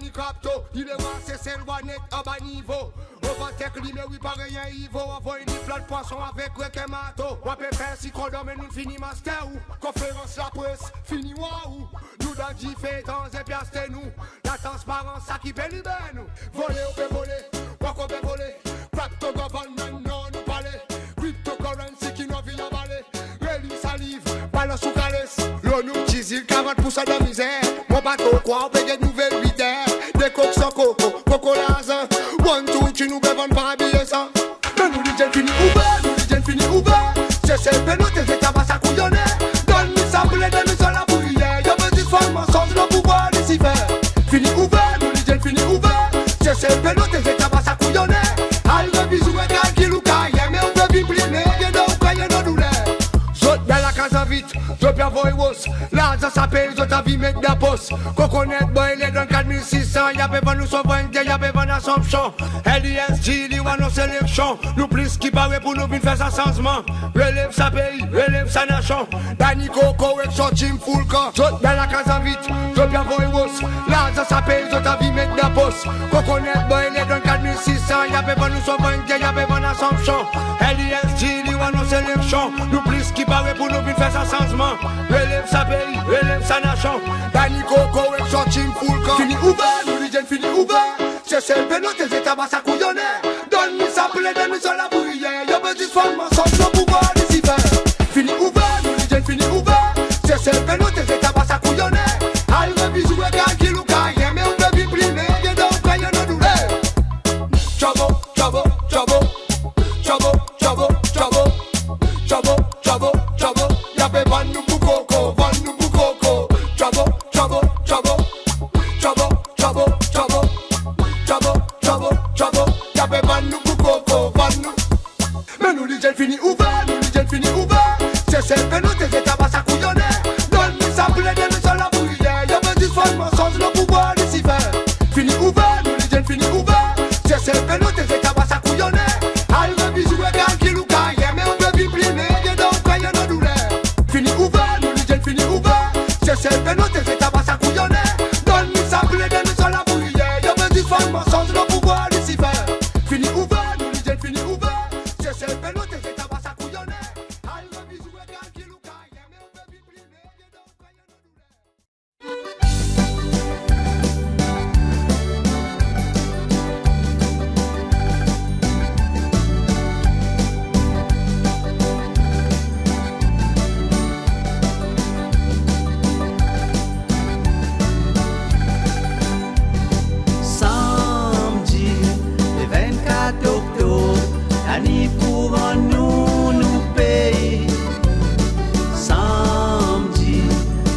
ni capto. Il est rassé, c'est le net à bas niveau. Overtake lui, mais oui, pas rien, il faut avoir une plat de poisson avec requin mato. On peut faire si qu'on dorme, nous finit master ou conférence la presse, fini waouh. Nous dans différents et bien c'est nous. La transparence, ça qui fait libérer nous. Voler, on peut voler, quoi qu'on peut voler. Crypto government, non, nous parler. Cryptocurrency qui nous vient avaler. Relis salive, balance sous calès. L'eau nous chisille, 40% de misère. Mon bateau, quoi, on peut des nouvelles vidères. Des coques sans coco, coco lasin. One, two, tu nous bevons pas habiller ça. Mais nous disons fini ouvert, nous disons fini ouvert. C'est celle nous t'es tabac à couillonner. Donne-nous ça blé, donne-nous ça la bouillière. Y'a pas de forme, sans le pouvoir d'ici faire. Fini ouvert, nous disons fini ouvert. C'est celle nous t'es tabac à couillonner. Alve bisou et calcul ou caille. Mais on peut vivre plus, mais y'a d'eau caille nos douleurs. Zot bien la casa vite, zot bien voyous. Là, ça s'appelle, zot a vie mettre la poste. Coconut boy, il est dans 4600. Y'a pas nous sauver, y'a pas d'assomption. LISG, li wa nos sélection. Nous plus qui barre pour nous venir faire ça changement. Relève sa pays, relève sa nation. Danny Coco et son team full camp. Zot bien la casa vite, zot bien voyous. Là, ça s'appelle, zot a vie mettre la poste. Coconut boy, il est dans 4600. Y'a pas nous sauver, y'a pas d'assomption. LISG, li wa nos sélection. Nous plus qui barre pour nous venir faire ça changement. Relève sa pays, relève sa nation. Danny Coco et son team full camp. Fini ouvert, nous disons fini ouvert. C'est celle de notre état à couillonner. Donne-nous ça blé, donne-nous ça la bouillière. Y'a pas de forme, sans le pouvoir d'ici faire. Fini ouvert, nous disons fini ouvert. C'est celle de notre état à couillonner. Alve bisou et calcul ou caille. Mais on peut vivre plus, mais y'a d'eau caille nos douleurs. Chabo, chabo, chabo. Chabo, chabo, chabo. Chabo, chabo, chabo. Y'a pas van nous pour coco, van nous pour coco. Chabo, chabo, chabo. Chabo, chabo, chabo. Chabo, chabo, chabo. Y'a pas van nous pour coco, van nous. Mais nous disons fini ouvert, nous disons fini ouvert. C'est celle que nous t'es tabac à couillonner. Donne-nous ça blé, donne-nous ça la bouillière. Y'a pas de forme, sans le pouvoir d'ici faire. Fini ouvert, nous disons fini ouvert. C'est celle que nous t'es tabac à couillonner. Alve bisou et calcul ou caille. Mais on peut vivre plus, mais y'a d'eau caille nos douleurs. Fini ouvert, nous disons fini ouvert. C'est celle que nous t'es tabac à couillonner. Donne-nous ça blé, donne-nous ça la bouillière. Y'a pas de forme, sans le pouvoir d'ici faire. Fini ouvert, nous disons fini ouvert. C'est celle que nous t'es tabac à couillonner. Alve bisou et calcul ou caille. Mais on peut vivre plus, mais y'a d'eau caille nos douleurs. Samedi, le 24 octobre, l'année pour nous paye. Samedi,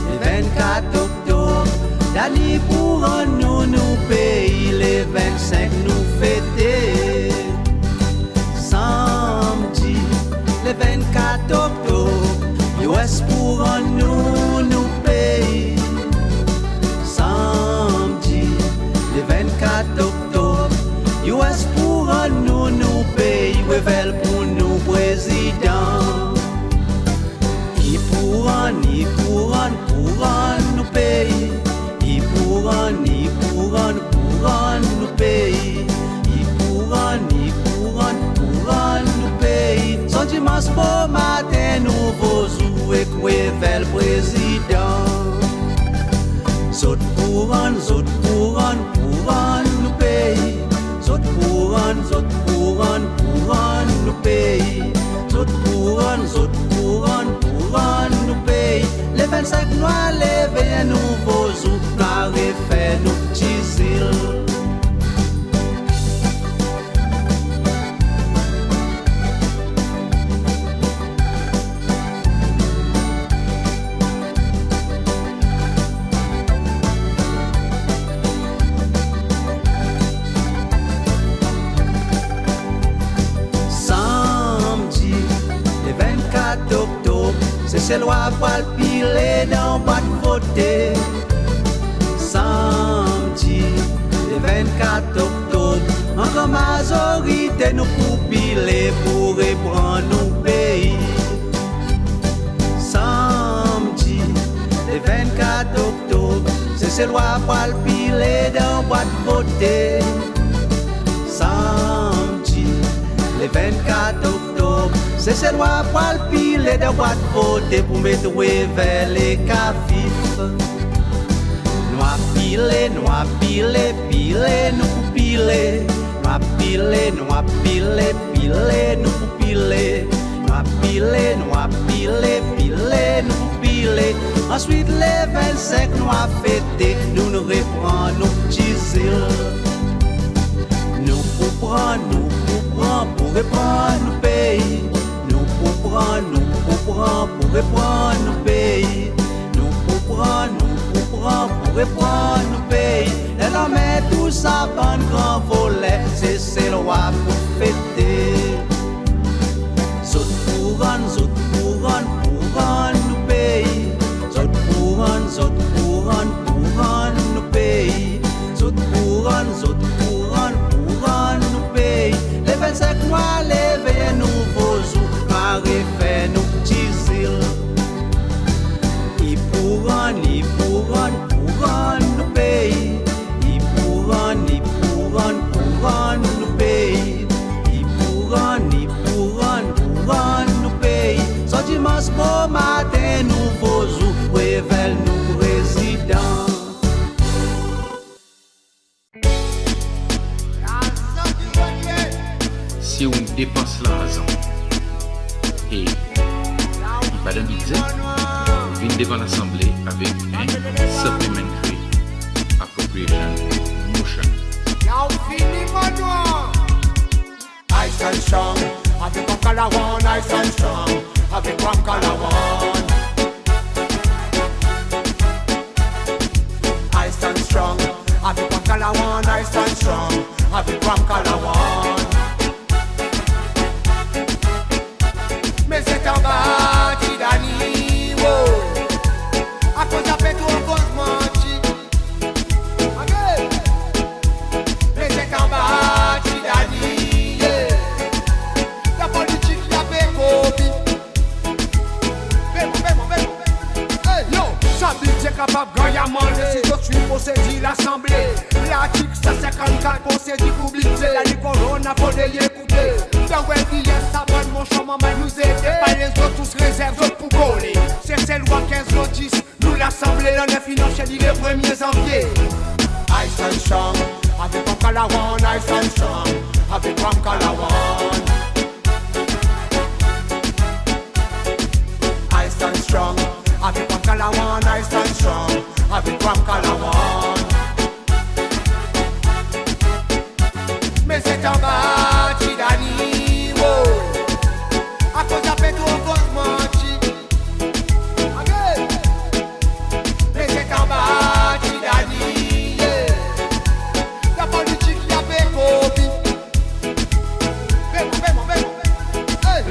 le 24 octobre, l'année pour nous paye. Les 25 nous fêter. Samedi, le 24 octobre, US pour nous paye. Samedi, le 24 octobre, US pour nous paye. Revel pour nous président. Il pour nous paye. Il pour nous paye. Il pour nous paye. Son dimanche pour matin, nouveau zou et Revel président. Zot pour nous paye. Zot pour nous paye. Zot pour nous paye. Les 25 noirs lever un nouveau zou, noir et fait nous petits îles. C'est loi pour le piler dans boîte voter. Samedi, le 24 octobre, encore majorité nous pour piler pour reprendre nos pays. Samedi, le 24 octobre, c'est loi pour le piler dans boîte voter. Samedi, le 24 octobre, c'est loi pour le piler dans boîte voter pour mettre vers les cafifs. Noir pilé, pilé, nous pour piler. Noir pilé, pilé, nous pour piler. Noir pilé, pilé, nous pour piler. Ensuite les 25 noix fêtés, nous nous reprenons nos petits îles. Nous pour prendre, pour reprendre nos pays. Nous pour prendre, pour reprendre nos pays. Nous pour prendre, pour reprendre nos pays. Et l'on met tout ça dans un grand volet, c'est le roi pour fêter. Zot pour rendre nos pays. Zot pour rendre nos pays. Zot pour rendre nos pays. Les 25 mois, lever nouveaux jours, Marie fait nos petits îles. Il pour rendre nos pays. Il pour rendre nos pays. Il pour rendre nos pays. So dimanche bon matin, nouveaux jours, révèle nos présidents. Si on dépense l'argent et il va dans budget, on vient devant l'Assemblée avec un supplementary appropriation motion. I stand strong, I be from Calawan, I stand strong, I be from Calawan. I stand strong, I be from Calawan, I stand strong, I be from Calawan. Mais c'est en bas, Tidani, wow. À cause d'appel tout en cause menti. Mais c'est en bas, Tidani, yeah. La politique y a fait copie. Hey, yo, ça budget capable de gagner manger si tu suis possédé l'Assemblée. L'article 154 possédé public, c'est la corona pour les couper. Dans le billet, ça va mon chemin, mais nous aider. Pas les autres, tous réserves, d'autres pour coller. C'est loi 15 10, nous l'Assemblée, l'on est financier, il est 1er janvier. I stand strong, I be from Calawan, I stand strong, I be from Calawan. I stand strong, I be from Calawan, I stand strong, I be from Calawan. Mais c'est en bas, Tidani, wow. À cause d'appel tout en cause menti. Mais c'est en bas, Tidani, yeah. La politique y a fait copie.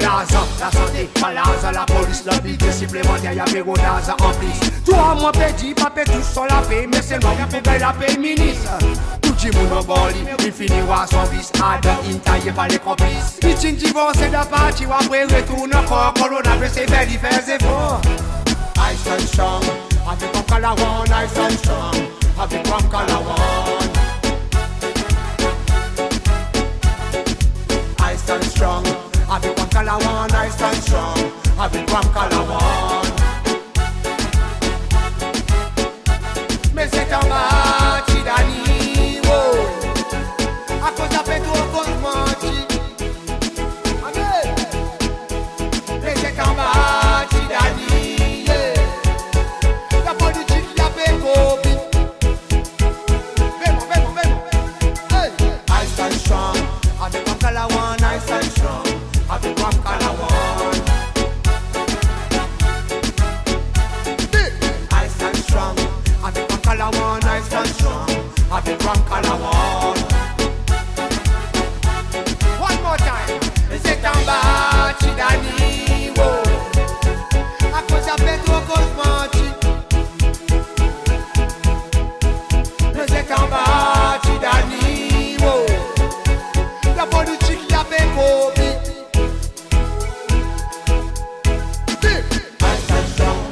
L'argent, la santé, pas l'argent, la police, la budget supplémentaire, y a fait l'argent en plus. Toi, moi, pédi, pas tout sur la paix, mais c'est moi qui paye la paix ministre. Tout le monde en boli, il finira son vice, Adam, il taillé par les complices. Il tient divorcé de parti, ou après retourne encore, Corona veut se faire, il fait ses efforts. I stand strong, I be from Calawan, I stand strong, I be from Calawan. I stand strong, I be from Calawan, I stand strong, I be from Calawan. Mais c'est en bas, Tidani, wow. À cause d'appel tout en cause menti. Mais c'est en bas, Tidani, yeah. La politique y a fait copie. Hey. I stand strong, I be from Calawan, I stand strong, I be from Calawan. I stand strong, I be from Calawan, I stand strong, I be from Calawan. One more time, c'est en bas, Tidani, wow. À cause d'appel tout en cause menti. Mais c'est en bas, Tidani, wow. La politique y a fait copie. I stand strong.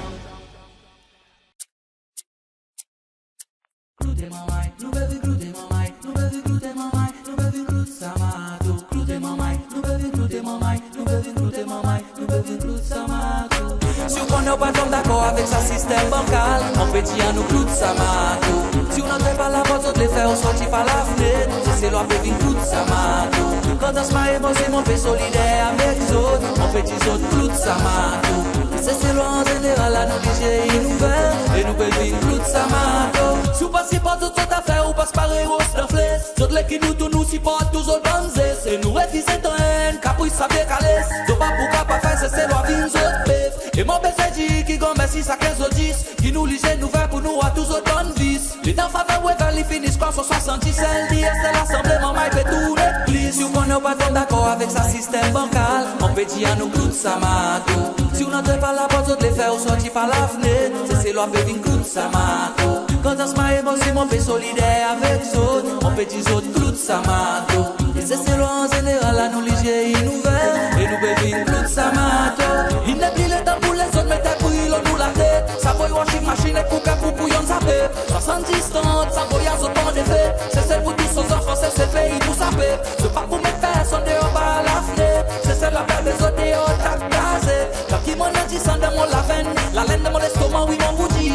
bancal, on peut dire à nous clous de Samato. Si on n'entrait pas la porte, on les fait, on sortit par la fenêtre. C'est l'on fait une clou de Samato. Quand on se marie, bon, c'est mon fait solidaire avec les autres. On fait 10 autres clous de Samato. C'est loin en général, là nous DJ une nouvelle. Et nous bébé une clou de Samato. Si vous passez pas toute cette affaire, ou passe par héros d'un flèche. Toutes les qui nous tous nous supportent, tous autres banzés. C'est nous réfisés de haine, capuille ça fait calès. Donc pas pour pas faire, c'est loin vins autres bêtes. Et mon bébé dit qui gagne 6 à 15 ou 10. Qui nous lige nous fait pour nous à tous autres bonnes vis. Les temps faveur, ouais, vers les finis, quand 70 celles d'hier, c'est l'assemblement, my fait tout l'église. Si vous connaissez pas d'accord avec sa système bancal, on peut dire à nous clous de Samato. Si on n'entrait pas la porte, les faire, on sortit par la fenêtre. C'est l'on fait une clou de Samato. Quand on se marie, bon, c'est mon fait solidaire avec les autres. On peut dire autres clous de Samato. Et c'est loin en général, là nous lige une nouvelle. Et nous bébé une clou de Samato. Il n'est plus le temps pour les autres, mais t'es pour ils nous la tête. Ça voit washing machine et pour qu'un pour bouillon zapper. 70 ans, ça voyage au temps des faits. C'est celle pour tous aux enfants, c'est le pays pour saper. C'est pas pour mettre personne dehors par la fenêtre. C'est celle la paix des autres dehors, t'as gazé. Quand qui m'en a dit sans de mon la veine. La laine de mon estomac, oui, mon vous dit.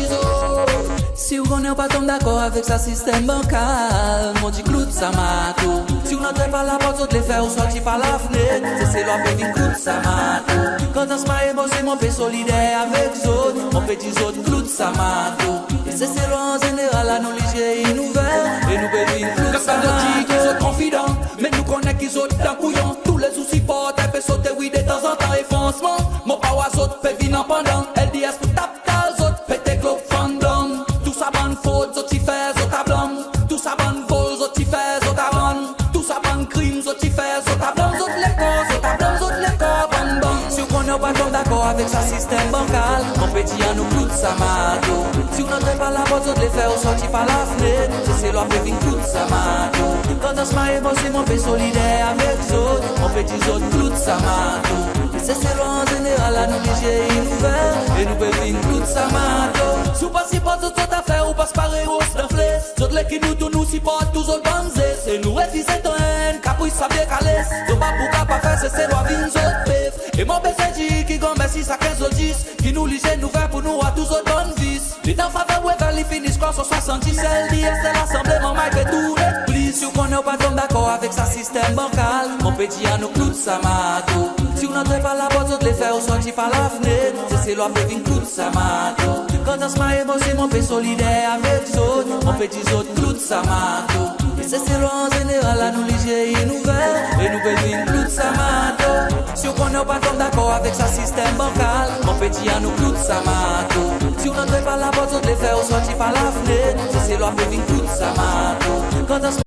Si vous connaissez pas tombe d'accord avec sa système bancal, mon dit clou de Samato. Si vous n'entrez pas la porte, vous les faire ou sortir par la fenêtre. C'est l'on fait une clou de Samato. Quand on se marie, bon, c'est mon fait solidaire avec les autres. On fait 10 autres clous de Samato. Et c'est loin en général, là nous lige une nouvelle. Et nous bébé une clou de Samato. Qu'ils sont confidents, mais nous connaissons qu'ils sont d'un couillon. Tous les soucis portent, elle peut sauter, oui, de temps en temps, effoncement. Mon power saute, fait vivre pendant. LDS pour tape, t'as autres, pété globe fandom. Tout ça bonne faute, zot t'y fais, zot ta blâme. Tout ça bonne vol, zot t'y fais, zot ta bonne. Tout ça bonne crime, zot t'y fais, zot ta blâme, zot les corps, zot ta blâme, zot les corps, bon bon. Si on n'est pas d'accord avec sa système bancal, on peut dire à nous clous de Samato. Si on n'entrait pas la porte, zot les fait, on sortit par la fenêtre. C'est l'on fait une clou de Samato. Quand on se marie, bon, c'est mon fait solidaire avec les autres. On fait 10 autres clous de Samato. C'est loin en général, là nous lige une nouvelle. Et nous bébé une clou de Samato. Si vous passez pas toute cette affaire, ou passe par héros d'un flèche. Toutes les qui nous tous nous supportent, tous autres banzés. C'est nous réfisés de haine, capuille ça bien calès. Donc pas pour pas faire, c'est loin vins autres bêtes. Et mon bébé dit qui gagne 6 à 15 ou 10. Qui nous lige nous fait pour nous à tous autres bonnes vis. Les temps faveur, ouais, vers les finis, quand 70 celles d'hier, c'est l'assemblement, my fait tout l'église. Si vous connaissez pas d'accord avec sa système bancal, on peut dire à nous clous de Samato. Si vous n'entrez pas la porte, vous les faire ou sortir par la fenêtre. C'est l'on fait une clou de Samato. Quand on se marie, bon, c'est mon fait solidaire avec les autres. On fait 10 autres clous de Samato. Et c'est loin en général, là nous lige une nouvelle. Et nous bébé une clou de Samato. Si vous connaissez pas d'accord avec sa système bancal, on peut dire à nous clous de Samato. Si vous n'entrez pas la porte, vous les faire ou sortir par la fenêtre. C'est l'on fait une clou de Samato. Quand on se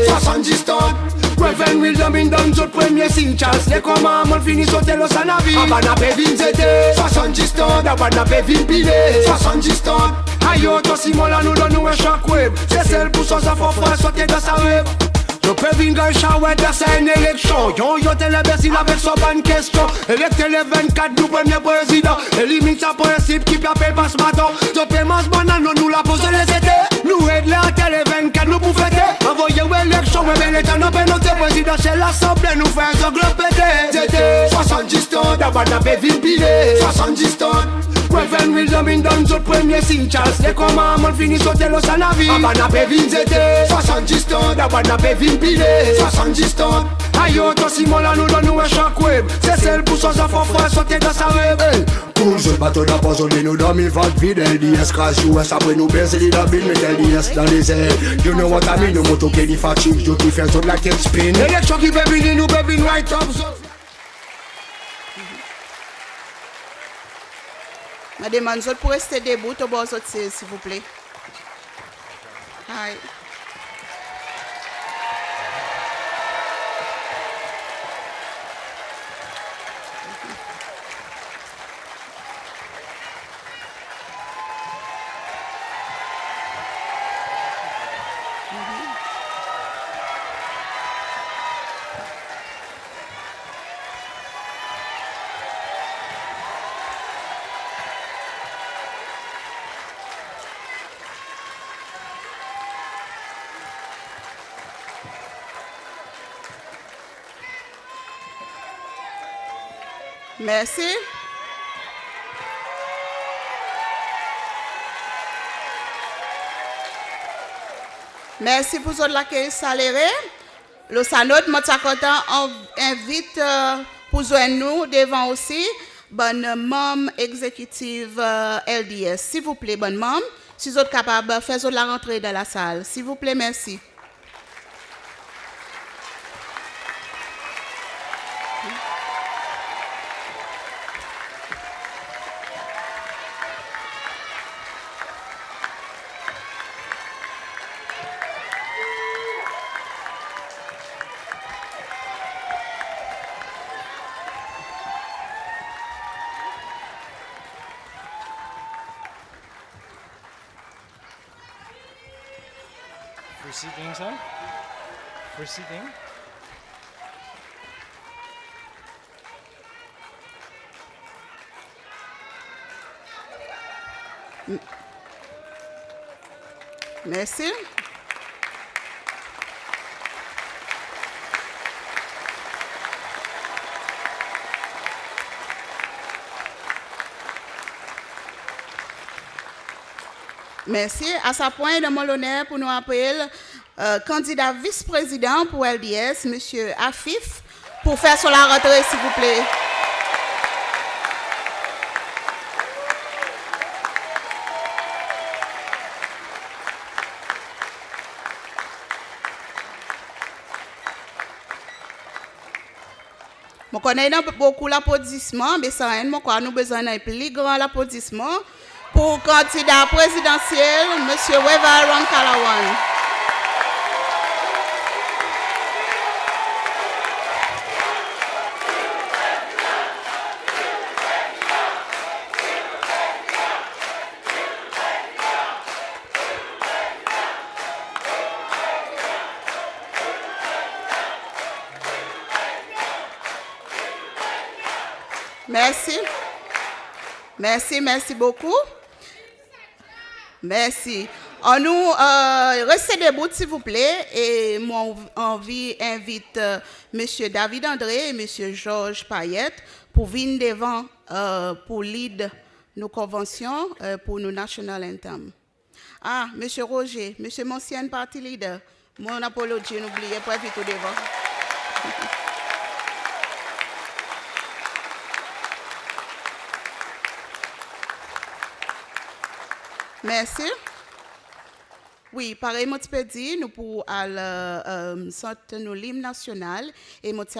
70 tonnes. Reverend William in down tout premier sin chance. Les commandements finis sauter le sanavi. Abana pe vin zete 70 tonnes. Abana pe vin pile 70 tonnes. Ayo to Simon la nous donne un shockwave. C'est celle pour ça faut faire sauter dans sa rêve. Je peux venir shower dans sa une élection. Yo télébersil avec son bonne question. Électe les 24 du premier président. Élimine sa principe qui peut payer pas ce bâton. Je peux manger banane, nous la pose les étés. Nous aide la télé 24 nous pour fêter. Envoyez l'élection, mais l'état n'a pas notre président. C'est l'assemblée, nous faisons globe pété. 70 tonnes, d'abord n'a pas vu pilé 70 tonnes. Reverend William in down tout premier sin Charles. Les commandements finis sauter le sanavi. Abana pe vin zete 70 tonnes, d'abord n'a pas vu pilé 70 tonnes. Ayo to Simon la nous donne un shockwave. C'est celle pour son enfant frère sauter dans sa rêve. Pour ce bateau d'appoisonner nous dans mille vagues vides. LDS crash US après nous baiser les dabines. Mais LDS dans les airs. You know what I mean. Nous moto qui dit fatigue. Je qui fait toute la tête spin. Élection qui peut venir nous peut venir right up. Madame, vous pouvez rester debout au bord de s'il vous plaît. Hi. Merci. Merci pour ce l'accueil saléré. Le sanot, moi, on invite pour joindre nous devant aussi, bonne membre exécutive LDS. S'il vous plaît, bonne membre, si vous êtes capable de faire la rentrée dans la salle. S'il vous plaît, merci. For seating, sir? For seating? Merci. Merci. À ce point, de mon honneur pour nous appeler candidat vice-président pour LDS, M. Afif, pour faire sur la rentrée, s'il vous plaît. Je connais beaucoup l'applaudissement, mais ça nous avons besoin d'un plus grand applaudissement pour le candidat présidentiel, M. Weval Rankalawan. Merci. Merci beaucoup. Merci. On nous restez debout, s'il vous plaît. Et moi, envie invite M. David André et M. Georges Payette pour venir devant pour lead nos conventions pour nos National Anthem. Ah, M. Roger, M. Monsienne Party Leader, mon apologie, n'oubliez pas vite au devant. Merci. Oui, pareil, moi, tu peux dire, nous pour sortir nos l'hymne national et moi, tu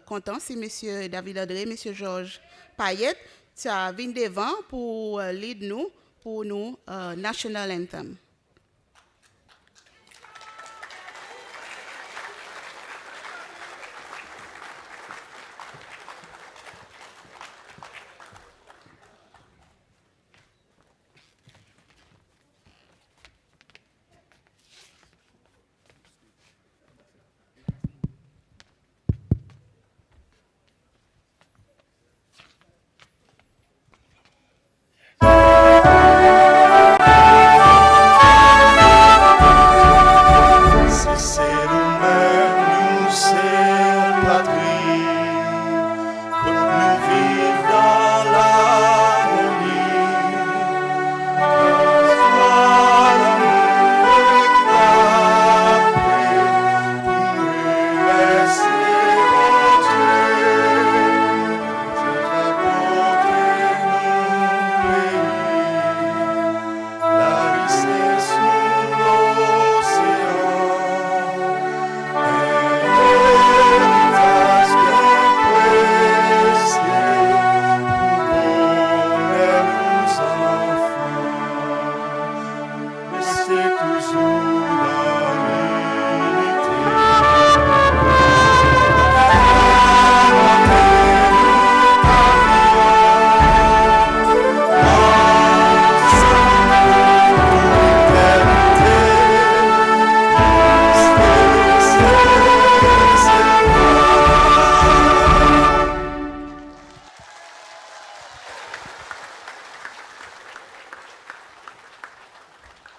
content si M. David André, M. Georges Payette, tu as venu devant pour lead nous pour nos National Anthem.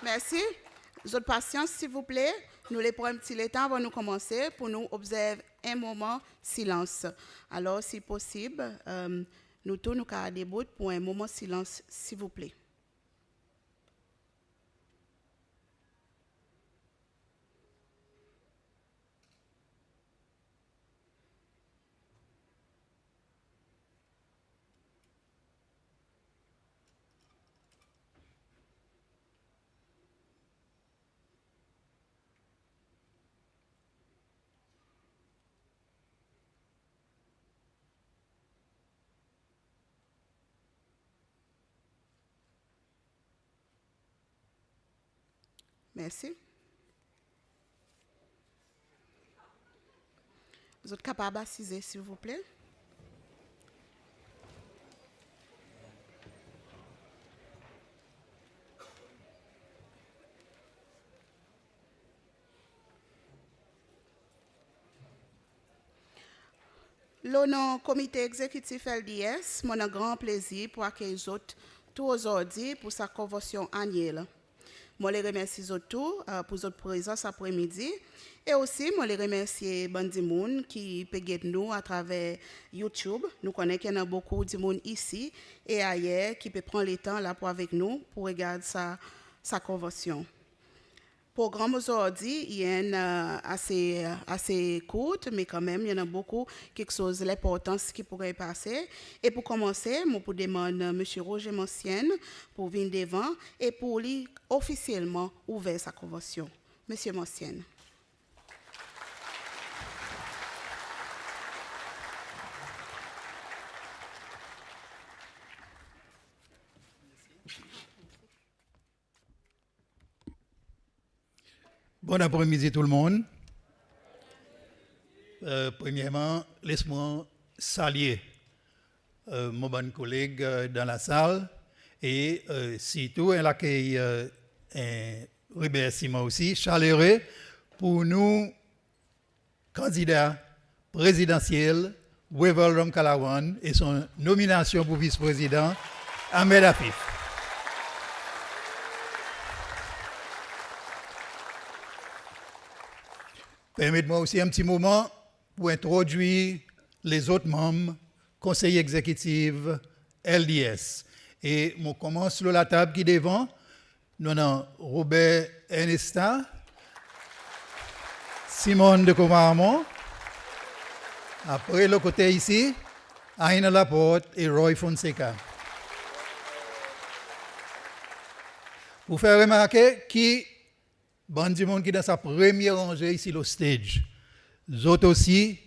Merci. Votre patience, s'il vous plaît. Nous les prenons un petit temps avant de commencer pour nous observer un moment silence. Alors, si possible, nous tous nous carrons debout pour un moment silence, s'il vous plaît. Merci. Vous êtes capables d'assiser, s'il vous plaît? Le nom comité exécutif LDS, mon grand plaisir pour accueillir les autres tous aujourd'hui pour sa convention annuelle. Je les remercie tous pour votre présence après-midi et aussi je les remercie Bandi Moun qui peut nous à travers YouTube. Nous connaissons qu'il y en a beaucoup de monde ici et ailleurs qui peut prendre le temps là pour avec nous pour regarder sa convention. Le programme aujourd'hui il est assez court, mais quand même, il y en a beaucoup, quelque chose d'importance qui pourrait passer. Et pour commencer, je pour demander à M. Roger Monsienne pour venir devant et pour lui officiellement ouvrir sa convention. M. Monsienne. Bon après-midi tout le monde. Premièrement, laisse-moi saluer mon bon collègue dans la salle et surtout un accueil, un remerciement aussi chaleureux pour nous, candidats présidentiels, Wevel Ram Kalawan et son nomination pour vice-président, Ahmed Afif. Permettez-moi aussi un petit moment pour introduire les autres membres, conseil exécutif LDS. Et on commence sur la table qui est devant. Nous avons Robert Ernesta, Simone de Comarmont. Après, le côté ici, Aina Laporte et Roy Fonseca. Pour faire remarquer qui Bandi Moun qui dans sa première rangée ici au stage. Vous aussi,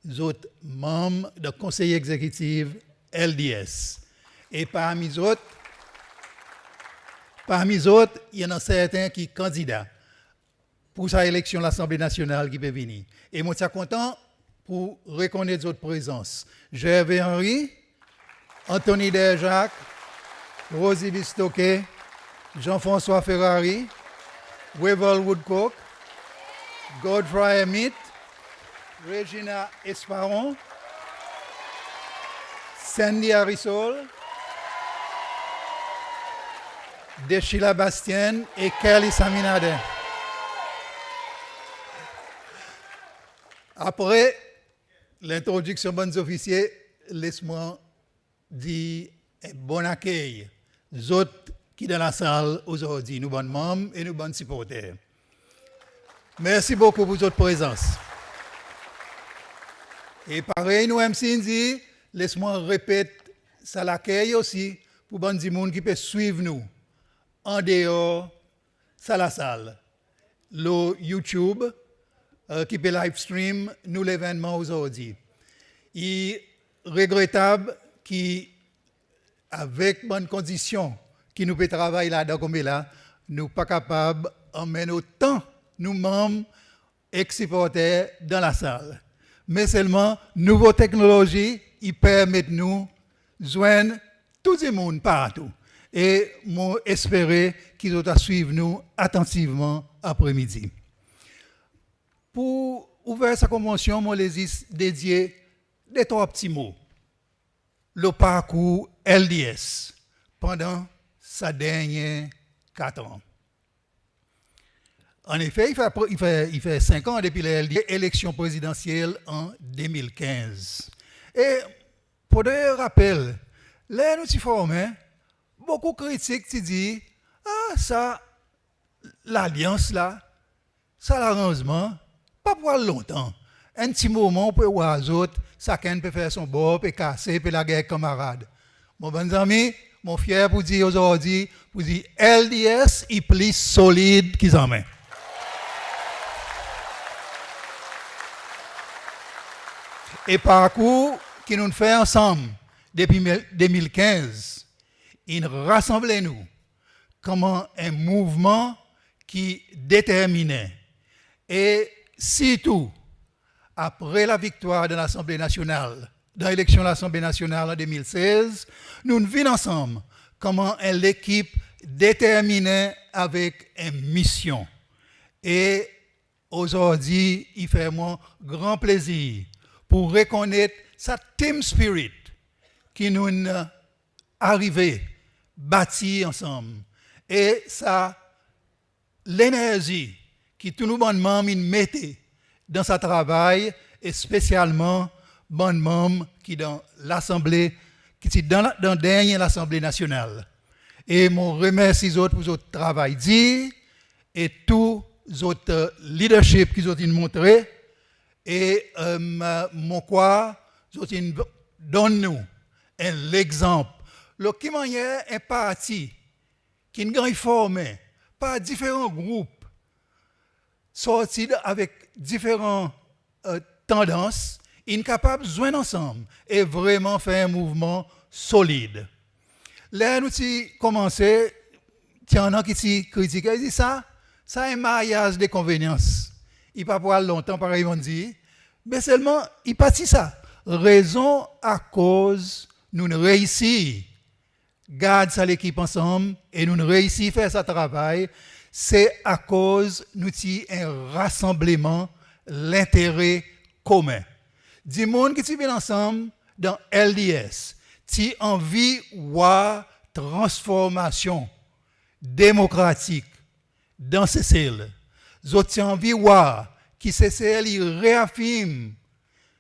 vous membres du conseil exécutif LDS. Et parmi les autres, il y en a certains qui sont candidats pour sa élection à l'Assemblée nationale qui peut venir. Et moi, je suis content pour reconnaître votre présence. Gervais Henry, Anthony Derjacques, Rosie Bistoke, Jean-François Ferrari, Wevel Woodcock, Godfrey Emmett, Regina Esparon, Sandy Arisol, Deschila Bastien et Kelly Saminade. Après l'introduction, bons officiers, laisse-moi dire un bon accueil. Les autres qui sont dans la salle aujourd'hui, nous bons membres et nous bons supporters. Merci beaucoup pour votre présence. Et pareil, nous MC, laisse-moi répéter ça l'accueil aussi pour les gens qui peuvent suivre nous en dehors de la salle. Le YouTube qui peut live stream nous l'événement aujourd'hui. Il est regrettable qu'avec bonnes conditions, qui nous peut travailler là-dedans comme là, nous ne sommes pas capables d'emmener autant nous membres ex-supporters dans la salle. Mais seulement, nouvelles technologies, ils permettent nous de joindre tout le monde partout. Et moi, espérer qu'ils vont suivre nous attentivement après-midi. Pour ouvrir sa convention, moi, les dédié des trois petits mots. Le parcours LDS pendant sa dernière 4 ans. En effet, il fait 5 ans depuis l'élection présidentielle en 2015. Et pour de rappel, là, nous sommes formés, beaucoup de critiques qui disent ça, l'alliance là, ça l'arrangement, pas pour longtemps. Un petit moment, on peut voir les autres, chacun peut faire son bord, peut casser, peut la guerre camarade. Mon bon ami, mon fier pour dire aujourd'hui, pour dire LDS est plus solide qu'ils en mettent. Et parcours qui nous fait ensemble depuis 2015, il rassemble nous comment un mouvement qui déterminait. Et surtout, après la victoire de l'Assemblée nationale, dans l'élection de l'Assemblée nationale en 2016, nous vîmes ensemble comment l'équipe déterminée avec une mission. Et aujourd'hui, il fait mon grand plaisir pour reconnaître sa team spirit qui nous arrivé bâti ensemble. Et ça, l'énergie qui tout nous bonnes membres mettaient dans sa travail, et spécialement bonnes membres qui dans l'Assemblée, qui sont dans dernière l'Assemblée nationale. Et je remercie les autres pour votre travail dit et tous les autres leadership qu'ils ont montré. Et mon quoi, ils donnent-nous l'exemple. Le qui manière un parti qui est formé par différents groupes sortis avec différentes tendances, ils sont capables de joindre ensemble et vraiment faire un mouvement solide. Là, nous avons commencé, il y en a qui critiquent, ils disent ça est un mariage de convenience. Il ne va pas longtemps, pareil, on dit, mais seulement, il partit ça. Raison à cause, nous ne réussissons. Garde ça l'équipe ensemble et nous ne réussissons à faire ce travail. C'est à cause, nous avons un rassemblement, l'intérêt commun. Du monde qui vient ensemble dans LDS, qui a envie de transformation démocratique dans CCL. Ils ont envie de voir qui CCL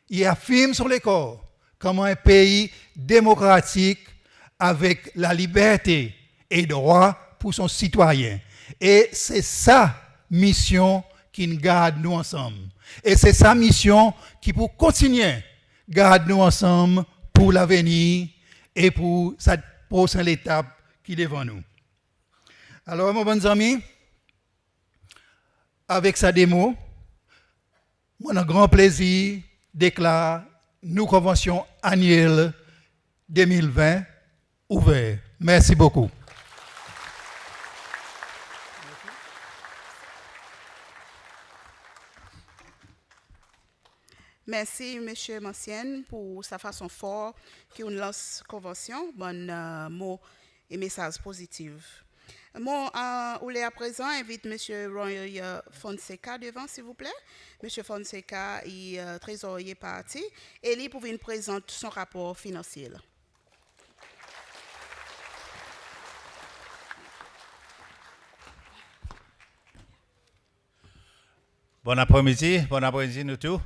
il affirme sur les corps comment un pays démocratique avec la liberté et droit pour son citoyen. Et c'est sa mission qui nous garde nous ensemble. Et c'est sa mission qui pour continuer garde nous ensemble pour l'avenir et pour cette prochaine étape qui est devant nous. Alors, mes bons amis, avec sa démo, on a un grand plaisir déclare nos conventions annuelles 2020 ouvertes. Merci beaucoup. Merci, M. Mancienne, pour sa façon forte qui nous lance la convention. Bon mot et message positif. Moi, à présent, invite M. Roy Fonseca devant, s'il vous plaît. M. Fonseca est trésorier parti et il pouvait nous présenter son rapport financier. Bon après-midi nous tous.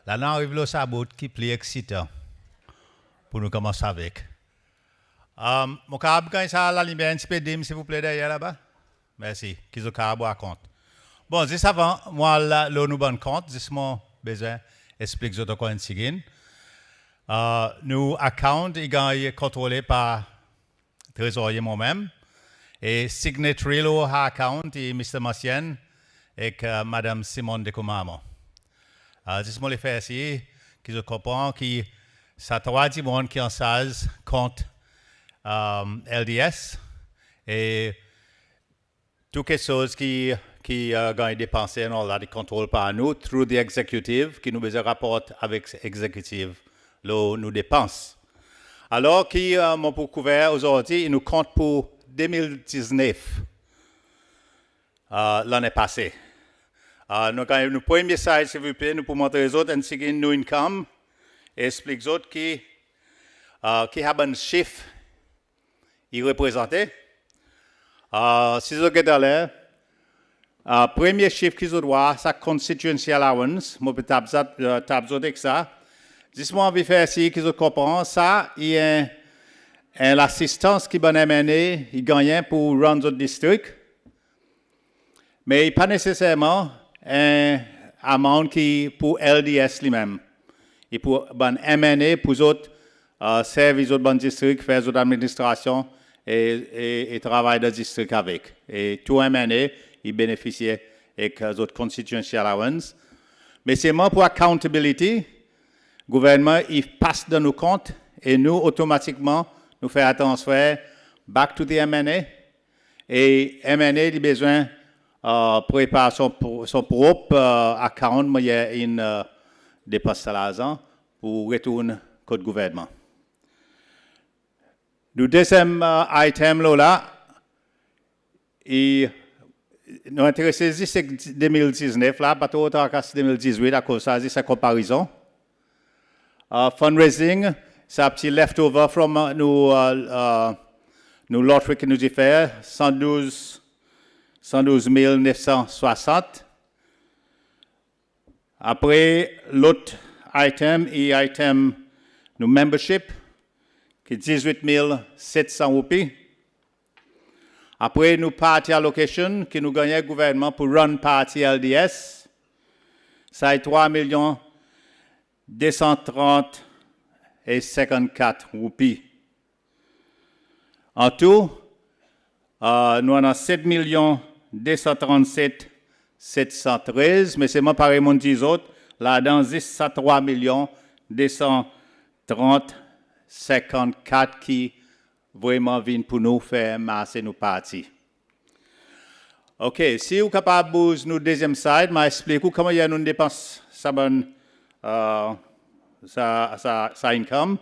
Là, nous arrivons au sabot qui est plus excitant pour nous commencer avec. Mon cab, quand ça la lumière un petit peu dim, s'il vous plaît, derrière là-bas. Merci. Qu'ils ont qu'à boire compte. Bon, juste avant, moi, là, nous bonne compte, juste mon besoin, explique ce qu'on signe. Nous, account, il est contrôlé par trésorier moi-même. Et signatory, le account, et Mr. Massien, et Madame Simone de Comamo. Juste moi, les faire ici, qu'ils comprennent que ça trois du monde qui en sage compte LDS et toutes les choses qui gagnent dépensé on l'a contrôle par nous through the executive qui nous besoin rapporte avec executive nous dépenses. Alors qui m'ont pour couvert aujourd'hui, ils nous comptent pour 2019 l'année passée. Nous avons le premier slide, s'il vous plaît, nous pouvons montrer les autres ainsi que nous income et expliquer les autres qui ont un chiffre il représentait. Si vous regardez là, premier chiffre qu'ils ont droit, c'est constituency allowance. Je peux taper avec ça. Dis-moi, on va faire ici qu'ils comprennent ça. Il y a l'assistance qui va amener, il gagne pour run le district. Mais pas nécessairement un amount qui pour LDS lui-même. Il peut amener pour les autres services autres bon district, faire autres administrations. Et travaille dans le district avec. Et tout un année, il bénéficie avec les autres constituency allowance. Mais c'est moins pour accountability. Le gouvernement, il passe dans nos comptes et nous, automatiquement, nous faisons un transfert back to the MNA. Et MNA, il a besoin prépare son propre account, mais il y a une dépense à l'argent pour retourner au gouvernement. Le deuxième item là, et nous intéressons c'est 2019 là, pas trop autant qu'en 2018 à cause de sa comparaison. Fundraising, c'est un petit leftover from nous lottery que nous avons fait, 112 960. Après, l'autre item, nous membership, qui est 18 700 roupies. Après, nous party allocation, qui nous gagnons le gouvernement pour run party LDS. Ça est 3 230 et 54 roupies. En tout, nous avons 7 237 713, mais c'est moi pareil, mon 10 autres. Là-dedans, c'est 3 230 54 qui vraiment viennent pour nous faire masser nos parties. OK, si vous êtes capable de nous deuxième slide, je vais expliquer comment il y a une dépense sa income.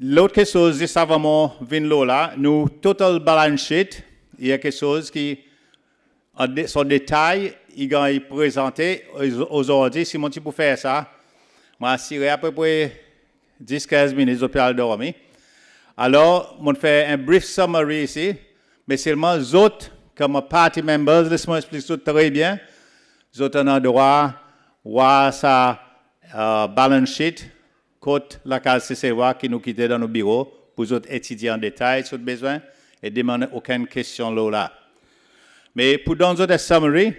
L'autre chose, c'est ça vraiment vient là. Nous, total balance sheet, il y a quelque chose qui, son détail, il est présenté aujourd'hui. Si mon petit pour faire ça, je vais assurer à peu près 10-15 minutes d'hôpital dormi. Alors, je fais un brief summary ici, mais seulement les autres, comme party members, laisse-moi expliquer tout très bien. Les autres ont droit à voir sa balance sheet. Côte la case CCWA qui nous quittait dans nos bureaux pour les autres étudier en détail sur le besoin et demander aucune question là. Mais pour dans notre summary,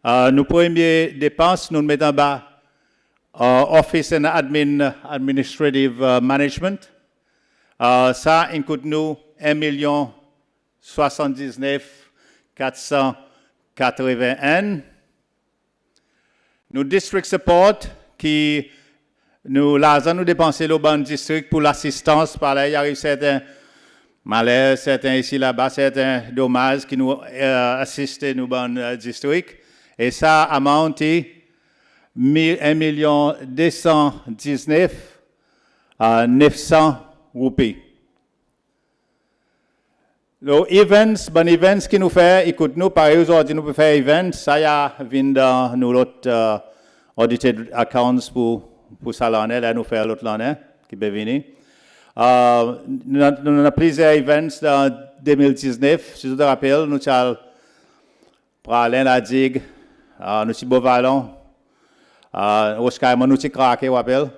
nos premières dépenses, nous mettons en bas Office and Administrative Management. Ça inclut nous 1 79 481. Nos District Support qui l'argent nous dépensons au ban district pour l'assistance. Par là, il y a eu certains malheurs, certains ici là-bas, certains dommages qui nous assistent nous ban district. Et ça a monté 1 219 900 roupies. Les events qui nous fait, écoute nous, pareil aujourd'hui, nous pouvons faire events. Ça y a vient dans nos autres audited accounts pour ça l'année, là, nous faire l'autre l'année qui peut venir. Nous avons plusieurs events dans 2019. Si je te rappelle, nous avons Pralin, la digue, nous avons Beauvalon, Oscar, nous avons Craqué, rappelle.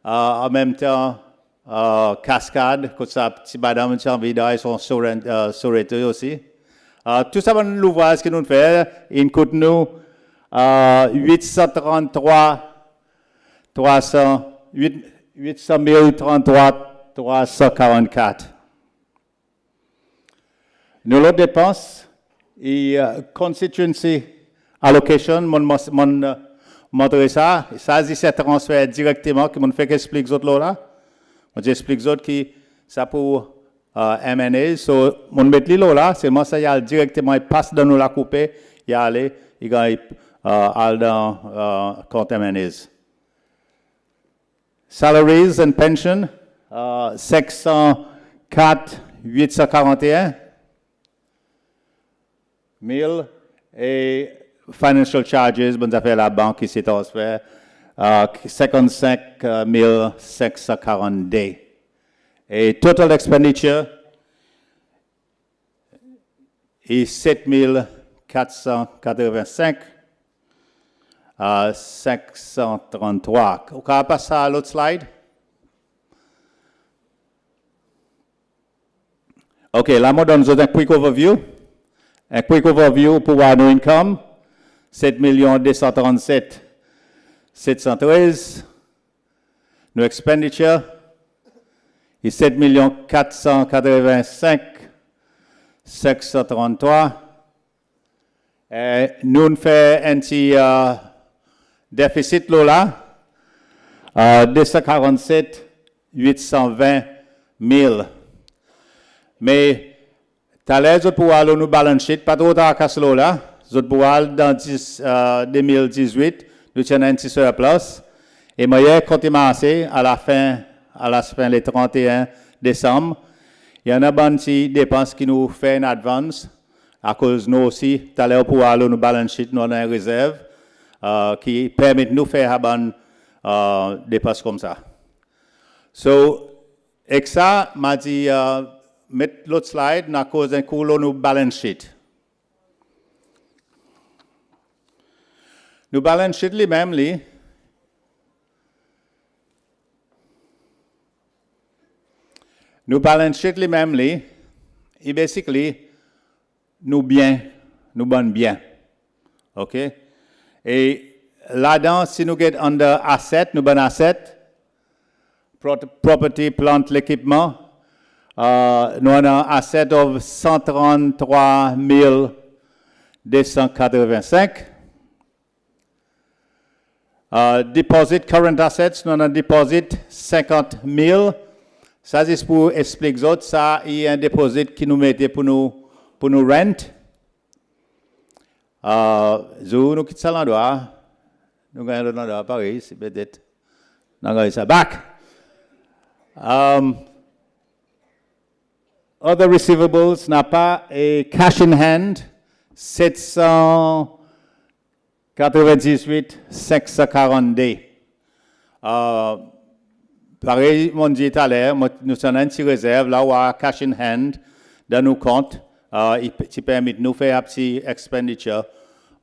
En même temps, Cascade, comme ça, petit madame, nous avons vidé, ils sont Soreto aussi. Tout ça, l'ouvrage que nous faisons, il coûte nous 833 344. Nous l'autre dépenses et constituency allocation, mon montrer ça. Ça, c'est transfert directement que mon fait explique les autres là. Moi, j'explique les autres qui ça pour M&A. So, mon mettre là, c'est moi ça y a directement il passe dans nous la couper, il y a aller, il gagne dans compte M&As. Salaries and pension, 504 841 000 et financial charges, bonne affaire la banque qui s'est transférée, 55 542. Et total expenditure est 7 485. 533. On va passer à l'autre slide. OK, là, je donne un quick overview. Un quick overview pour nos income. 7 237 713. Nos expenditure est 7 485 633. Et nous faisons un petit déficit là, 247 820 000. Mais T'as l'air de pouvoir aller nous balance sheet, pas trop tard qu'à cela là. Vous pouvoir dans 2018, nous tenons un petit surplus. Et moi, quand il m'a à la fin le 31 décembre, il y en a une petite dépense qui nous fait une advance. À cause de nous aussi, t'as l'air de pouvoir aller nous balance sheet, nous avons une réserve qui permet de nous faire une dépense comme ça. So, avec ça, m'a dit, mettre l'autre slide, à cause d'un coup, nous balance sheet. Nous balance sheet les mêmes, Nous balance sheet les mêmes, et basically, nous bonnes bien. OK? Et là-dedans, si nous get under asset, nous bonnes asset, property, plant, l'équipement, nous avons un asset de 133 285. Deposit, current assets, nous avons un deposit 50 000. Ça, c'est pour expliquer autres. Ça, il y a un deposit qui nous mettait pour nous rent. Nous quittons ça l'endroit. Nous gagnons l'endroit à Paris, c'est peut-être. Nous gagnons ça back. Other receivables n'a pas et cash in hand 798 542. Pareil, mon dit tout à l'heure, nous avons une petite réserve là où a cash in hand dans nos comptes. Qui permet de nous faire un petit expenditure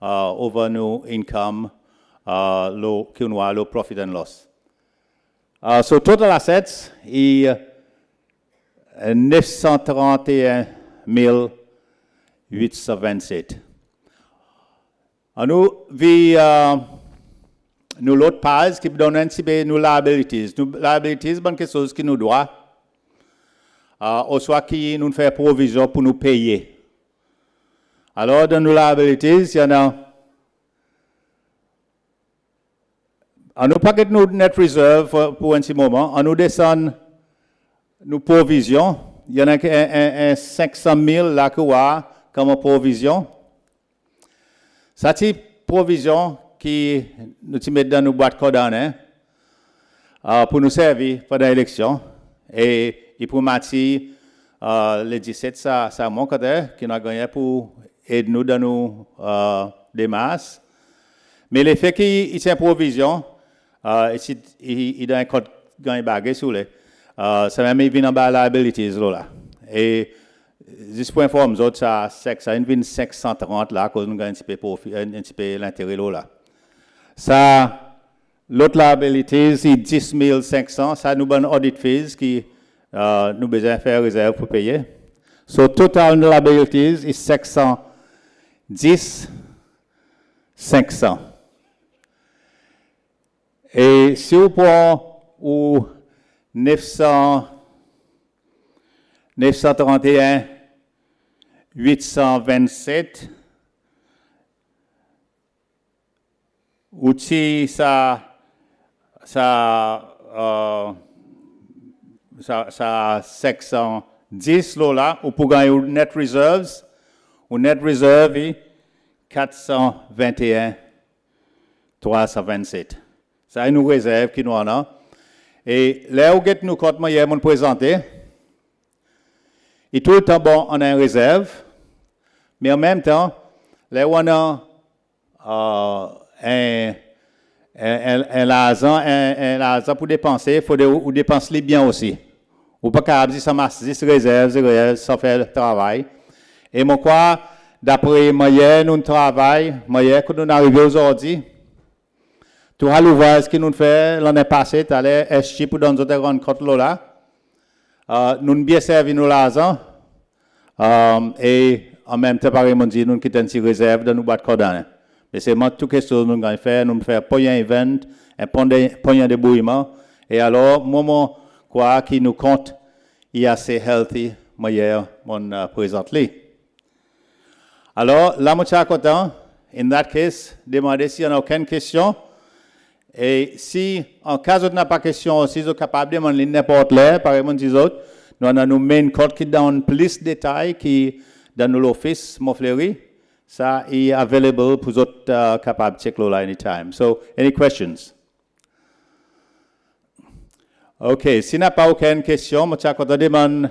over nos income, le profit and loss. So total assets est 931 827. Nous l'autre page qui donne un petit peu nos liabilities. Nos liabilities, c'est quelque chose qui nous doit. Ou soit qui nous fait provision pour nous payer. Alors, dans nos liabilities, il y en a. On nous paquet nos net reserve pour un petit moment. On nous descend nos provisions. Il y en a un 500 000 là que comme provision. Ça, c'est provision qui nous met dans nos boîtes coordonnées pour nous servir pendant l'élection. Et pour Mati, le 17, ça mon côté, qui n'a gagné pour aider nous dans nos démarches. Mais le fait qu'il y ait une provision, il a un code gagné bagué sur les, ça même vient en bas liabilities là. Et juste pour informer autres, ça vient 530 là, à cause nous gagnons un petit peu l'intérêt là. Ça, l'autre liabilities, c'est 10 500, ça nous donne audit fees qui nous besoin faire réserve pour payer. So total liabilities is 610 500. Et si vous prenez 931 827, outil ça 610 là, ou pour gagner net reserves, ou net reserve 421 327. Ça une réserve qui nous en a. Et là où nous compte moi hier mon présenté, et tout le temps bon on a une réserve, mais en même temps là où on a un l'argent pour dépenser, il faut dépenser bien aussi. Ou pas qu'à dire ça masse 10 réserves, ça fait le travail. Et moi quoi, d'après moi nous travail, moi quand nous arrivons aujourd'hui, tout à l'ouvrage ce que nous fait l'année passée, tu allais acheter pour dans notre grande côte là. Nous bien servi nous l'argent et en même temps pareil mon dit nous quittons une réserve dans nos boîtes coordonnées. Mais c'est moi tout quelque chose nous allons faire, nous faire pas un event, un point de débrouillement et alors moment quoi qui nous compte il est assez healthy moi hier mon présente lui. Alors là moi suis content. In that case, demandez s'il n'y a aucune question. Et si en cas où il n'y a pas de question, si vous êtes capable de demander n'importe où, par exemple, nous avons nos main code qui donne plus de détails, qui dans l'office, Montfleury. Ça est available pour vous autres capables de checker là anytime. So, any questions? OK, s'il n'y a pas aucune question, je vais demander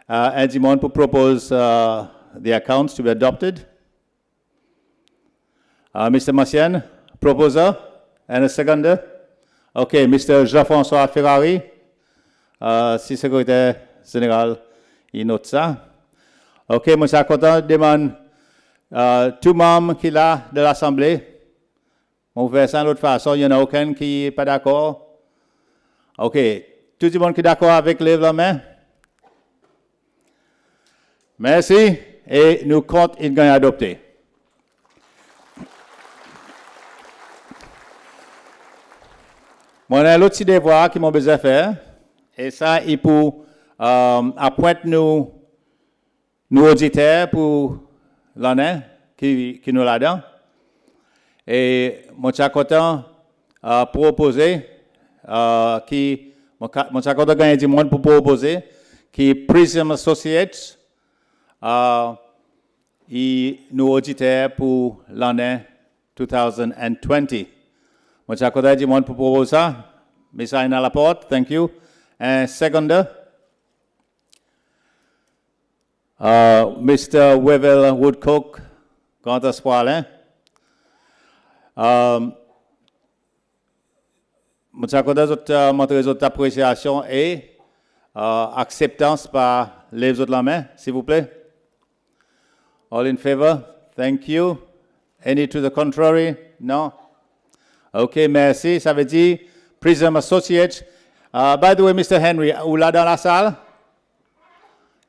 à Edimon pour proposer the accounts to be adopted. Mr. Massien, proposer, and a seconder. OK, Mr. Jean-François Ferrari, si secrétaire général, il note ça. OK, je suis content de demander tout membre qui est là de l'Assemblée. On va faire ça de l'autre façon, il n'y en a aucun qui n'est pas d'accord. OK. Tout le monde qui est d'accord avec, lève la main. Merci. Et nous comptons une adopter. Moi, on a l'autre devoir qui m'a besoin de faire. Et ça, il faut appointer nous auditeurs pour l'année qui nous là-dedans. Et moi, je suis content de proposer. Qui mon accord gagné du monde pour proposer qui Prism Associates et nous auditeurs pour l'année 2020. Mon accord du monde pour proposer ça. Message à la porte, thank you. And second, Mr. Wevel Woodcock, grand espoir, je vais montrer votre appréciation et acceptance par les autres la main, s'il vous plaît. All in favor? Thank you. Any to the contrary? No? OK, merci. Ça veut dire Prism Associates. By the way, Mr. Henry, ou là dans la salle?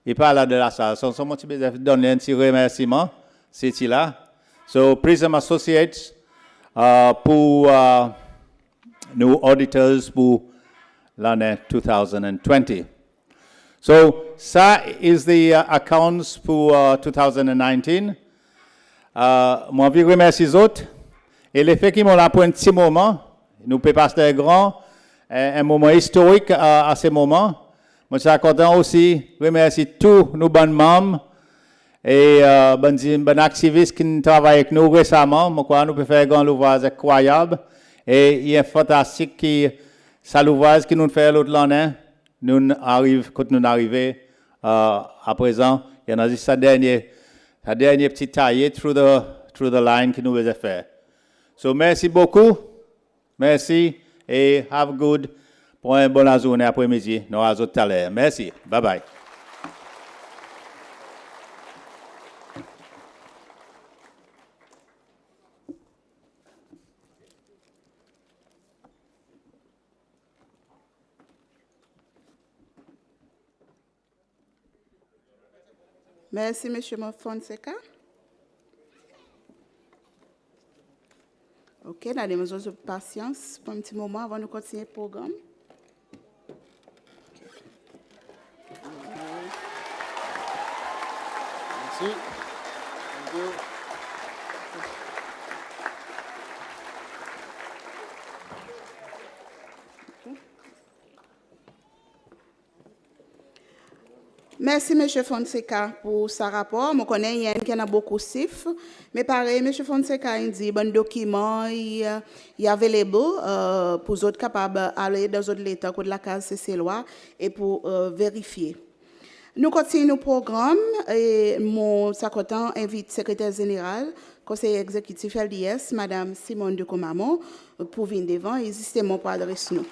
Il n'est pas là dans la salle. So, moi, tu peux donner un petit remerciement. C'est là. So, Prism Associates pour nous auditors pour l'année 2020. So, ça is the accounts pour 2019. Moi, je remercie les autres. Et les faits qui m'ont là pour un petit moment, nous pouvons passer un moment historique à ce moment. Moi, je suis content aussi de remercier tous nos bons membres et les activistes qui travaillent avec nous récemment. Moi, nous pouvons faire un grand ouvrage incroyable. Et il est fantastique que ça l'ouvrage qui nous fait l'autre l'année, quand nous arrivons à présent, il y en a juste sa dernière petite taille through the line que nous avons fait. So, merci beaucoup. Merci et have good pour une bonne journée après-midi. Nous allons tout à l'heure. Merci. Bye bye. Merci, M. Fonseca. OK, nous avons besoin de patience pour un petit moment avant de continuer le programme. Merci. Thank you. Merci, M. Fonseca, pour ce rapport. Je connais qu'il y en a beaucoup de chiffres. Mais pareil, M. Fonseca a dit bon document, il est available pour les autres capables d'aller dans les États de la case CC-Loi et pour vérifier. Nous continuons le programme et mon sacotant invite le secrétaire général, conseiller exécutif LDS, Mme Simone de Comamo, pour venir devant et justement pour adresser nous.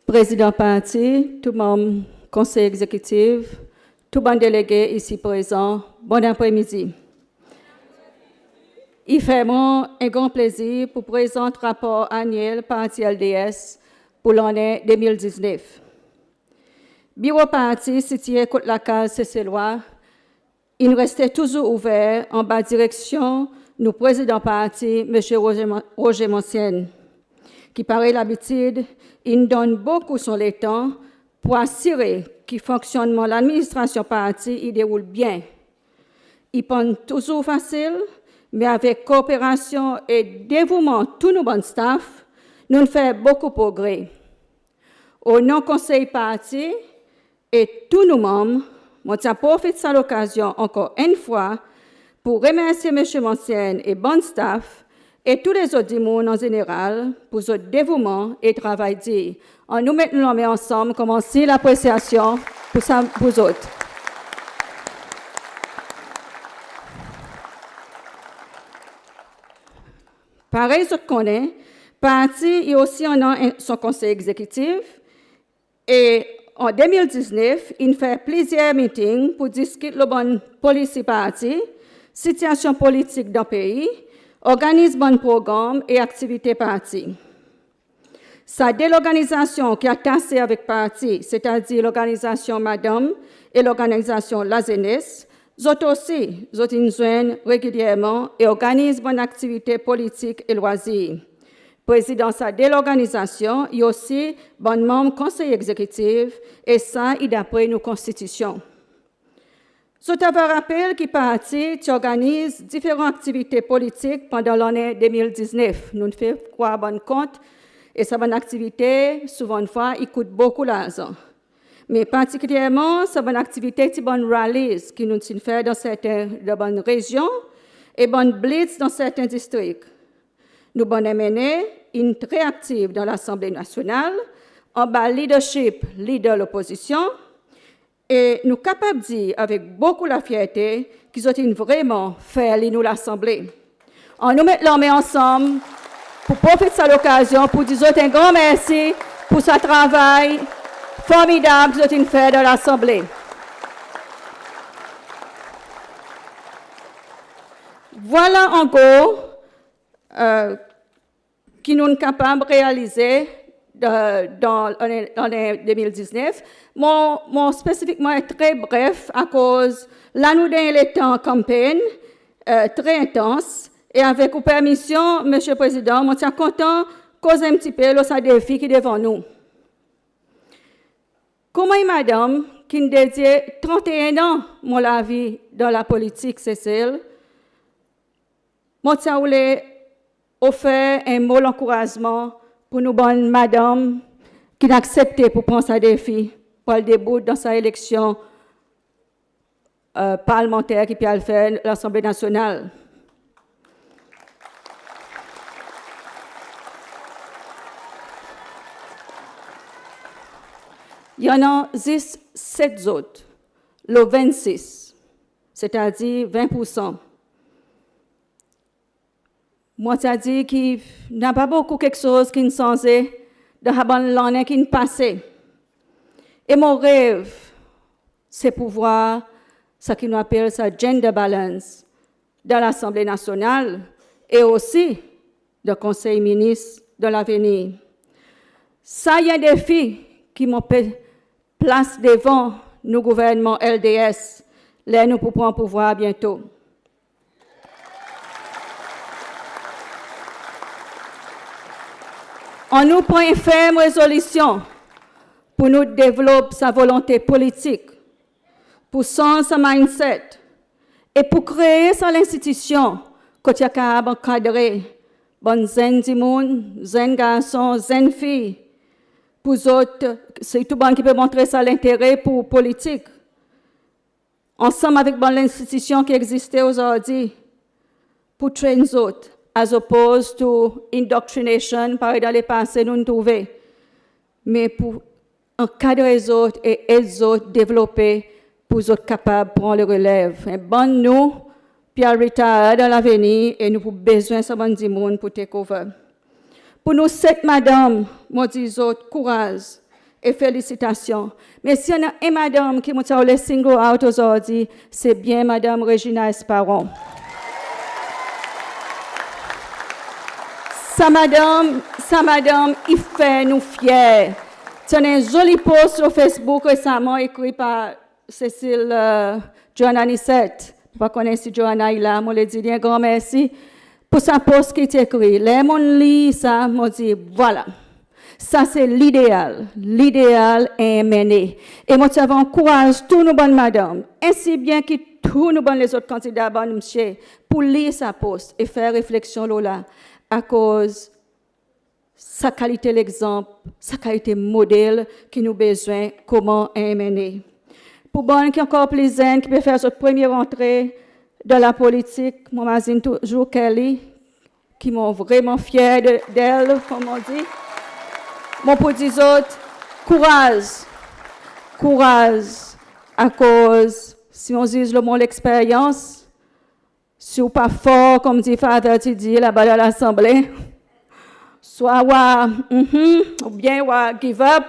Président parti, tout membre conseil exécutif, tout bon délégué ici présent, bon après-midi. Il fait moi un grand plaisir pour présenter le rapport annuel parti LDS pour l'année 2019. Bureau parti situé contre la case CC-Loi, il restait toujours ouvert en bas direction nous président parti, M. Roger Monsienne, qui paraît l'habitude, il donne beaucoup sur le temps pour assurer que le fonctionnement de l'administration parti il déroule bien. Il pas toujours facile, mais avec coopération et dévouement de tous nos bons staff, nous faisons beaucoup de progrès. Au nom du conseil parti et tous nos membres, je profite de l'occasion encore une fois pour remercier M. Monsienne et bon staff et tous les autres monde en général pour leur dévouement et travail dit. En nous mettons les mains ensemble, commencer l'appréciation pour vous autres. Pareil, je connais, parti et aussi on a son conseil exécutif et en 2019, il fait plusieurs meetings pour discuter de la bonne politique parti, situation politique dans le pays, organise bon programme et activités parti. Sa délorganisation qui a cassé avec parti, c'est-à-dire l'organisation Madame et l'organisation La Jeunesse, ils aussi, ils joignent régulièrement et organisent bonne activité politique et loisirs. Président sa délorganisation, il y a aussi bon membre conseil exécutif et ça, il d'après nos constitutions. Je te rappelle que parti organise différentes activités politiques pendant l'année 2019. Nous faisons quoi bon compte et sa bonne activité, souvent une fois, il coûte beaucoup d'argent. Mais particulièrement, sa bonne activité, c'est bonne rallies qui nous fait dans certaines bonnes régions et bonne blitz dans certains districts. Nous bonnes menées, une très active dans l'Assemblée nationale, en bas leadership, leader l'opposition, et nous capables de dire avec beaucoup de fierté qu'ils ont vraiment fait nous l'Assemblée. On nous met les mains ensemble pour profiter de l'occasion pour dire un grand merci pour ce travail formidable qu'ils ont fait dans l'Assemblée. Voilà en gros qui nous sommes capables de réaliser dans l'année 2019. Mon spécifiquement est très bref à cause là nous avons le temps en campagne très intense et avec vos permission, Monsieur le Président, je suis content de causer un petit peu le défi qui est devant nous. Comment madame qui a dédié 31 ans mon la vie dans la politique, Cécile, je voulais offrir un mot d'encouragement pour nous bonnes madame qui a accepté pour prendre ce défi pour le début dans sa élection parlementaire qui peut faire l'Assemblée nationale. Il y en a 7 autres, le 26, c'est-à-dire 20%. Moi, ça dit qu'il n'y a pas beaucoup quelque chose qui est censé de l'année qui est passée. Et mon rêve, c'est pouvoir, ce qu'on appelle ça gender balance, dans l'Assemblée nationale et aussi dans le Conseil ministre de l'avenir. Ça, il y a des défis qui m'ont place devant nos gouvernements LDS, là nous pourrons pouvoir bientôt. On nous prend une ferme résolution pour nous développer sa volonté politique, pour changer sa mindset et pour créer sa institution que tu as encadrer bonnes zen du monde, zen garçons, zen filles. Pour autres, c'est tout le monde qui peut montrer ça l'intérêt pour politique. Ensemble avec l'institution qui existait aujourd'hui, pour traiter les autres, as opposed to indoctrination, par dans les passés, nous trouver. Mais pour encadrer les autres et aider les autres développer pour être capables de prendre le relève. Et bon, nous, Pierre Rita dans l'avenir, et nous avons besoin de ce bon monde pour take over. Pour nous, cette madame, moi dis autres, courage et félicitations. Mais si on a une madame qui m'a le single out aujourd'hui, c'est bien madame Regina Esparon. Sa madame, il fait nous fiers. C'est un joli post sur Facebook récemment écrit par Cécile Johanna Nissette. Je ne sais pas si Johanna est là, je lui dis un grand merci. pour sa poste qui est écrit. Les gens lisent ça, m'ont dit, voilà. Ça, c'est l'idéal. L'idéal est mené. Et moi, j'encourage tous nos bonnes madames, ainsi bien que tous nos bonnes les autres candidats, bonnes monsieur, pour lire sa poste et faire réflexion là, à cause sa qualité l'exemple, sa qualité modèle qui nous besoin, comment est mené. Pour bonnes qui encore plus zen, qui peut faire sa première entrée dans la politique, moi, m'imagine toujours Kelly, qui m'ont vraiment fière d'elle, comme on dit. Mon petit autres, courage, à cause, si on juge le monde l'expérience, si on pas fort, comme dit Father, tu dis là-bas à l'Assemblée, soit ou bien give up,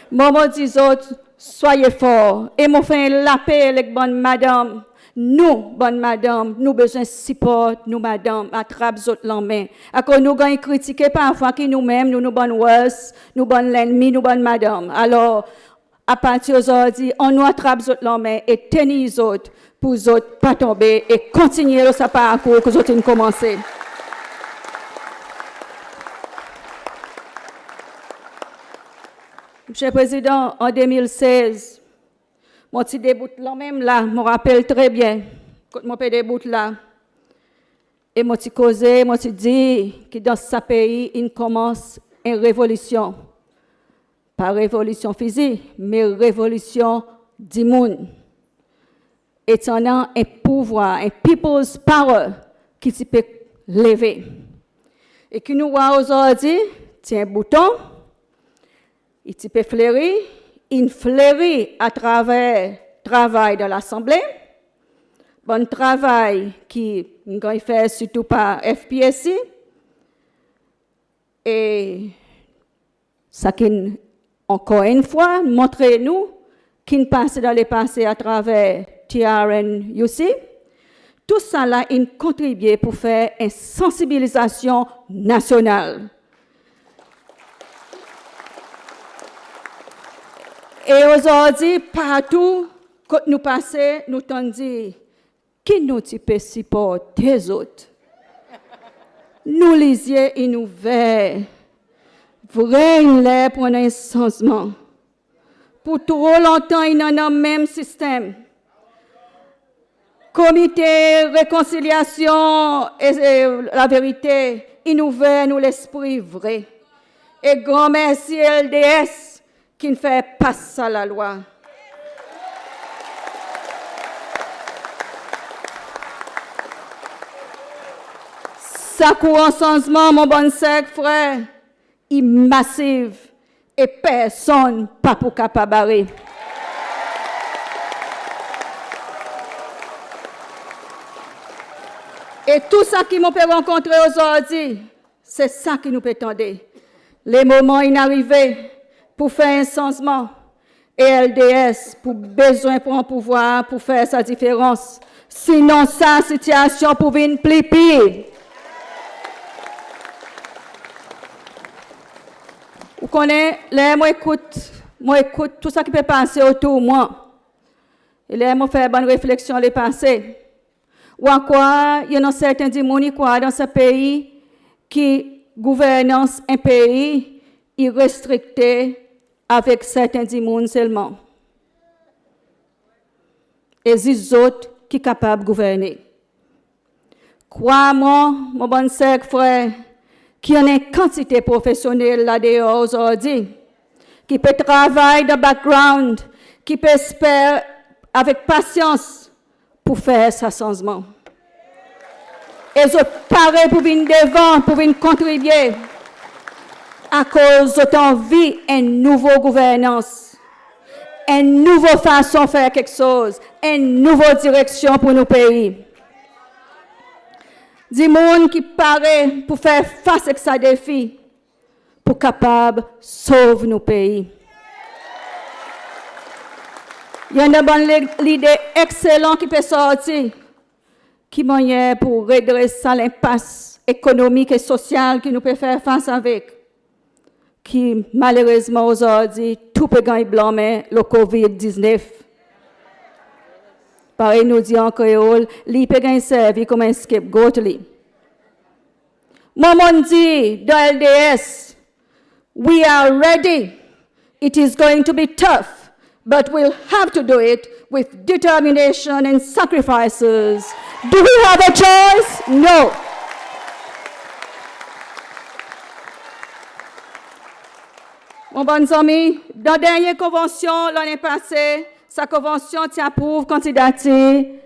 mon petit autres, soyez forts. Et mon fait la paix avec bonne madame. Nous, bonne madame, nous besoin de support, nous, madame, attrape autres en main. À cause nous gagnons critiquer parfois qui nous-mêmes, nous bonnes worse, nous bonnes l'ennemi, nous bonnes madame. Alors, à partir d'aujourd'hui, on nous attrape autres en main et tenir les autres pour les autres pas tomber et continuer le parcours que les autres ont commencé. Monsieur le Président, en 2016, mon petit début là même là, je me rappelle très bien, quand mon petit début là, et mon petit causé, mon petit dit que dans ce pays, il commence une révolution. Pas révolution physique, mais révolution du monde. Étant un pouvoir, un people's power qui se peut lever. Et qui nous voit aujourd'hui, c'est un bouton, il peut fleurir. Il fleurit à travers le travail de l'Assemblée, bon travail qui est fait surtout par FPSC, et ça qui, encore une fois, montrez-nous qu'il passe dans le passé à travers TRNUC. Tout ça là, il contribue pour faire une sensibilisation nationale. Et aujourd'hui, partout, quand nous passons, nous t'en disons, qui nous peut supporter les autres? Nous les yeux et nous verts, vrai pour un changement. Pour trop longtemps, il y a le même système. Comité, réconciliation et la vérité, il nous verts, nous l'esprit vrai. Et grand merci LDS. Qui ne fait pas ça la loi. Ça court en changement, mon bon sec frère, est massif et personne pas pour capable. Et tout ça qui nous peut rencontrer aujourd'hui, c'est ça qui nous peut tendre. Les moments inarrivés pour faire un changement et LDS pour besoin pour un pouvoir pour faire sa différence. Sinon, sa situation pour venir plus pire. Vous connaissez, moi écoute tout ça qui peut passer autour de moi. Et là, moi faire bonne réflexion les passés. Ou encore, il y a certains démons quoi dans ce pays qui gouvernance un pays est restricté avec certains démons seulement. Et les autres qui sont capables de gouverner. Crois-moi, mon bon sec frère, qu'il y a une quantité professionnelle là-dehors aujourd'hui, qui peut travailler dans le background, qui peut espérer avec patience pour faire ce changement. Et je parais pour venir devant, pour venir contribuer. À cause de envie une nouvelle gouvernance, une nouvelle façon de faire quelque chose, une nouvelle direction pour nos pays. Des gens qui paraît pour faire face à ce défi, pour capable de sauver nos pays. Il y a une bonne idée excellente qui peut sortir, qui moyen pour redresser l'impasse économique et sociale que nous pouvons faire face avec. Qui malheureusement aujourd'hui, tout peut gagner blâmer le COVID-19. Pareil nous dit en créole, il peut gagner servi comme un scapegoat. Maman dit dans LDS, we are ready. It is going to be tough, but we'll have to do it with determination and sacrifices. Do we have a choice? No. Mon bon ami, dans la dernière convention l'année passée, sa convention approuve candidature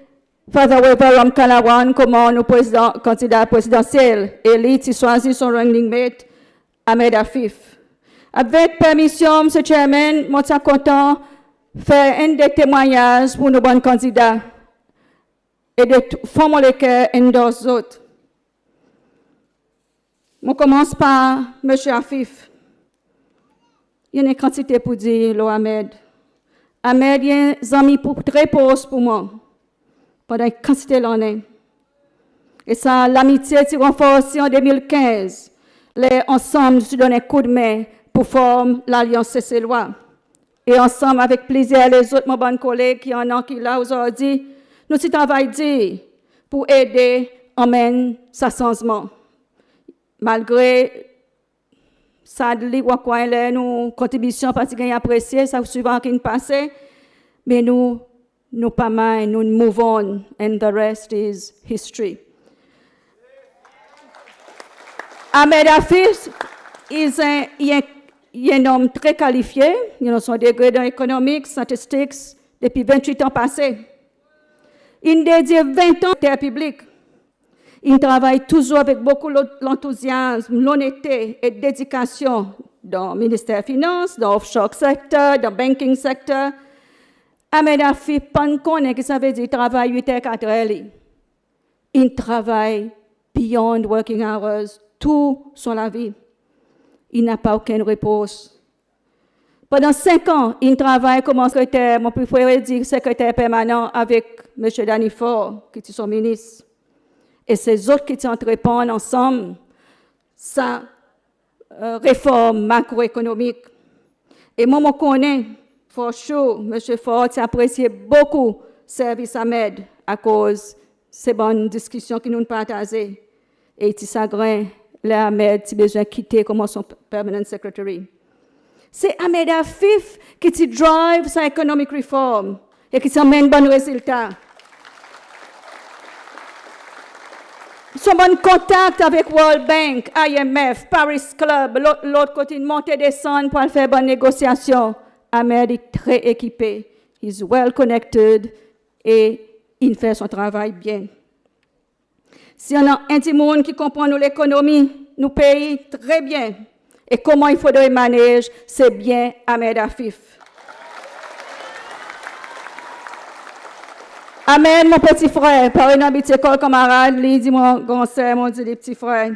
Father Weber Ramkalawan comme nos candidat présidentiel. Et lui, il choisit son running mate, Ahmed Afif. Avec permission, M. Chairman, je suis content de faire un des témoignages pour nos bons candidats et de former lesquels endorse autres. Je commence par M. Afif. Il y a une quantité pour dire, lo Ahmed. Ahmed, il y a des amis très proches pour moi, pendant une quantité d'années. Et ça, l'amitié s'est renforcée en 2015. Les ensemble, nous donnons un coup de main pour former l'Alliance CC-Loi. Et ensemble, avec plaisir, les autres, mes bons collègues qui en ont qui là aujourd'hui, nous travaillons pour aider à mener ce changement. Malgré ça, nos contributions particulièrement appréciées, ça souvent qui passe, mais nous pas mal, nous move on, and the rest is history. Ahmed Afif est un homme très qualifié, il a son degré dans l'économique, statistics, depuis 28 ans passés. Il dédie 20 ans à la public. Il travaille toujours avec beaucoup d'enthousiasme, l'honnêteté et de dédication dans le ministère des Finances, dans l'offshore sector, dans le banking sector. Ahmed Afif, pas connaît que ça veut dire travail 8 heures 4 heures. Il travaille beyond working hours, tout sur la vie. Il n'a pas aucune réponse. Pendant 5 ans, il travaille comme secrétaire, mon préféré dire secrétaire permanent avec M. Danifort, qui est son ministre. Et ces autres qui entreprennent ensemble sa réforme macroéconomique. Et moi, je connais, for sure, M. Ford a apprécié beaucoup le service Ahmed à cause de ces bonnes discussions que nous partageons. Et il s'aggrain, Ahmed a besoin de quitter comme son permanent secretary. C'est Ahmed Afif qui drive sa economic reform et qui amène bon résultat. Son bon contact avec World Bank, IMF, Paris Club, l'autre côté de monter et descendre pour faire bonne négociation. Ahmed est très équipé, il est well connected et il fait son travail bien. Si on a un petit monde qui comprend l'économie, nous payons très bien. Et comment il faudrait manager, c'est bien Ahmed Afif. Ahmed, mon petit frère, par une habitude école camarade, lui dit mon grand sœur, mon dit les petits frères.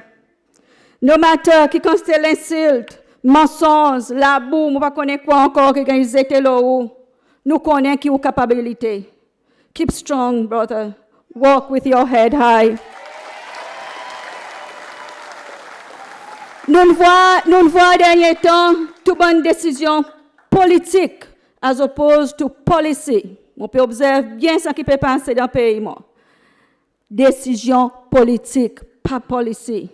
No matter qui constate l'insulte, mensonge, la boue, on ne connaît quoi encore que ils étaient là où. Nous connaissons qui ont capacité. Keep strong, brother. Walk with your head high. Nous voyons dernier temps toute bonne décision politique as opposed to policy. On peut observer bien ce qui peut passer dans le pays. Décision politique, pas policy,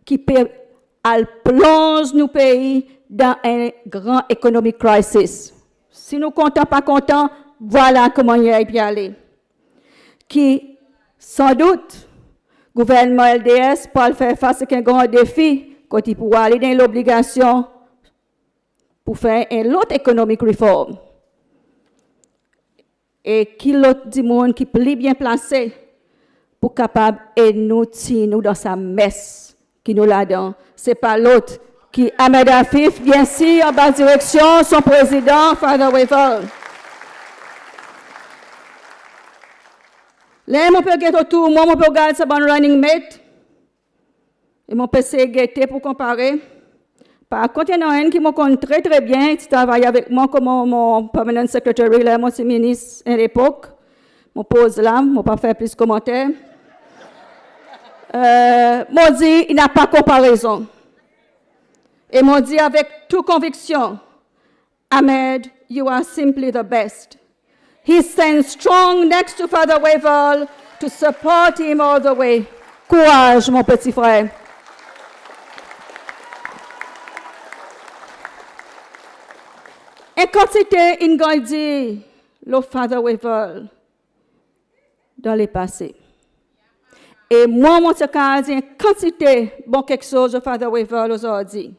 qui peut plonger nos pays dans un grand economic crisis. Si nous ne sommes pas contents, voilà comment il y aller. Qui, sans doute, le gouvernement LDS peut faire face à un grand défi quand il pourra aller dans l'obligation pour faire une autre economic reform. Et qui l'autre du monde qui est bien placé pour capable et nous dans sa messe qui nous l'a donné. Ce n'est pas l'autre qui Ahmed Afif, bien sûr, en bas direction, son président, Father Wevel. Là, je peux guetter autour, moi, je peux regarder sa bonne running mate. Et mon PC guetter pour comparer. Par contre, il y en a un qui me connaît très très bien, qui travaille avec moi comme mon permanent secretary, là, mon ministre à l'époque. Je pose là, je ne vais pas faire plus de commentaires. Moi, dit, il n'a pas de comparaison. Et moi, dit avec toute conviction, Ahmed, you are simply the best. He stands strong next to Father Wevel to support him all the way. Courage, mon petit frère. Et quantité, il a dit, le Father Wevel, dans le passé. Et moi, mon dit, quantité, bon quelque chose, le Father Wevel aujourd'hui.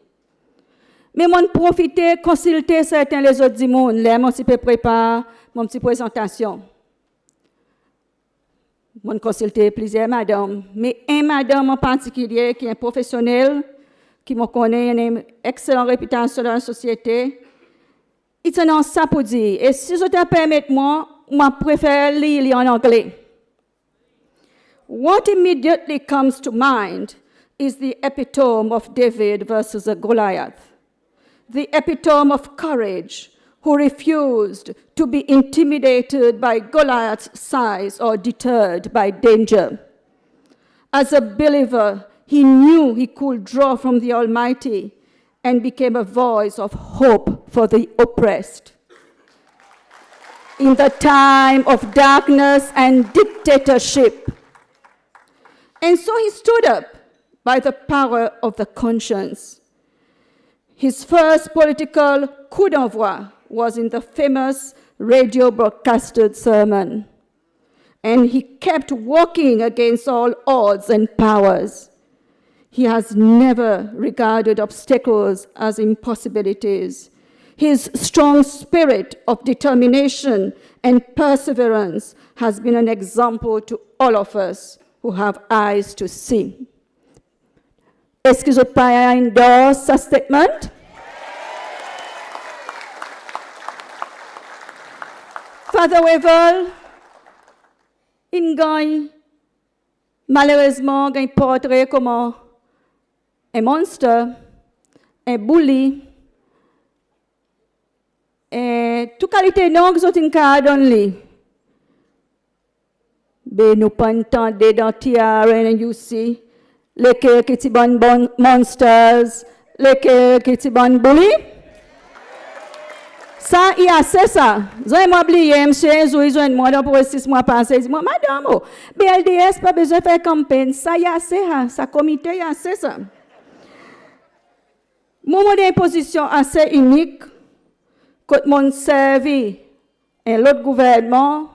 Mais moi, profiter, consulter certains les autres du monde, là, mon petit peu prépare mon petite présentation. Moi, consulter plusieurs madames, mais un madame en particulier qui est un professionnel, qui me connaît, une excellente réputation dans la société. Il tient ça pour dire, et si je te permets, moi préfère lire en anglais. What immediately comes to mind is the epitome of David versus Goliath. The epitome of courage, who refused to be intimidated by Goliath's size or deterred by danger. As a believer, he knew he could draw from the Almighty and became a voice of hope for the oppressed. In the time of darkness and dictatorship. And so he stood up by the power of the conscience. His first political coup d'envoi was in the famous radio broadcasted sermon. And he kept walking against all odds and powers. He has never regarded obstacles as impossibilities. His strong spirit of determination and perseverance has been an example to all of us who have eyes to see. Est-ce que je peux endorse ce statement? Father Wevel, il gagne, malheureusement, un portrait comme un monstre, un bully, et toute qualité non que vous avez donné. Mais nous pas entendre dans TRN and UC, lesquels qui sont bon monsters, lesquels qui sont bon bully. Ça, il y a ça. Vous avez oublié, monsieur, ils ont moi pour 6 mois passés. Ils disent, madame, BLDS, pas besoin de faire campagne. Ça, il y a ça comité, il y a ça. Mon mode d'imposition assez unique, quand mon servi un autre gouvernement,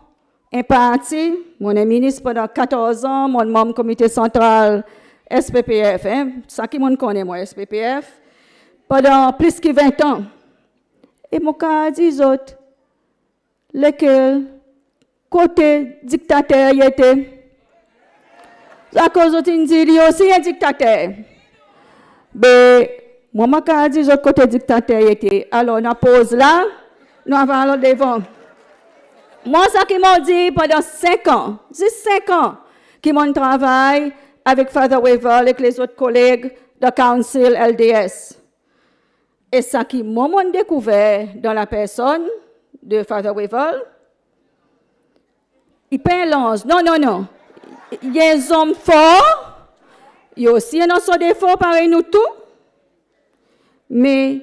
un parti, mon ministre pendant 14 ans, mon membre comité central SPPF, ça qui mon connaît, moi, SPPF, pendant plus que 20 ans. Et mon cas dit autres, lequel côté dictateur il était. À cause de il dit aussi un dictateur. Mais moi mon cas dit autres côté dictateur il était. Alors on pose là, nous allons devant. Moi ça qui m'ont dit pendant 5 ans, 5 ans qui m'ont travaillé avec Father Wevel et les autres collègues de Council LDS. Et ça qui m'a découvert dans la personne de Father Wevel, il peint l'ange. Non. Il y a un homme fort, il y a aussi un autre défaut pareil nous tous, mais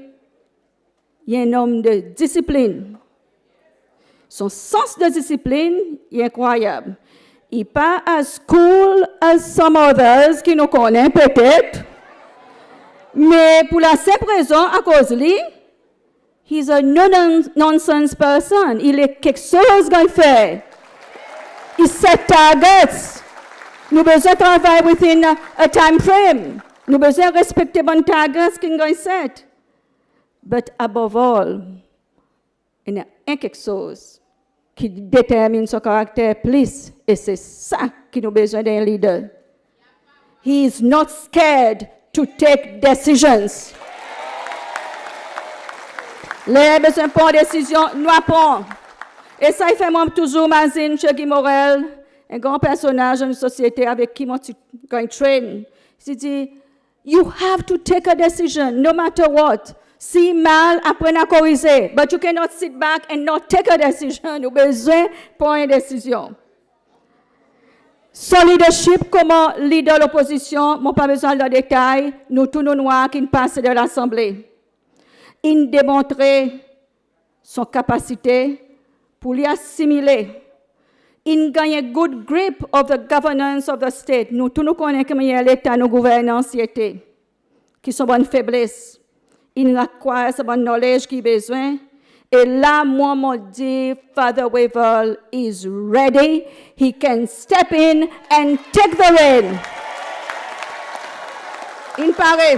il y a un homme de discipline. Son sens de discipline est incroyable. Il n'est pas as cool as some others qui nous connaissent peut-être. Mais pour la simple raison, à cause de lui, he's a no-nonsense person. Il est quelque chose qu'il fait. Il set targets. Nous avons besoin de travailler within a time frame. Nous avons besoin de respecter les targets qu'il a set. But above all, il y a quelque chose qui détermine son caractère plus. Et c'est ça qui nous avons besoin d'un leader. He is not scared to take decisions. Les besoin de prendre décision, nous apprenons. Et ça, il fait moi toujours Mazine, chez Guy Morel, un grand personnage dans une société avec qui moi tu train. Il dit, you have to take a decision, no matter what. Si mal, apprenez à corriger. But you cannot sit back and not take a decision. Nous avons besoin de prendre une décision. Son leadership comme leader de l'opposition, je n'ai pas besoin de détails, nous tous nos noirs qui passent de l'Assemblée. Il démontrait son capacité pour lui assimiler. Il gagne a good grip of the governance of the state. Nous tous nous connaissons comment l'État, nos gouvernances qui sont bonnes faiblesses. Il acquiert ce bon knowledge qu'il a besoin Et là, moi, m'ont dit, Father Wevel is ready. He can step in and take the reign. Il paraît.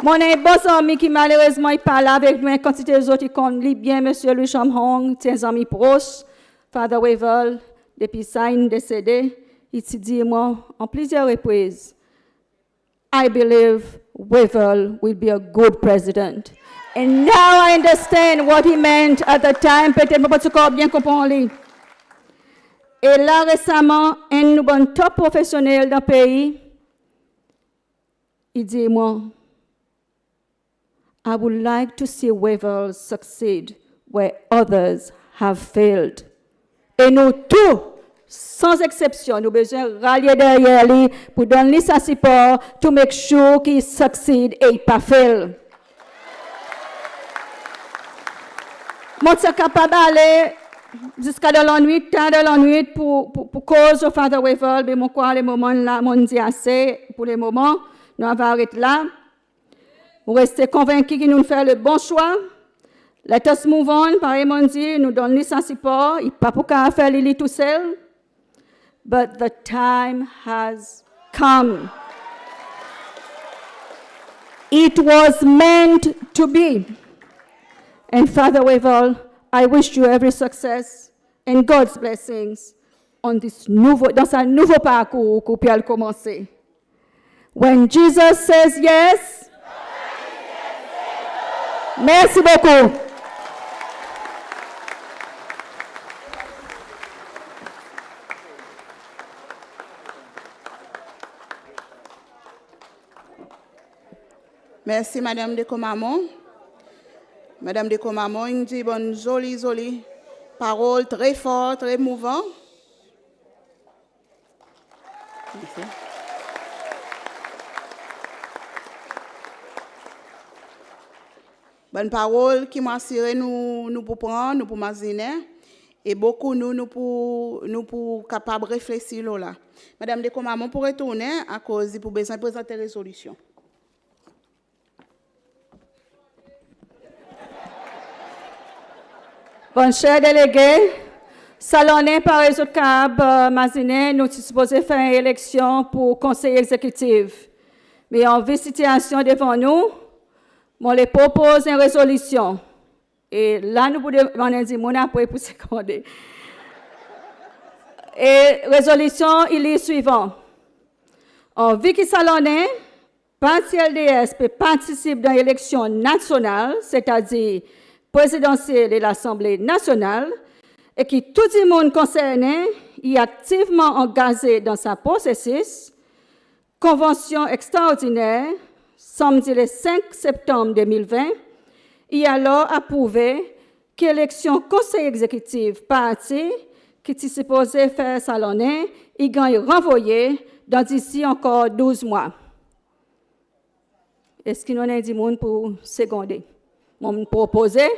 Mon bon ami qui malheureusement il parle avec nous, quantité des autres qui connaissent bien, Monsieur Louis Chamhong, tes amis proches, Father Wevel, depuis ça, il est décédé, il dit moi en plusieurs reprises, I believe Wevel will be a good president. And now I understand what he meant at the time, peut-être pas encore bien comprendre. Et là récemment, un bon top professionnel dans le pays, il dit moi, I would like to see Wevel succeed where others have failed. Et nous tous, sans exception, nous avons besoin de rallier derrière lui pour donner sa support to make sure qu'il succeed et il pas fail. Moi, je suis capable d'aller jusqu'à de l'ennui, tant de l'ennui pour cause de Father Wevel, mais mon quoi, les moments là, mon dit assez pour les moments, nous allons arrêter là. Vous restez convaincus qu'il nous fait le bon choix. Let us move on. Pareil, mon dit, nous donnons son support. Il n'y a pas pour qu'à faire Lily tout seul. But the time has come. It was meant to be. And Father Wevel, I wish you every success and God's blessings on this dans un nouveau parcours qu'on peut commencer. When Jesus says yes, merci beaucoup. Merci, Madame de Comamon. Madame de Comamon, une dit bonne jolie parole, très forte, très mouvante. Merci. Bonne parole qui m'assure nous pour prendre, nous pour m'aziner, et beaucoup nous pour capable de réfléchir là. Madame de Comamon, pour retourner à cause pour besoin de présenter résolution. Bon, chers délégués, salonné par les autres câbles Maziné, nous sommes supposés faire une élection pour conseil exécutif. Mais en vue situation devant nous, on les propose une résolution. Et là, nous pouvons demander mon après pour seconder. Et résolution, il est suivant. En vue qui salonné, parti LDS peut participer dans l'élection nationale, c'est-à-dire présidentielle et l'Assemblée nationale, et que tout le monde concerné est activement engagé dans ce processus, convention extraordinaire, samedi le 5 septembre 2020, il a alors approuvé que l'élection conseil exécutif parti qui est supposé faire salonner, il gagne renvoyé dans d'ici encore 12 mois. Est-ce qu'il y en a du monde pour seconder? Mon proposé.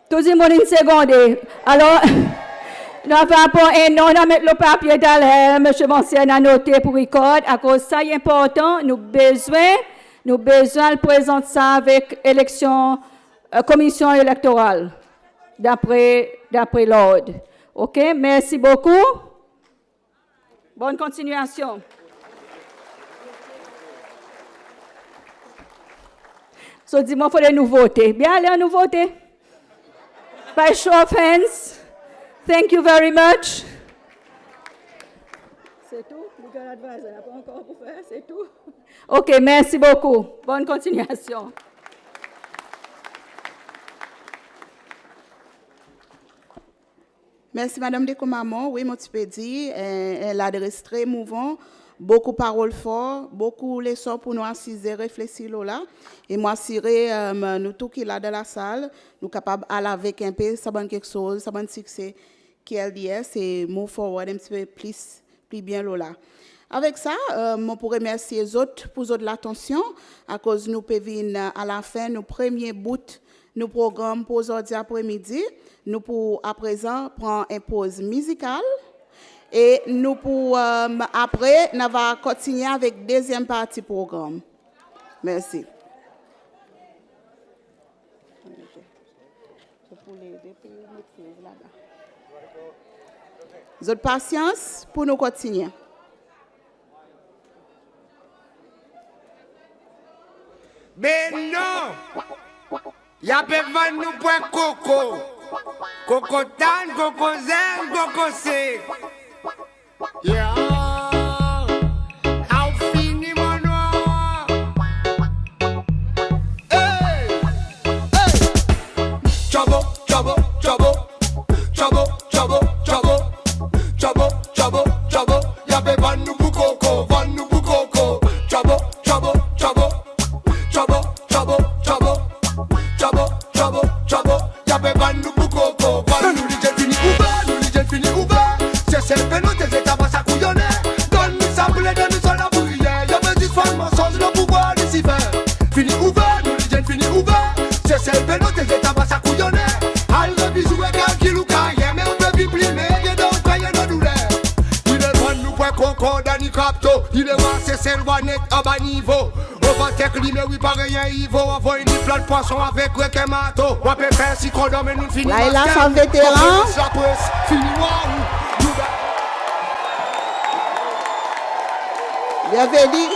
Tout le monde une seconde. Alors, nous avons un nom, on met le papier dans l'air, M. Monsien a noté pour record. À cause de ça, c'est important, nous besoin de présenter ça avec élection, commission électorale, d'après l'ordre. OK, merci beaucoup. Bonne continuation. So, dis-moi, il faut nous voter. Bien, allez, nous voter. By show of hands. Thank you very much. C'est tout? Legal advisor, n'a pas encore pour faire, c'est tout? OK, merci beaucoup. Bonne continuation. Merci, Madame de Comamon. Oui, mon petit peu dit, elle adresse très mouvant, beaucoup de paroles fortes, beaucoup de leçons pour nous assiser, réfléchir là. Et moi, assurer, nous tous qui là dans la salle, nous capables d'aller avec un peu, ça donne quelque chose, ça donne succès qui est LDS et move forward un petit peu plus bien là. Avec ça, je pourrais remercier les autres pour l'attention, à cause nous pouvons venir à la fin, nos premiers bouts, nos programmes pour aujourd'hui après-midi. Nous pour à présent prendre une pause musicale Et nous pour après, nous allons continuer avec deuxième partie programme. Merci. Vous avez patience pour nous continuer. Ben non, y'a besoin de nous pour coco. Coco tan, coco zen, coco c'est. Yeah, how fini mon noir. Hey, hey. Trouble, trouble, trouble, trouble, trouble, trouble, trouble, trouble, trouble. Y'a besoin de nous pour coco, van nous pour coco. Trouble, trouble, trouble. Trouble, trouble, trouble, trouble, trouble, trouble. Y'a besoin de nous pour coco. Nous les fini ouvert, nous les fini ouvert. C'est celle nous tes états vont s'accouillonner. Donne-nous ça pour les deux, nous sommes la bruyère. Y'a besoin de faire mensonge, le pouvoir de s'y faire. Fini ouvert, nous les fini ouvert. C'est celle nous tes états vont s'accouillonner. Al revis jouer calcul ou carrière. Mais on peut vivre mais il y a d'autres cahiers de douleur. Il est bon nous pour coco, Danny Capto. Il est roi, c'est celle net à bas niveau. Mais oui, pas rien, il faut avoir une plat de poisson avec un marteau. On peut faire si qu'on dorme, nous finissons. Là, il a son vétéran. Fini, waouh. Il avait dit.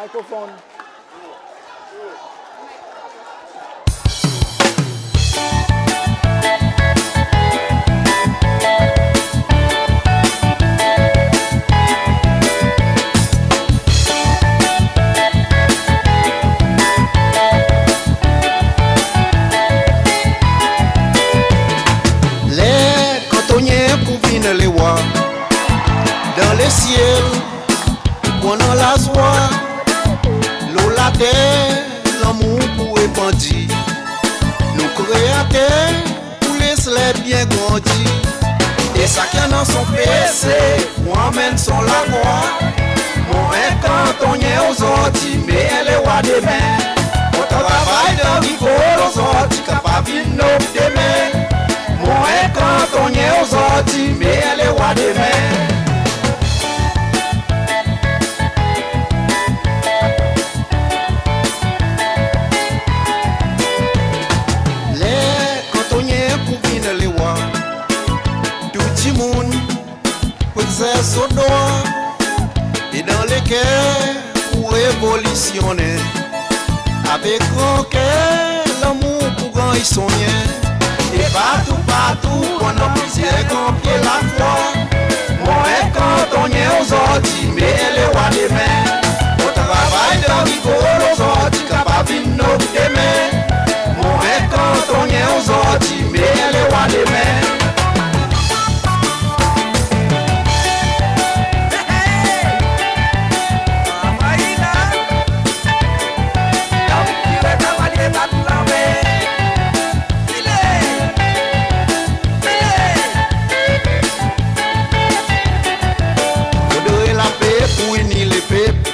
Microphone. Les cantonniers pour venir les voir dans les ciels, pendant la soie, l'eau la terre, l'amour pour répandre. Nous créateurs, pour laisser bien grandir. Et ça qui en son PC, moi mène son la voix. Mon cantonnier aux ordi, mais elle est roi des mains. On travaille dans l'ivre aux ordi, capable de nous demain. Mon cantonnier aux ordi, mais elle est roi des mains. Au doigt et dans les cœurs pour révolutionner avec grand cœur l'amour pour grand ils sont bien et partout partout on a plusieurs grands pieds la foi mon cantonnier aux ordi mais elle est roi des mains au travail de rigolo aux ordi capable de nous demain mon cantonnier aux ordi mais elle est roi des mains.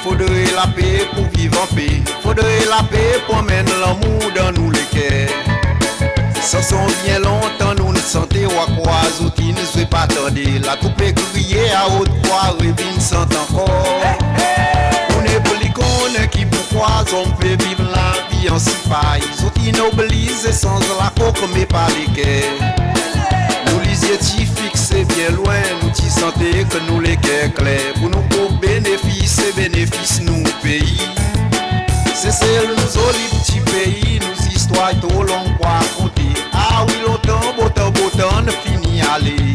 Faudrait la paix pour vivre en paix. Faudrait la paix pour mettre l'amour dans nous les cœurs. Ça sent bien longtemps nous nous sentons à croise ou qui ne soit pas attendé. La coupe est criée à haute voix, revine sans encore. On est poli qu'on est qui pourquoi on peut vivre la vie en si paille. Sauf qui noblise sans la coque mais pas les cœurs. Nous les yeux fixés bien loin, nous t'y sentez que nous les cœurs clairs. Pour nous pour bénéfice et bénéfice nous pays. C'est celle nous au petit pays, nous histoires trop longues pour raconter. Ah oui longtemps, beau temps ne finit aller.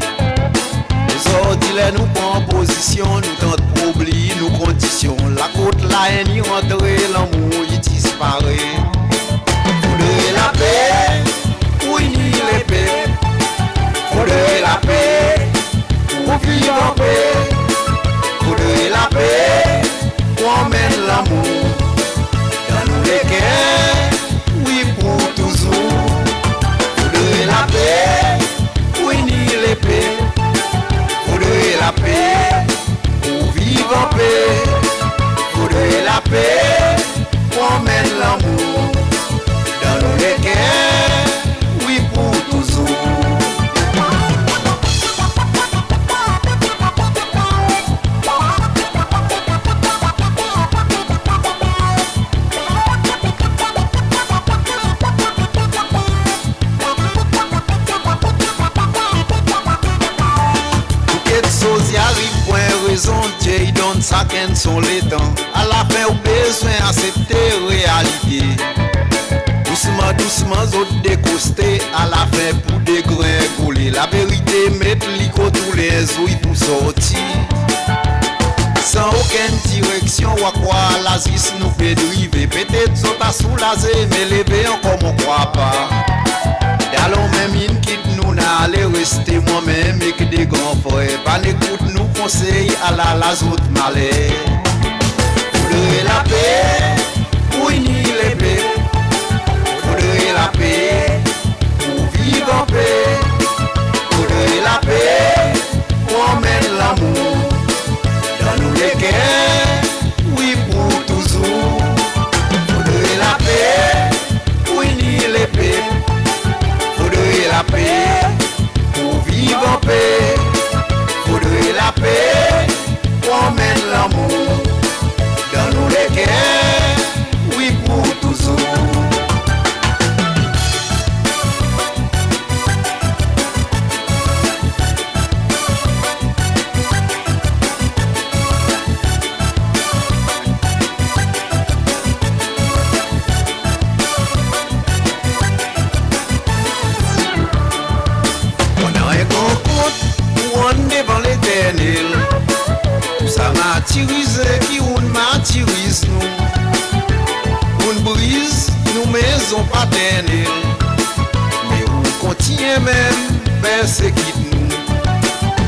Nous ordinaires nous prend position, nous tente pour oublier nos conditions. La côte la haine y rentre, l'amour y disparaît. Faudrait la paix, oui ni les paix. Faudrait la paix, pour vivre en paix. Faudrait la paix, ça qu'en sont les temps. À la fin, au besoin accepter réalité. Doucement, doucement, autres décostés. À la fin, pour dégringoler. La vérité, mettre l'icône tous les ouïes pour sortir. Sans aucune direction, ou à quoi l'Asis nous fait driver. Peut-être sont à soulager, mais lever encore on croit pas. Allons même une quitte nous n'allez rester moi-même et que des grands frères. Pas n'écoute nous conseils à la autres malais. Faudrait la paix, pour unir les paix. Faudrait la paix, pour vivre en paix. Faudrait la paix, pour emmener l'amour. Dans nous les cœurs, oui pour toujours. Faudrait la paix, pour unir les paix. Faudrait la paix, pour vivre en paix. Faudrait la paix, pour emmener l'amour. Dans nous les cœurs, oui pour toujours. Devant l'éternel, ça martyrise qui on martyrise nous. On brise nos maisons paternelles, mais on continue même persécuter nous.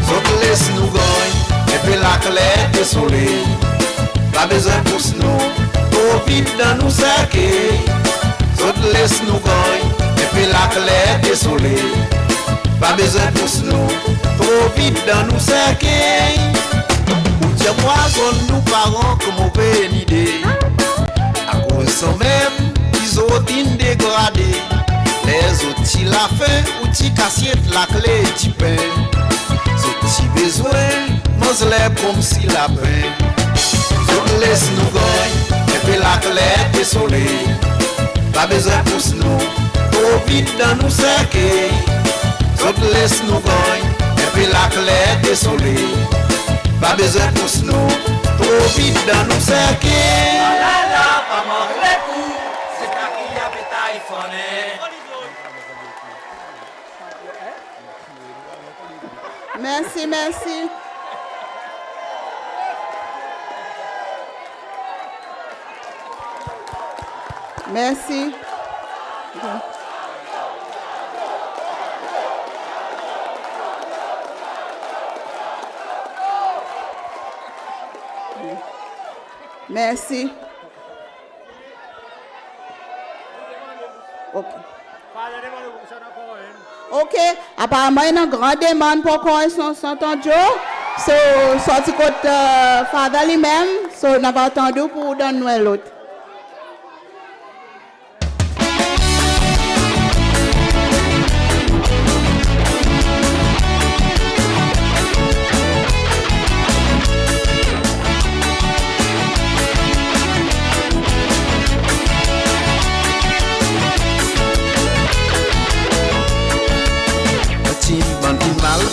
Zot laisse nous gagner, et puis la claire du soleil. Pas besoin pour nous, trop vite dans nos cercueils. Zot laisse nous gagner, et puis la claire du soleil. Pas besoin pour nous, trop vite dans nos cercueils. Ou dire poisonne nous parents comme on peut une idée. À cause sans même, ils ont une dégradée. Les outils la faim, outils cassette, la clé du pain. Outils besoin, mange-les comme si la pain. Ils laisse nous gagner, et puis la clé du soleil. Pas besoin pour nous, trop vite dans nos cercueils. Zot laisse nous gagner, et puis la claire des soleils. Pas besoin pour nous, trop vite dans nos cercueils. Là là, pas mort les coups, c'est ta qui a pétaille fonné. Merci, merci. Merci. Merci. Ok. Ok. Apparemment, il y a une grande demande pour qu'on s'entende. So, sorti côté Father lui-même. So, on n'a attendu pour donner l'autre.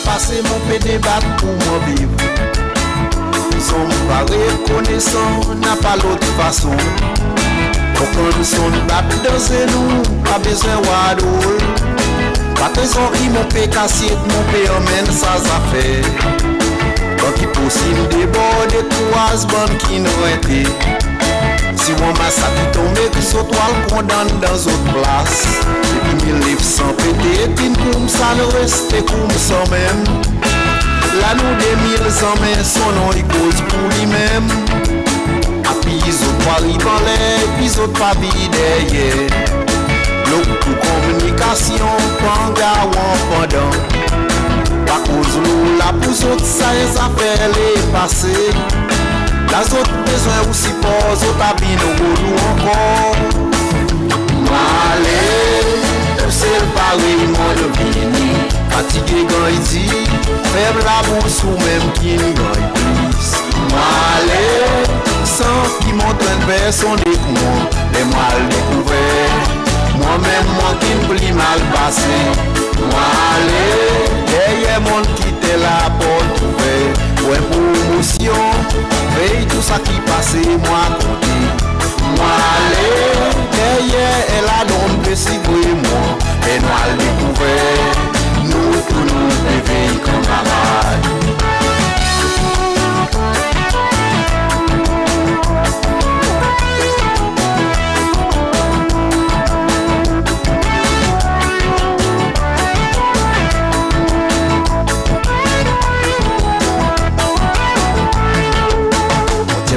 Passer mon peu débattre pour moi vivre. Son pas reconnaissant, n'a pas l'autre façon. Aucun son battre dans nous, pas besoin wadoul. Pas besoin qui mon peu cassé, mon peu emmène sans affaire. Quand il possible déborder trois bandes qui nous été. Si on m'a sapi tombé, que ce toile condamne dans autre place. Et puis 1000 livres sans péter, puis comme ça ne reste comme ça même. Là nous des 1000 ans, mais son nom il cause pour lui-même. A puis ils ont pas arrivé en l'air, puis ils ont pas vie derrière. L'eau pour communication, panga ou pendant. Pas cause l'eau, la pousse autres, ça les affaires les passées. Les autres besoins aussi pour les autres habits nous encore. Malé, tout c'est pareil, mon vini. Fatigué quand il dit, faible la bourse ou même qui nous gagne plus. Malé, sans qui m'entraîne personne des coups, les mal découverts. Moi-même, moi qui me plie mal passé. Malé, derrière mon qui était là pour trouver. Ouais, promotion, veille ça qui passe, moi compter. Moi aller, derrière, elle a donc si moi, et nous allons découvrir, nous tous nous réveillons camarades.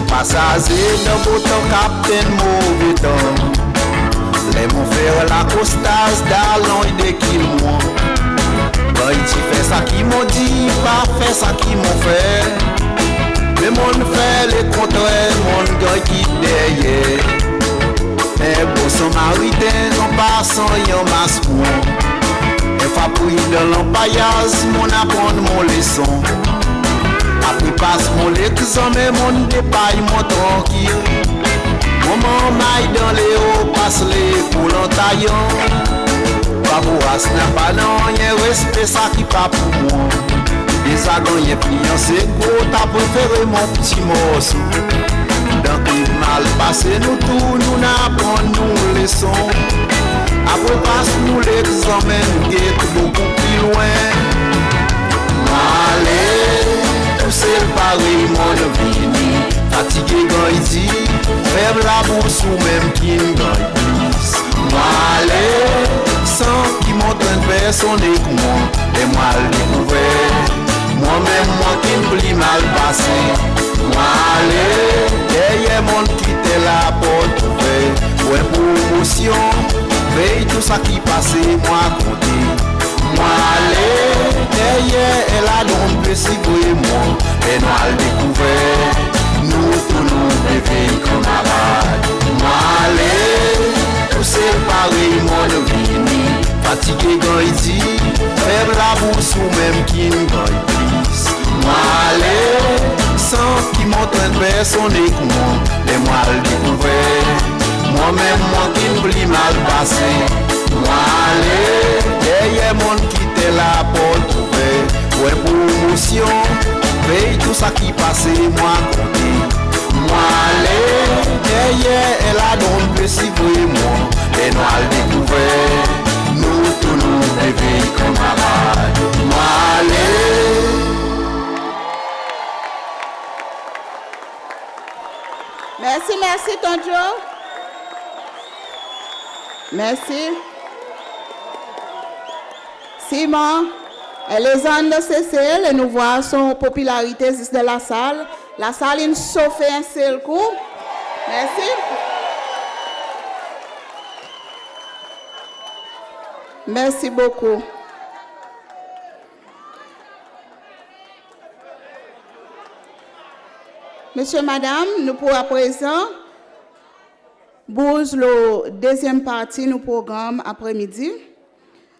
Passager dans bouton capitaine mauvais temps. Les mon frère la costas d'allons et de qui moi. Quand il fait ça qui m'ont dit, pas fait ça qui m'ont fait. Mais mon fait le contraire, mon gars qui derrière. Un beau samaritain en passant y'en masse moi. Un fapouille dans l'empaillage, mon apprendre mon leçon. Après passe mon l'examen, mon dépaille, mon tranquille. Maman maille dans les hauts, passe les poules en taillant. Babouas n'a pas non, y'a respect ça qui pas pour moi. Des agons y'a pliant, c'est gros, t'as préféré mon petit morceau. Dans le mal passé, nous tous, nous n'apprenons nous leçons. Après passe nous l'examen, nous guette beaucoup plus loin. Allez. C'est pareil, mon vini. Fatigué quand il dit, faible la bourse ou même qui ne gagne plus. Moi, allez, sans qui m'entraîne personne et moi, et moi le découvert. Moi-même, moi qui ne plie mal passé. Moi, allez, derrière mon quitte la porte ouverte. Ouais, promotion, veille tout ça qui passait, moi compter. Moi aller, derrière elle a donc si vous et moi, et nous allons découvrir, nous tous nous réveillons camarades. Moi aller, tout c'est pareil, mon vini, fatigué quand il dit, faible la bourse ou même qui ne gagne plus. Moi aller, sans qui m'entraîne personne et moi, et moi le découvrir, moi-même moi qui ne plie mal passé. Moi aller, derrière mon quitte la porte ouverte. Ouais, promotion, veille tout ça qui passait, moi compter. Moi aller, derrière elle a donc si vous et moi, et nous allons découvrir, nous tous nous réveillons camarades. Moi aller. Merci, Tonjo. Merci. Simon, Elisande Cécile, et nous voyons son popularité de la salle. La salle est chauffée un seul coup. Merci. Merci beaucoup. Monsieur, madame, nous pour à présent, bouge la deuxième partie de nos programmes après-midi.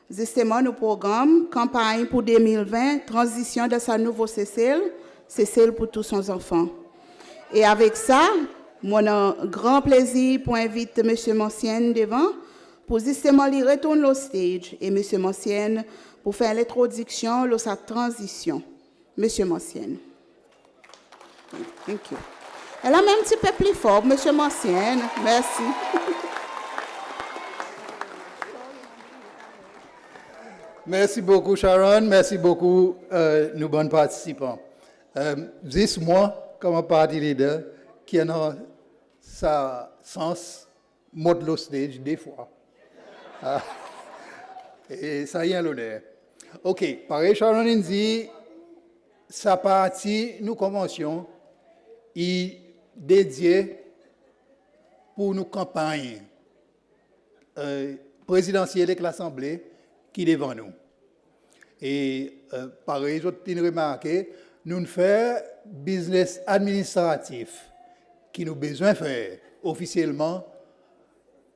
Justement, nos programmes, campagne pour 2020, transition de sa nouveau Cécile pour tous ses enfants. Et avec ça, moi, j'ai un grand plaisir pour inviter M. Mancienne devant, pour justement lui retourner au stage. Et M. Mancienne, pour faire l'introduction de sa transition. M. Mancienne. Thank you. Elle a même un petit peu plus fort, M. Mancienne. Merci. Merci beaucoup, Sharon. Merci beaucoup, nos bons participants. Juste moi, comme party leader, qui a sa sens mode le stage des fois. Et ça y est l'honneur. OK, pareil, Sharon dit, sa partie, nous commencions, est dédiée pour nos campagnes présidentielles avec l'Assemblée qui est devant nous. Et pareil, je tiens à remarquer, nous faisons business administratif qui nous besoin de faire officiellement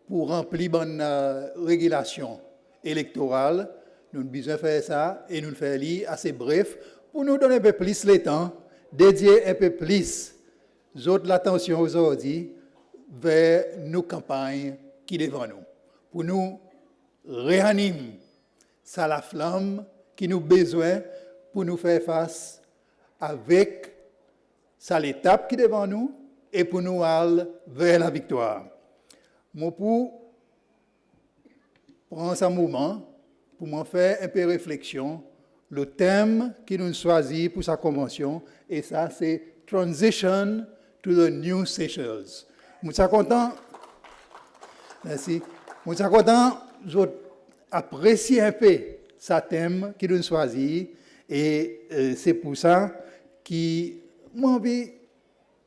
pour remplir bonne régulation électorale. Nous avons besoin de faire ça et nous le faisons assez bref pour nous donner un peu plus le temps, dédier un peu plus l'attention aujourd'hui vers nos campagnes qui sont devant nous. Pour nous réanimer ça la flamme qui nous besoin pour nous faire face avec ça l'étape qui est devant nous et pour nous aller vers la victoire. Mon pour prendre un moment pour m'en faire un peu réflexion, le thème qui nous choisit pour sa convention, et ça c'est Transition to the New Seychelles. Je suis content. Merci. Je suis content d'apprécier un peu ce thème qui nous choisit, et c'est pour ça que j'ai envie de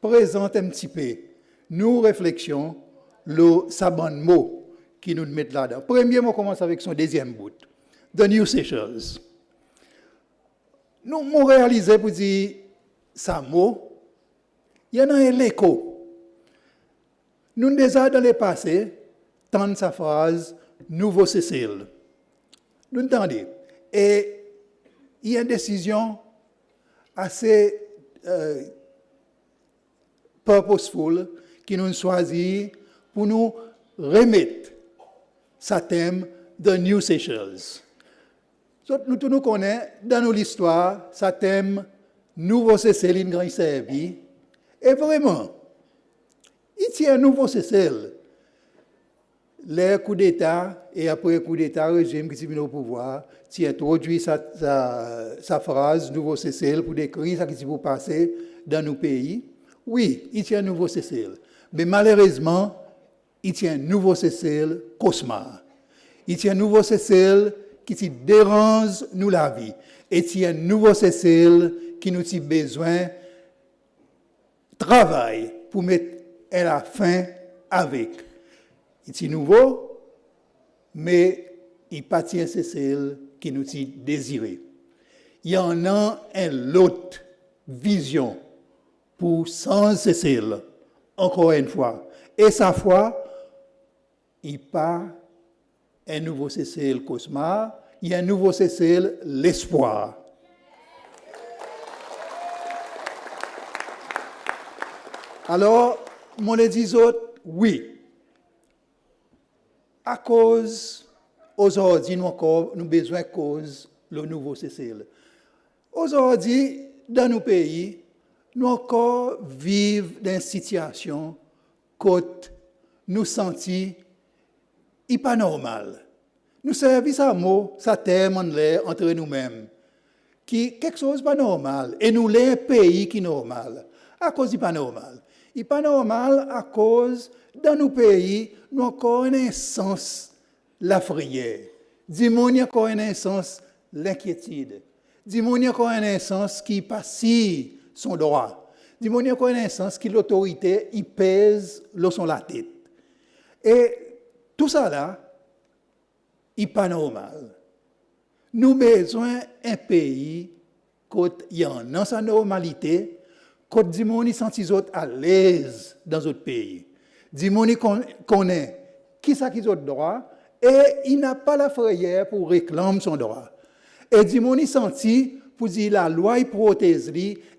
présenter un petit peu nos réflexions, le sabon mot qui nous met là-dedans. Premier mot commence avec son deuxième bout, The New Seychelles. Nous avons réalisé pour dire ça mot, il y en a un écho. Nous avons déjà dans le passé, tant sa phrase Nouveau Cécile. Nous entendons. Et il y a une décision assez purposeful qui nous choisit pour nous remettre ce thème de New Seychelles. Nous tous nous connaissons dans nos histoires ce thème Nouveau Seychelles grand servi. Et vraiment, il tient un nouveau Seychelles. Les coups d'État et après le coup d'État, le régime qui est venu au pouvoir, qui introduit sa phrase Nouveau Seychelles pour décrire ce qui s'est passé dans nos pays. Oui, il tient un nouveau Seychelles. Mais malheureusement, il tient un nouveau Seychelles cauchemar. Il tient un nouveau Seychelles qui dérange nous la vie. Et il tient un nouveau Seychelles qui nous a besoin de travail pour mettre à la fin avec. Il est nouveau, mais il partit à Seychelles qui nous a désiré. Il y en a une autre vision pour sans Seychelles, encore une fois. Et sa foi, il part un nouveau Seychelles cauchemar, il y a un nouveau Seychelles l'espoir. Alors, mon dit oui. À cause, aujourd'hui, nous avons besoin de cause le nouveau Seychelles. Aujourd'hui, dans nos pays, nous encore vivons dans une situation que nous sentons pas normal. Nous servons à mot, ça terme en l'air entre nous-mêmes, qui quelque chose pas normal. Et nous sommes un pays qui est normal. À cause du pas normal. Il n'est pas normal à cause, dans nos pays, nous avons encore un sens la frayeur. Nous encore un sens l'inquiétude. Nous encore un sens qui passe son droit. Nous encore un sens qui l'autorité il pèse sur la tête. Et tout ça là, il n'est pas normal. Nous avons besoin d'un pays où il y en a sa normalité, où les gens se sentent à l'aise dans notre pays. Les gens connaissent qui ça qui a droit et il n'a pas la frayeur pour réclamer son droit. Et les gens se sentent pour dire la loi est protège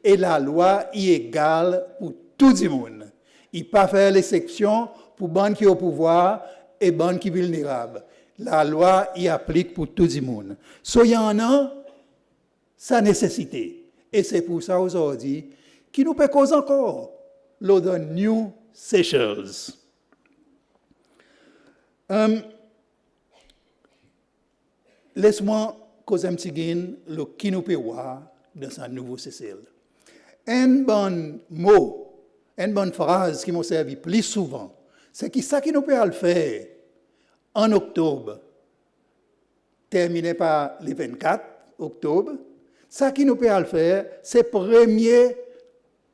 et la loi est égale pour tout le monde. Il ne pas faire l'exception pour les gens qui sont au pouvoir et les gens qui sont vulnérables. La loi y applique pour tout le monde. Il y en a sa nécessité. Et c'est pour ça aujourd'hui qui nous peut causer encore le New Seychelles. Laisse-moi causer un petit gain le qui nous peut voir dans ce nouveau Seychelles. Un bon mot, une bonne phrase qui m'a servi plus souvent, c'est que ça qui nous peut le faire en octobre, terminé par le 24 octobre, ça qui nous peut le faire, c'est le premier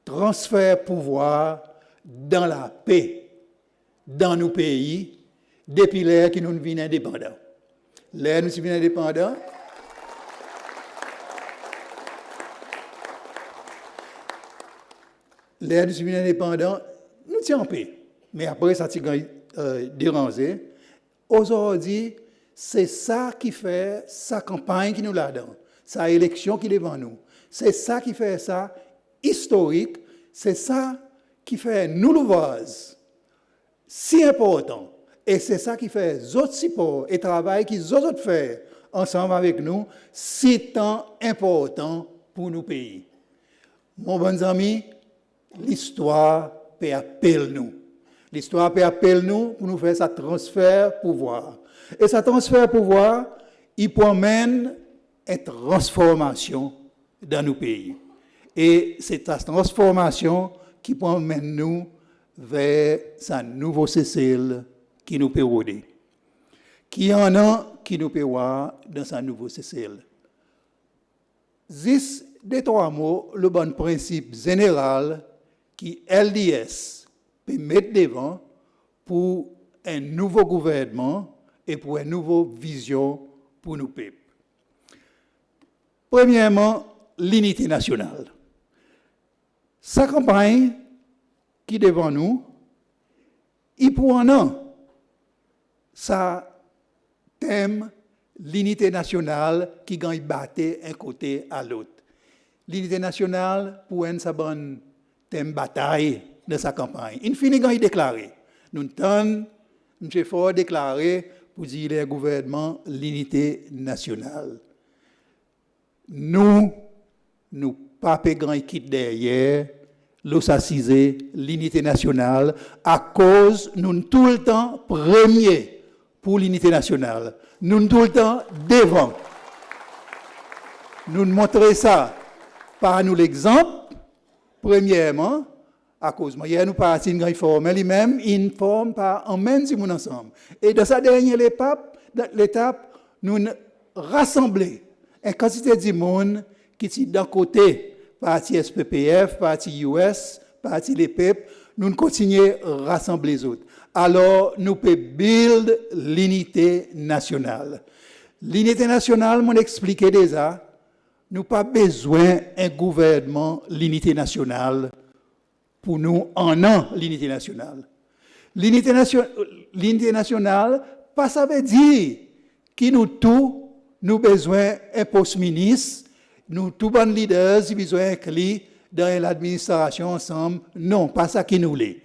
transfert pouvoir dans la paix dans nos pays depuis l'ère qui nous vient indépendants. L'ère nous vient indépendants. L'ère nous vient indépendants, nous sommes en paix. Mais après, ça a dérangé. Aujourd'hui, c'est ça qui fait sa campagne qui nous l'a donné, sa élection qui est devant nous. C'est ça qui fait ça historique, c'est ça qui fait nous le vase si important. Et c'est ça qui fait les autres supports et travail qu'ils les autres font ensemble avec nous si tant important pour nos pays. Mon bon ami, l'histoire peut appeler nous. L'histoire peut appeler nous pour nous faire sa transfert pouvoir. Et sa transfert pouvoir, il promène une transformation dans nos pays. Et c'est cette transformation qui promène nous vers sa nouveau Cécile qui nous peut aider. Qui en a qui nous peut voir dans sa nouveau Cécile. Juste des trois mots, le bon principe général qui LDS peut mettre devant pour un nouveau gouvernement et pour une nouvelle vision pour nos peuples. Premièrement, l'unité nationale. Sa campagne qui est devant nous, il prend sa thème l'unité nationale qui gagne battre un côté à l'autre. L'unité nationale pour un bon thème bataille de sa campagne. Il finit quand il déclaré. Nous entendons M. Ford déclarer pour dire le gouvernement l'unité nationale. Nous pas grand quitte derrière l'osacisé l'unité nationale à cause nous tout le temps premier pour l'unité nationale. Nous tout le temps devant. Nous montrons ça par nous l'exemple. Premièrement, à cause de hier nous parti une forme lui-même, une forme par emmène si nous ensemble. Et dans sa dernière l'étape, nous rassembler une quantité de monde qui est d'un côté parti SPPF, parti US, parti les peuples, nous continuons à rassembler les autres. Alors, nous pouvons build l'unité nationale. L'unité nationale, m'ont expliqué déjà, nous pas besoin d'un gouvernement, l'unité nationale, pour nous en an l'unité nationale. L'unité nationale, pas ça veut dire que nous tous, nous besoin d'un post-ministre, nous tous bons leaders, nous besoin d'un clé dans l'administration ensemble. Non, pas ça qui nous l'est.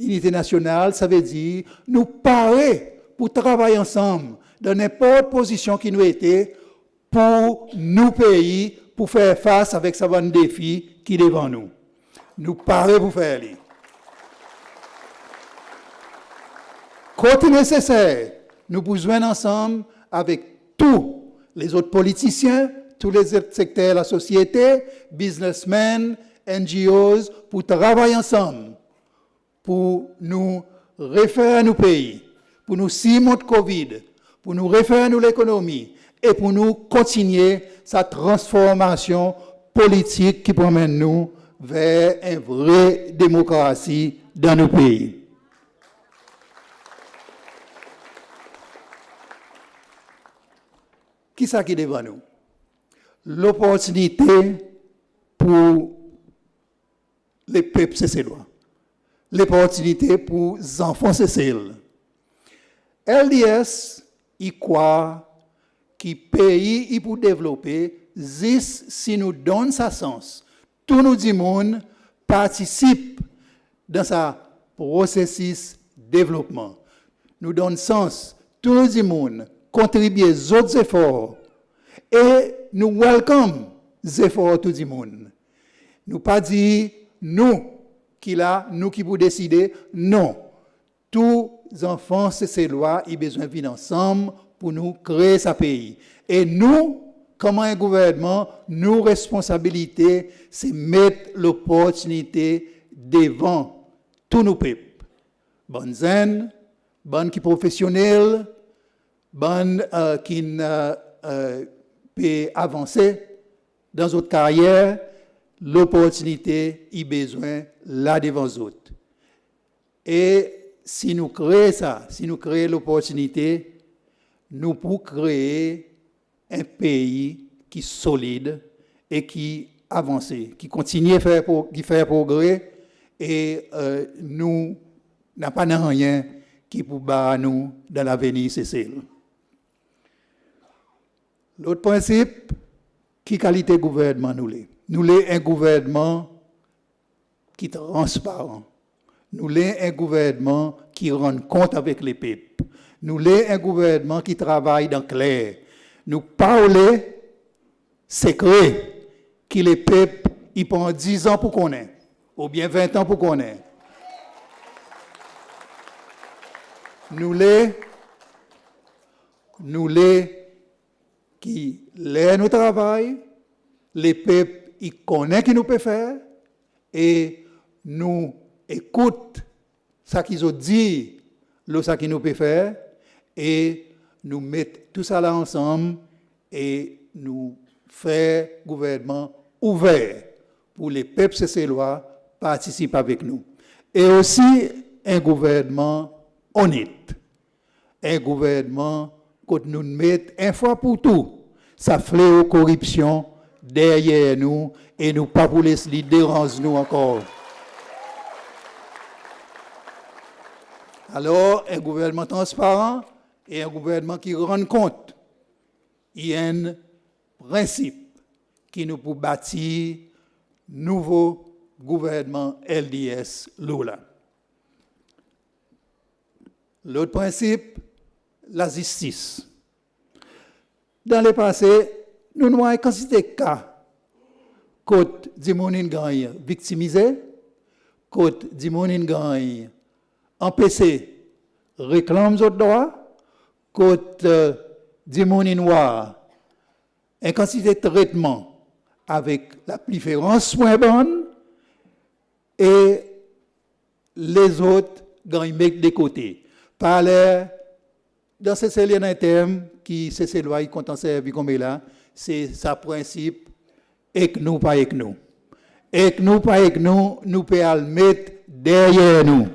L'unité nationale, ça veut dire nous parer pour travailler ensemble dans n'importe position qui nous était pour nos pays, pour faire face avec ce bon défi qui est devant nous. Nous parer pour faire les. Quand nécessaire, nous besoin ensemble avec tous les autres politiciens, tous les autres secteurs de la société, businessmen, NGOs, pour travailler ensemble, pour nous refaire à nos pays, pour nous surmonter Covid, pour nous refaire à l'économie et pour nous continuer sa transformation politique qui promène nous vers une vraie démocratie dans nos pays. Qui est-ce qui est devant nous? L'opportunité pour les peuples cécélois. L'opportunité pour les enfants cécélois. LDS, il croit que le pays il pour développer, si nous donnons sa sens, tout nous dit monde participe dans sa processus de développement. Nous donnons sens, tout nous dit monde contribue aux autres efforts et nous welcome les efforts tout le monde. Nous pas dire nous qui là, nous qui pour décider, non. Tous les enfants, ces lois, ils ont besoin de venir ensemble pour nous créer ce pays. Et nous, comme un gouvernement, nos responsabilités, c'est mettre l'opportunité devant tous nos peuples. Bonnes zen, bonnes qui professionnels, bonnes qui peut avancer dans notre carrière, l'opportunité y besoin là devant les autres. Et si nous créons ça, si nous créons l'opportunité, nous pouvons créer un pays qui est solide et qui avance, qui continue à faire progrès et nous n'avons pas rien qui peut battre nous dans l'avenir Cécile. L'autre principe, qui qualité de gouvernement nous l'est? Nous l'avons un gouvernement qui est transparent. Nous l'avons un gouvernement qui rend compte avec les peuples. Nous l'avons un gouvernement qui travaille dans le clair. Nous parlons secret que les peuples ils prennent 10 ans pour connaître, ou bien 20 ans pour connaître. nous qui les nous travaillent, les peuples ils connaissent qui nous peut faire et nous écoutent ce qu'ils ont dit, ce qu'ils nous peut faire et nous mettons tout ça là ensemble et nous faisons gouvernement ouvert pour les peuples cécélois participent avec nous. Et aussi un gouvernement honnête, un gouvernement que nous mettons une fois pour tout, ça fléau corruption derrière nous et nous pas pour laisser déranger nous encore. Alors, un gouvernement transparent et un gouvernement qui rend compte, il y a un principe qui nous peut bâtir nouveau gouvernement LDS Lula. L'autre principe, la justice. Dans le passé, nous avons une quantité de cas côté des gens qui victimisés, côté des gens qui empêchés réclament leurs droits, côté des gens noirs, une quantité de traitement avec la préférence moins bonne et les autres gagnent des côtés. Par l'air, dans ces liens termes qui ces lois qui comptent en servir comme là, c'est sa principe et que nous pas avec nous. Et que nous pas avec nous, nous pouvons le mettre derrière nous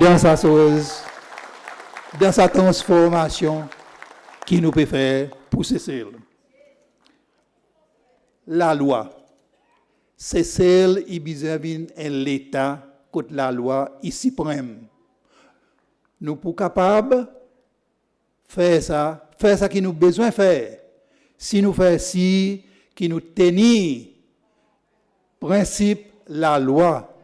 dans sa chose, dans sa transformation qui nous peut faire pour cesser. La loi, c'est celle qui besoin l'État contre la loi ici suprême. Nous sommes capables de faire ça qui nous besoin de faire. Si nous faisons ci, qui nous tenons, principe, la loi,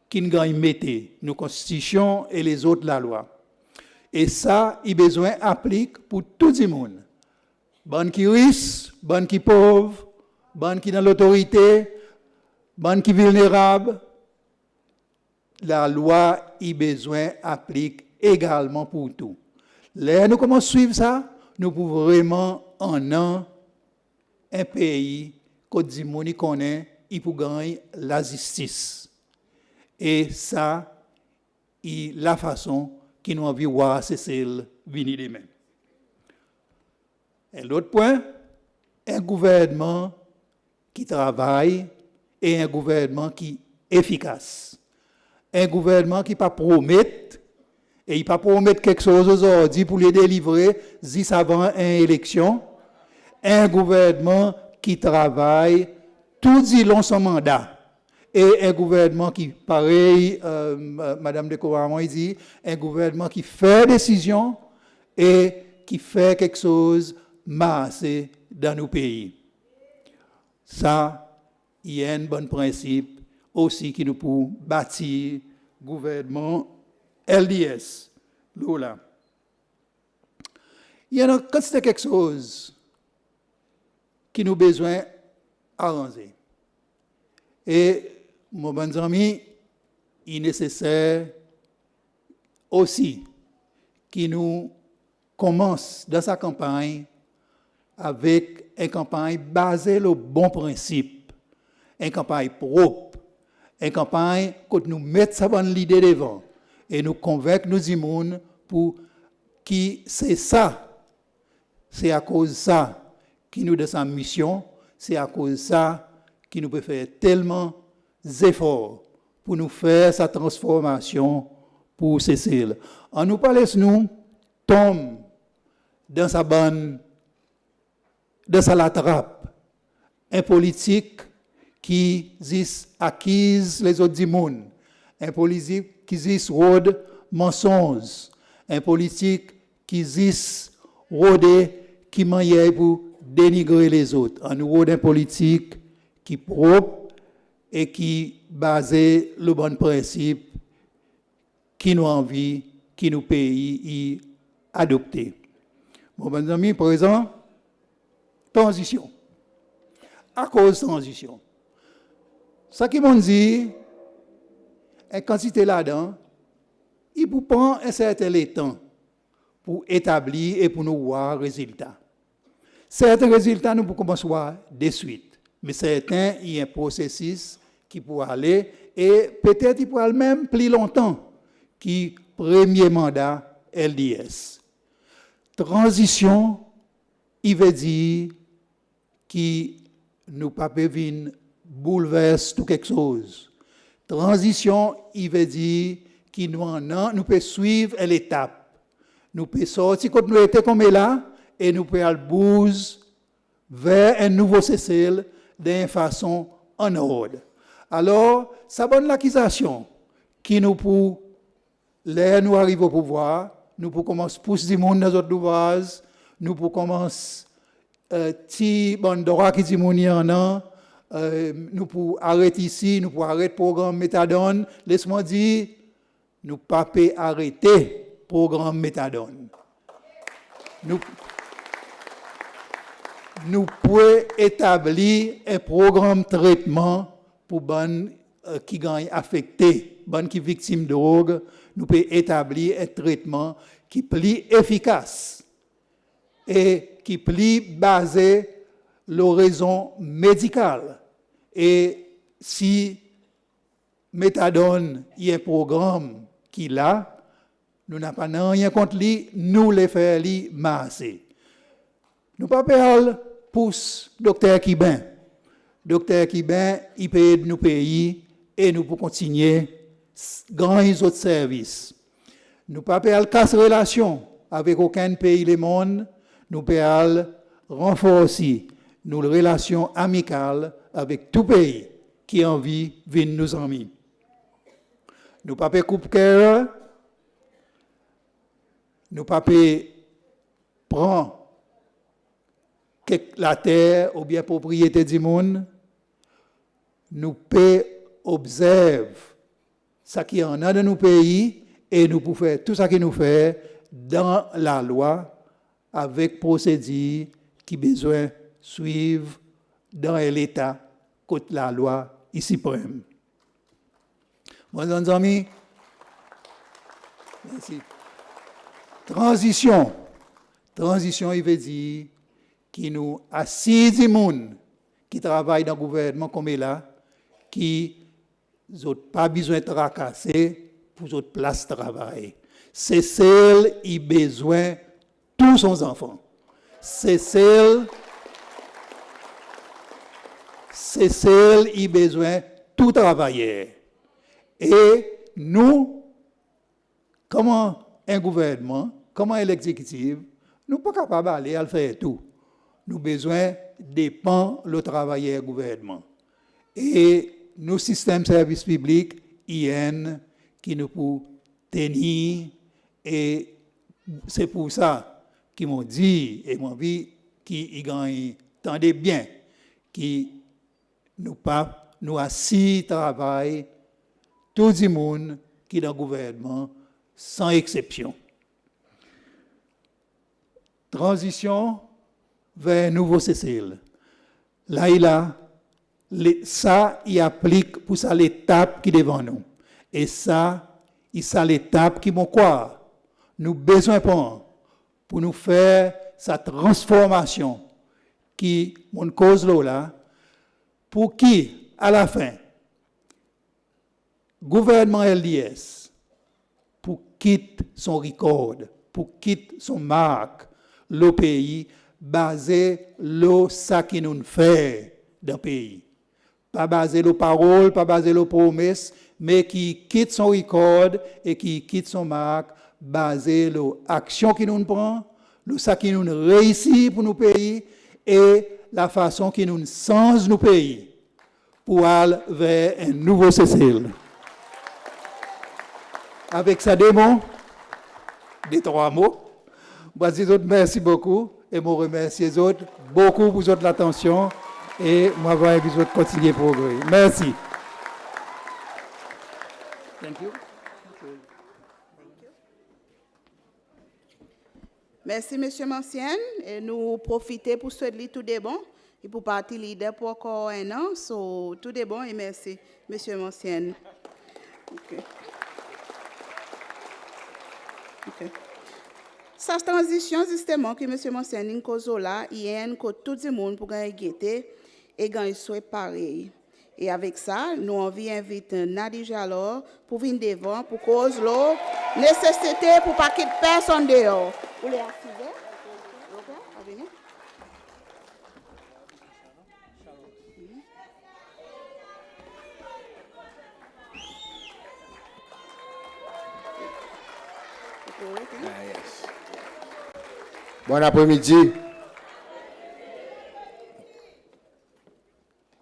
qui nous gagne mettez, nos constitutions et les autres la loi. Et ça, il besoin applique pour tout le monde. Bon qui riche, bon qui pauvre, bon qui dans l'autorité, bon qui vulnérable, la loi, il besoin applique également pour tout. Là, nous commençons à suivre ça, nous pouvons vraiment un pays que dit monde connaît, il peut gagner la justice. Et ça, la façon qui nous envie voir, c'est celle venir de même. Et l'autre point, un gouvernement qui travaille et un gouvernement qui est efficace. Un gouvernement qui ne promet pas et il ne pas promettre quelque chose aujourd'hui pour les délivrer 10 avant une élection. Un gouvernement qui travaille tout du long son mandat. Et un gouvernement qui, pareil, Madame de Coramon dit, un gouvernement qui fait décision et qui fait quelque chose massé dans nos pays. Ça, il y a un bon principe aussi qui nous peut bâtir gouvernement LDS. Là. Il y a quand c'est quelque chose qui nous besoin arranger. Et mon bon ami, il est nécessaire aussi qu'il nous commence dans sa campagne avec une campagne basée sur le bon principe, une campagne propre, une campagne que nous mettons sa bonne idée devant et nous convaincre nous immunes pour qui c'est ça, c'est à cause de ça qui nous donne sa mission, c'est à cause de ça qui nous peut faire tellement d'efforts pour nous faire sa transformation pour Cécile. En nous parlant, nous tombe dans sa bonne, dans sa latrape, un politique qui dit acquise les autres du monde, un politique qui dit rôde mensonge, un politique qui dit rôde qui maniait pour dénigrer les autres. En nous rôde un politique qui propre et qui basé le bon principe qui nous envie, qui nous pays y adopter. Mon bon ami, par exemple, transition. À cause de transition. Ça qui m'ont dit, une quantité là-dedans, il vous prend un certain temps pour établir et pour nous voir résultats. Certains résultats, nous pouvons commencer à voir de suite. Mais certains, il y a un processus qui peut aller, et peut-être il peut aller même plus longtemps que premier mandat LDS. Transition, il veut dire que nous ne pouvons pas bouleverser tout quelque chose. Transition, il veut dire que nous pouvons suivre l'étape. Nous pouvons sortir quand nous étions comme là, et nous pouvons bouger vers un nouveau CCL d'une façon en ordre. Alors, ça bonne l'accusation qui nous pour là nous arrivons au pouvoir, nous pour commencer à pousser du monde dans notre ouvrage, nous pour commencer ti bon droit qui dit mon nous pour arrêter ici, nous pour arrêter le programme méthadone, laisse-moi dire nous pas arrêter le programme méthadone. Nous pouvons établir un programme de traitement pour les qui gagnent affectés, les qui victimes de drogue. Nous pouvons établir un traitement qui est plus efficace et qui est plus basé sur la raison médicale. Et si méthadone, il y a un programme qui est là, nous n'avons pas rien contre lui, nous les faisons masser. Nous ne pouvons pas pousser docteur Kibin. Docteur Kibin, il peut nous payer et nous pouvons continuer gagner autres services. Nous ne pouvons pas casser relation avec aucun pays du monde. Nous pouvons renforcer nos relations amicales avec tout pays qui a envie de venir nous amis. Nous ne pouvons pas couper cœur. Nous ne pouvons pas prendre la terre ou bien propriété du monde. Nous pouvons observer ce qui en a dans nos pays et nous pouvons faire tout ce qui nous fait dans la loi avec procédure qui besoin suivre dans l'État contre la loi ici suprême. Mes amis, merci. Transition, il veut dire qui nous assise du monde qui travaille dans le gouvernement comme là, qui n'ont pas besoin de tracasser pour notre place de travail. C'est celle qui a besoin de tous son enfants. C'est celle qui a besoin de tout travailleur. Et nous, comment un gouvernement, comment l'exécutif, nous ne sommes pas capables d'aller à faire tout. Nous avons besoin dépend le travailleur gouvernement. Et nos systèmes de services publics, IN, qui nous pour tenir, et c'est pour ça qu'ils m'ont dit, et m'ont dit, qu'ils gagnent, tendez bien, qui nous assis travail, tout le monde qui est dans le gouvernement, sans exception. Transition vers un nouveau CCL. Là, ça, il applique pour ça l'étape qui est devant nous. Et ça, c'est l'étape qui m'ont quoi? Nous besoin pour nous faire sa transformation qui mon cause là, pour qui, à la fin, gouvernement LDS, pour quitter son record, pour quitter son marque, le pays, basé sur ce qui nous fait dans le pays. Pas basé sur les paroles, pas basé sur les promesses, mais qui quitte son record et qui quitte son marque, basé sur l'action qui nous prend, sur ce qui nous réussit pour nos pays et la façon qui nous change nos pays pour aller vers un nouveau CCL. Avec ça, des mots, des trois mots. Merci beaucoup et je remercie les autres beaucoup pour votre attention et moi, je vais continuer le progrès. Merci. Thank you. Merci, M. Mancienne. Et nous profitons pour souhaiter tout de bon et pour partir leader pour encore un an. So, tout de bon et merci, M. Mancienne. Okay. Ok. Sa transition, justement, que M. Monsening Kozola, il y a que tout le monde pour gagner guetter et gagner souhait pareil. Et avec ça, nous envie inviter Nadi Jalor pour venir devant pour cause l'eau nécessité pour pas quitter personne dehors. Vous les activez? Ok, venez. Bon après-midi.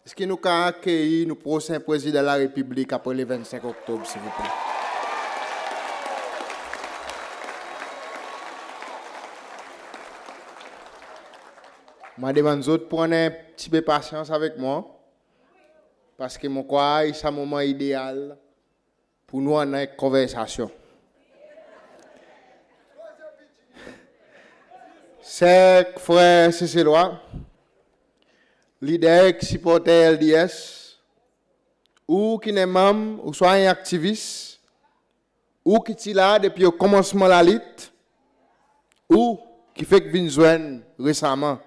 Est-ce que nous pouvons accueillir le prochain président de la République après le 25 octobre, s'il vous plaît? Je demande aux autres de prendre un petit peu de patience avec moi. Parce que je crois que c'est un moment idéal pour nous avoir une conversation. C'est frère Cécélois, leader qui supporte LDS, ou qui est membre, ou soit un activiste, ou qui est là depuis le commencement de la lutte, ou qui fait que vient joindre récemment.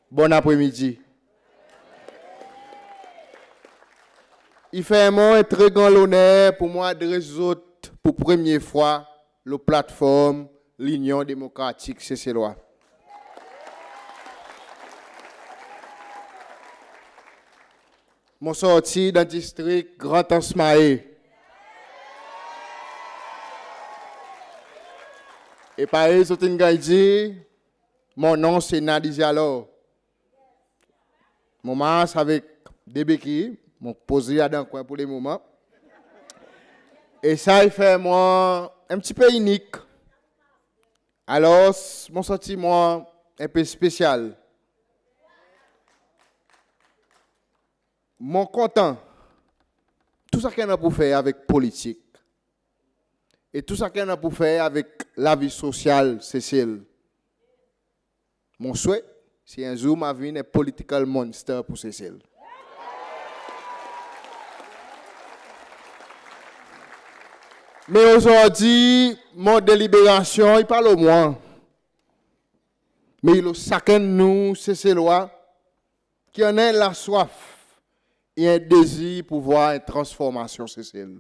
Bon après-midi. Il fait un très grand honneur pour moi d'adresser pour la première fois la plateforme l'Union démocratique Cécélois. Mon sorti dans le district Grand Ansmaé. Et pareil, dit, mon nom c'est Nadi Jalor. Mon masque avec des béquilles, mon posé dans le coin pour le moment. Et ça, il fait moi un petit peu unique. Alors, mon sentiment un peu spécial. Mon content, tout ça qu'on a pour faire avec politique, et tout ça qu'on a pour faire avec la vie sociale, Cécile. Mon souhait, c'est un jour ma vie est political monster pour Cécile. Mais aujourd'hui, mon délibération, il parle au moins. Mais il y a chacun de nous, Cécilois, qui en a la soif et un désir pour voir une transformation, Cécile.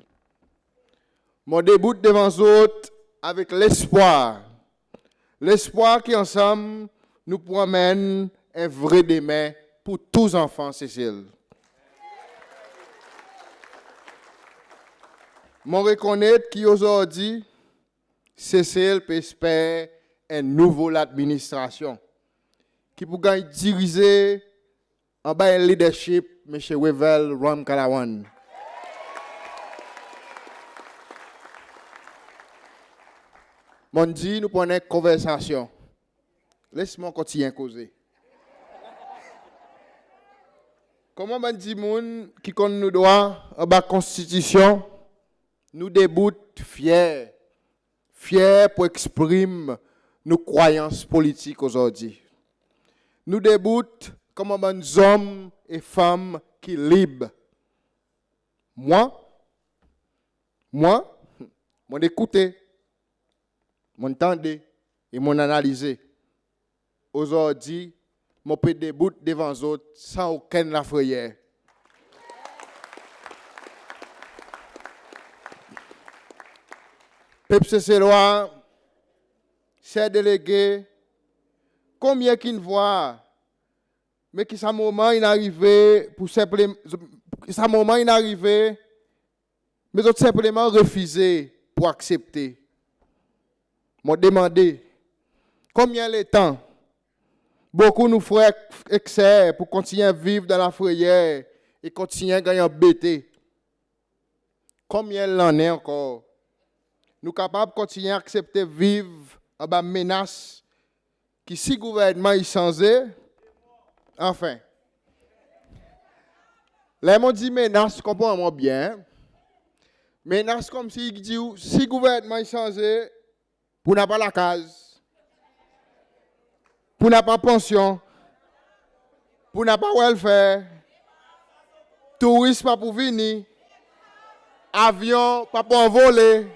Mon début devant les autres avec l'espoir. L'espoir qui ensemble nous promène un vrai demain pour tous les enfants, Cécile. Mon reconnaître qu'aujourd'hui, Cécile peut espérer une nouvelle administration qui pourra diriger en bas un leadership, M. Wevel Ram Kalawan. Mon dit, nous prenons une conversation. Laisse-moi continuer à causer. Comment on dit moun qui connaît nous droits en bas constitution, nous déboutent fiers pour exprimer nos croyances politiques aujourd'hui. Nous déboutent comme des hommes et femmes qui sont libres. Moi, mon écouter, mon entendre et mon analyser. Aujourd'hui, mon peut débouter devant les autres sans aucune la frayeur. Peuple Cécélois, chers délégués, combien qui ne voient, mais qui sa moment il arrivé pour simplement, sa moment il arrivé, mais d'autres simplement refusé pour accepter. M'ont demandé combien de temps beaucoup nous feront excès pour continuer à vivre dans la frayeur et continuer à gagner en bêté. Combien l'en est encore? Nous sommes capables de continuer à accepter vivre en bas menace qui si le gouvernement est changé, enfin. Là, on dit menace, comprends-moi bien. Menace comme si il dit si le gouvernement est changé, pour n'a pas la case, pour n'a pas pension, pour n'a pas welfare, tourisme pas pour venir, avion pas pour voler.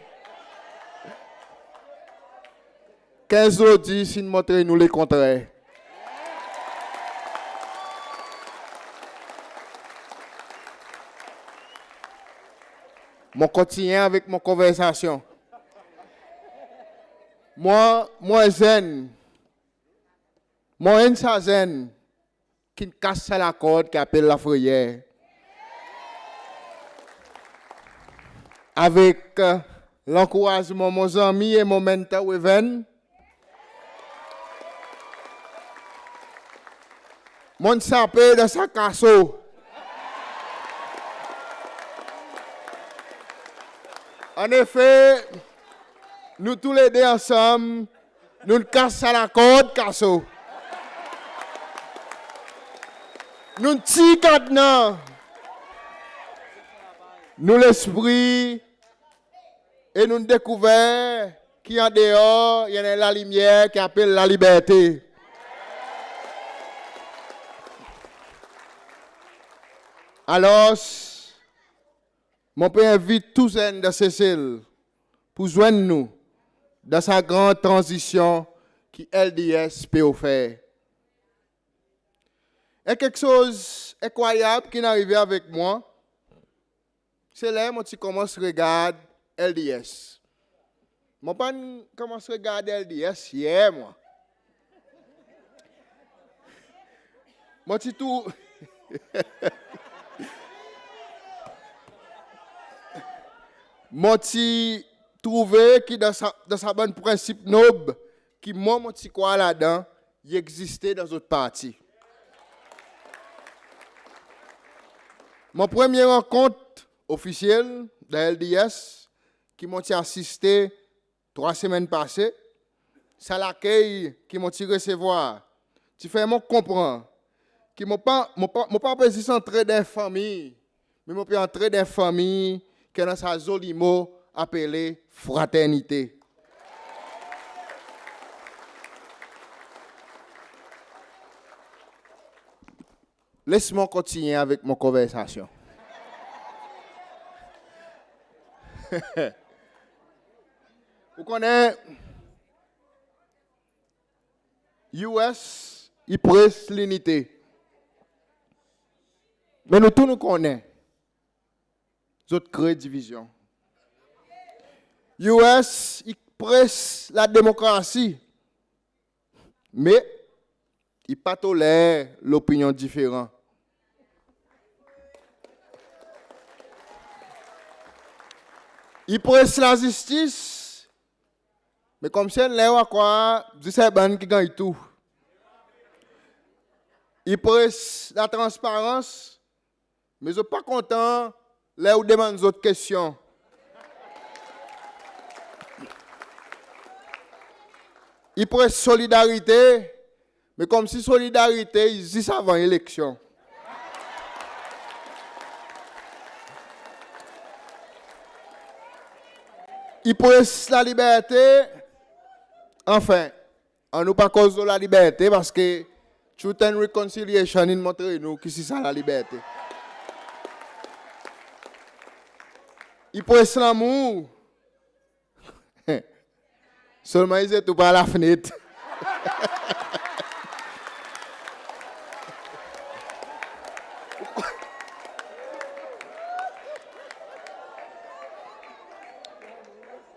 15 audits, si nous montrons nous les contraires. Mon quotidien avec mon conversation. Moi zen. Moi ça zen. Qui casse la corde qui appelle la frayère. Avec l'encouragement de mon ami et mon mentor Even. Mon sapé de sa casso. En effet, nous tous les deux ensemble, nous cassons la corde, casso. Nous tirons cadenas. Nous l'esprit et nous découvrons qu'il y a dehors, il y a la lumière qui appelle la liberté. Alors, mon père invite tous de Cécile pour joindre nous dans sa grande transition qui LDS peut faire. Il y a quelque chose d'incroyable qui est arrivé avec moi. C'est là que je commence à regarder LDS. Je commence à regarder LDS hier, moi. Moi, c'est tout. Moi, j'ai trouvé que dans sa bonne principe noble, qui moi, je crois là-dedans, il existait dans d'autres parties. Mon premier rencontre officielle de LDS, qui m'a assisté 3 semaines passées, c'est l'accueil qui m'a recevoir. Tu fais moi comprendre que je ne pas besoin d'entrer dans une famille, mais je peux entrer dans une famille qui est dans sa joli mot appelé fraternité. Laisse-moi continuer avec mon conversation. Vous connaissez US, il presse l'unité. Mais nous tous nous connaissons. Nous autres créent division. US, il presse la démocratie. Mais il ne tolère pas l'opinion différente. Il presse la justice, mais comme c'est là quoi, c'est ban qui gagne tout. Il presse la transparence, mais je ne suis pas content là où demande d'autres questions. Il presse solidarité, mais comme si solidarité, ils disent avant l'élection. Il presse la liberté. Enfin, on nous pas cause de la liberté parce que Truth and Reconciliation il montre nous que c'est ça la liberté. Il presse l'amour. Seulement ils étaient tout par la fenêtre.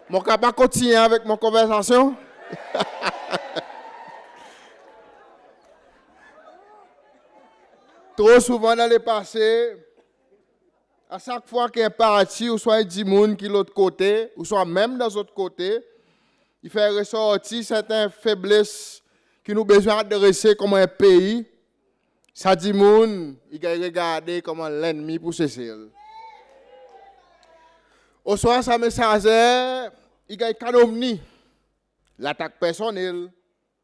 Mon capable continue avec mon conversation. Trop souvent dans le passé, à chaque fois qu'il y a un parti, ou soit 10 personnes qui sont de l'autre côté, ou soit même dans l'autre côté, il fait ressortir certaines faiblesses qui nous besoin adresser comme un pays. Ça dit moun, il va regarder comme l'ennemi pour cesser. Au soir, ça message, il y a calomnie, l'attaque personnelle,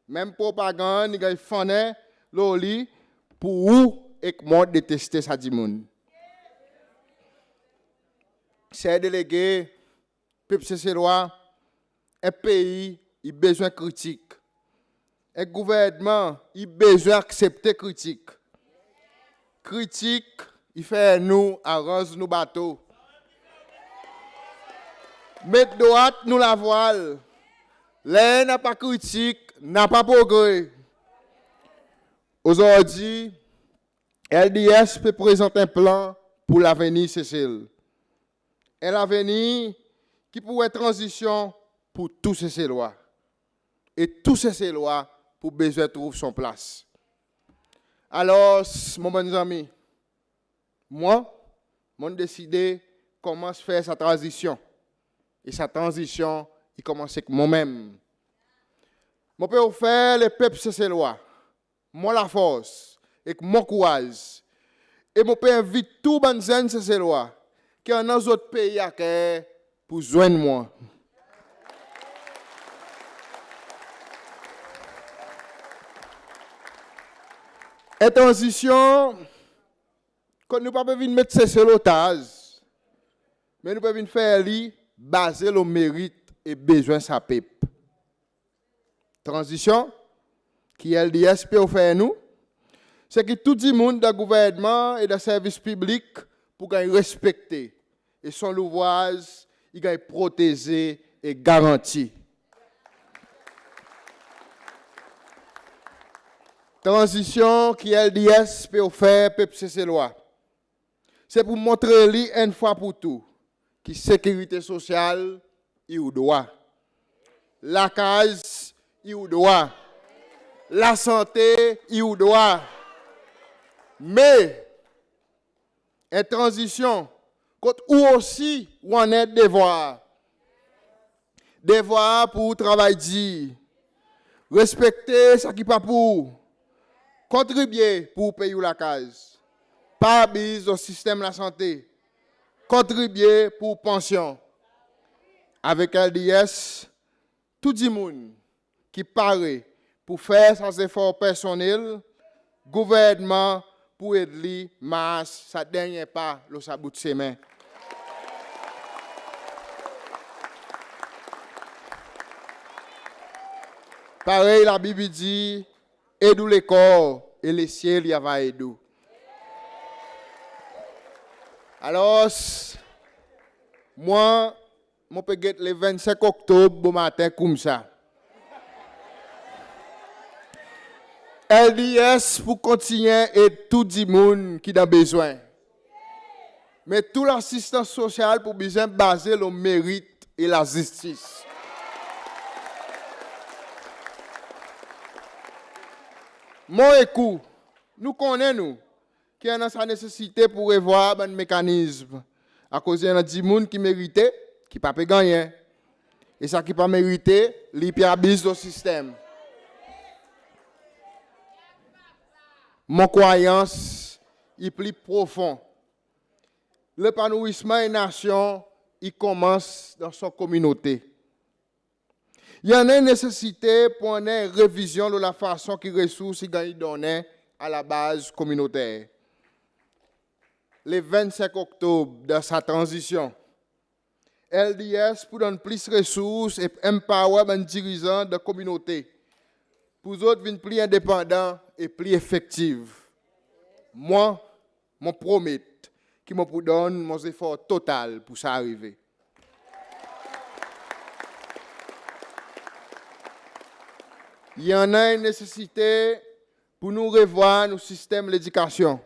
même propagande, il y a fané, l'oli, pour où et moi détester ça dit moun. C'est délégué, peuple cessérois, un pays, il a besoin de critique. Un gouvernement, il a besoin d'accepter critique. Critique, il fait nous arrange nos bateaux. Mettre droite, nous la voile. Les n'a pas critique, n'a pas progrès. Aujourd'hui, LDS peut présenter un plan pour l'avenir Cécile. Un avenir qui pourrait être transition pour tous ces Célois. Et tous ces Célois pour besoin trouver son place. Alors, mon bon ami, moi, j'ai décidé comment faire sa transition. Et sa transition, il commence avec moi-même. Je peux faire le peuple cécélois, moi la force, et mon courage. Et je peux inviter tous les gens cécélois qui sont dans d'autres pays pour joindre moi. Et transition, quand nous ne pouvons pas venir mettre ces l'otage, mais nous pouvons venir faire lui baser le mérite et besoin de sa pipe. Transition, qui LDS peut faire nous, c'est que tout le monde dans le gouvernement et dans le service public pour gagner respecter. Et son ouvrage, il gagne protégé et garanti. Transition qui LDS peut faire peuple cécélois. C'est pour montrer lui une fois pour tout que sécurité sociale il ou droit. La case il ou droit. La santé il ou droit. Mais une transition ou aussi on est devoir. Devoir pour travailler. Respecter ce qui pas pour. Contribuer pour payer la case. Pas bise au système de la santé. Contribuer pour pension. Avec LDS, tout le monde qui paraît pour faire ses efforts personnels, gouvernement pour aider masse, ça dernier pas le sabot de ses mains. Pareil, la Bible dit, aidez les corps et les ciels y va aider. Alors, moi, je peux get le 25 octobre au matin comme ça. LDS pour continuer et tout le monde qui a besoin. Mais toute l'assistance sociale pour besoin baser le mérite et la justice. Mon écoute, nous connaissons qu'il y a sa nécessité pour revoir un mécanisme. À cause de 10 personnes qui méritent, qui ne peuvent pas gagner. Et ça qui ne pas mérité, ils abusent le système. Mon croyance est plus profond. L'épanouissement des nations, il commence dans sa communauté. Il y en a une nécessité pour une révision de la façon que les ressources sont données à la base communautaire. Le 25 octobre, dans sa transition, LDS pour donner plus de ressources et empower les dirigeants de la communauté. Pour eux, venir plus indépendants et plus effectifs. Moi, je promets que je vous donne mon effort total pour ça arriver. Il y en a une nécessité pour nous revoir nos systèmes d'éducation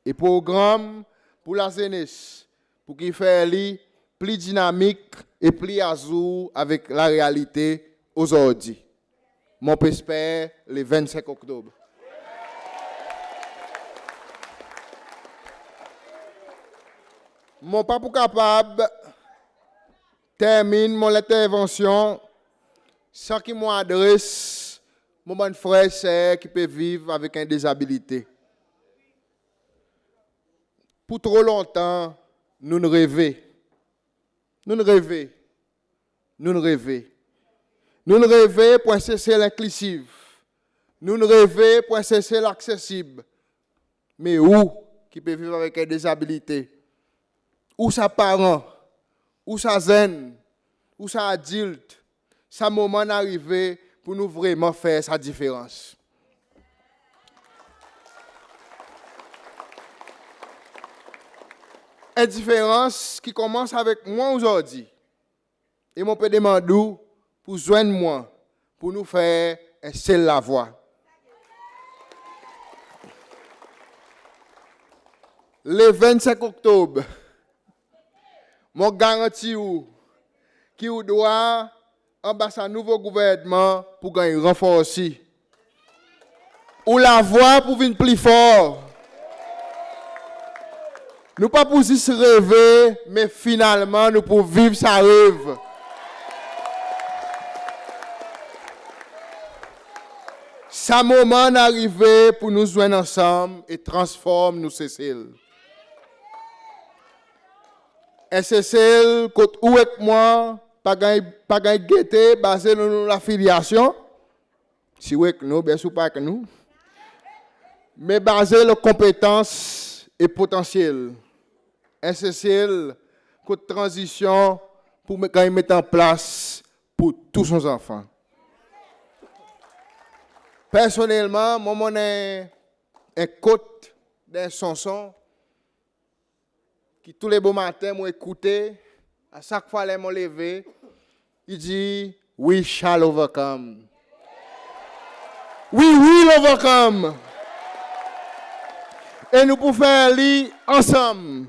et programmes pour la jeunesse, pour qu'il fasse plus dynamique et plus à jour avec la réalité aujourd'hui. Mon espère le 25 octobre. Mon pas capable termine mon intervention sans qu'il m'adresse mon bon frère et sœur qui peut vivre avec une disabilité. Pour trop longtemps, nous ne rêvons. Nous ne rêvons. Nous ne rêvons. Nous ne rêvons pour cesser l'inclusif. Nous ne rêvons pour cesser l'accessible. Mais où qui peut vivre avec une disabilité? Où sa parent? Où sa zen? Où sa adulte? Sa moment d'arriver pour nous vraiment faire sa différence. Une différence qui commence avec moi aujourd'hui. Et mon peut demander pour joindre moi, pour nous faire un seul la voix. Le 25 octobre, je garantis qu'il doit embrasser un nouveau gouvernement pour gagner un renfort aussi. Ou la voix pour venir plus fort. Nous pas pour juste rêver, mais finalement nous pour vivre sa rêve. Ça moment arrivé pour nous joindre ensemble et transformer nous Cécile. Et Cécile, où avec moi, pas gagner guetter basé sur l'affiliation. Si oui avec nous, bien sûr pas avec nous. Mais basé sur les compétences et potentiel. Et Cécile, côté transition pour mettre en place pour tous nos enfants. Personnellement, moi, je suis un côte d'un chanson qui tous les beaux matins m'ont écouté. À chaque fois, je me levé, il dit We shall overcome. We will overcome. Et nous pouvons faire lui ensemble.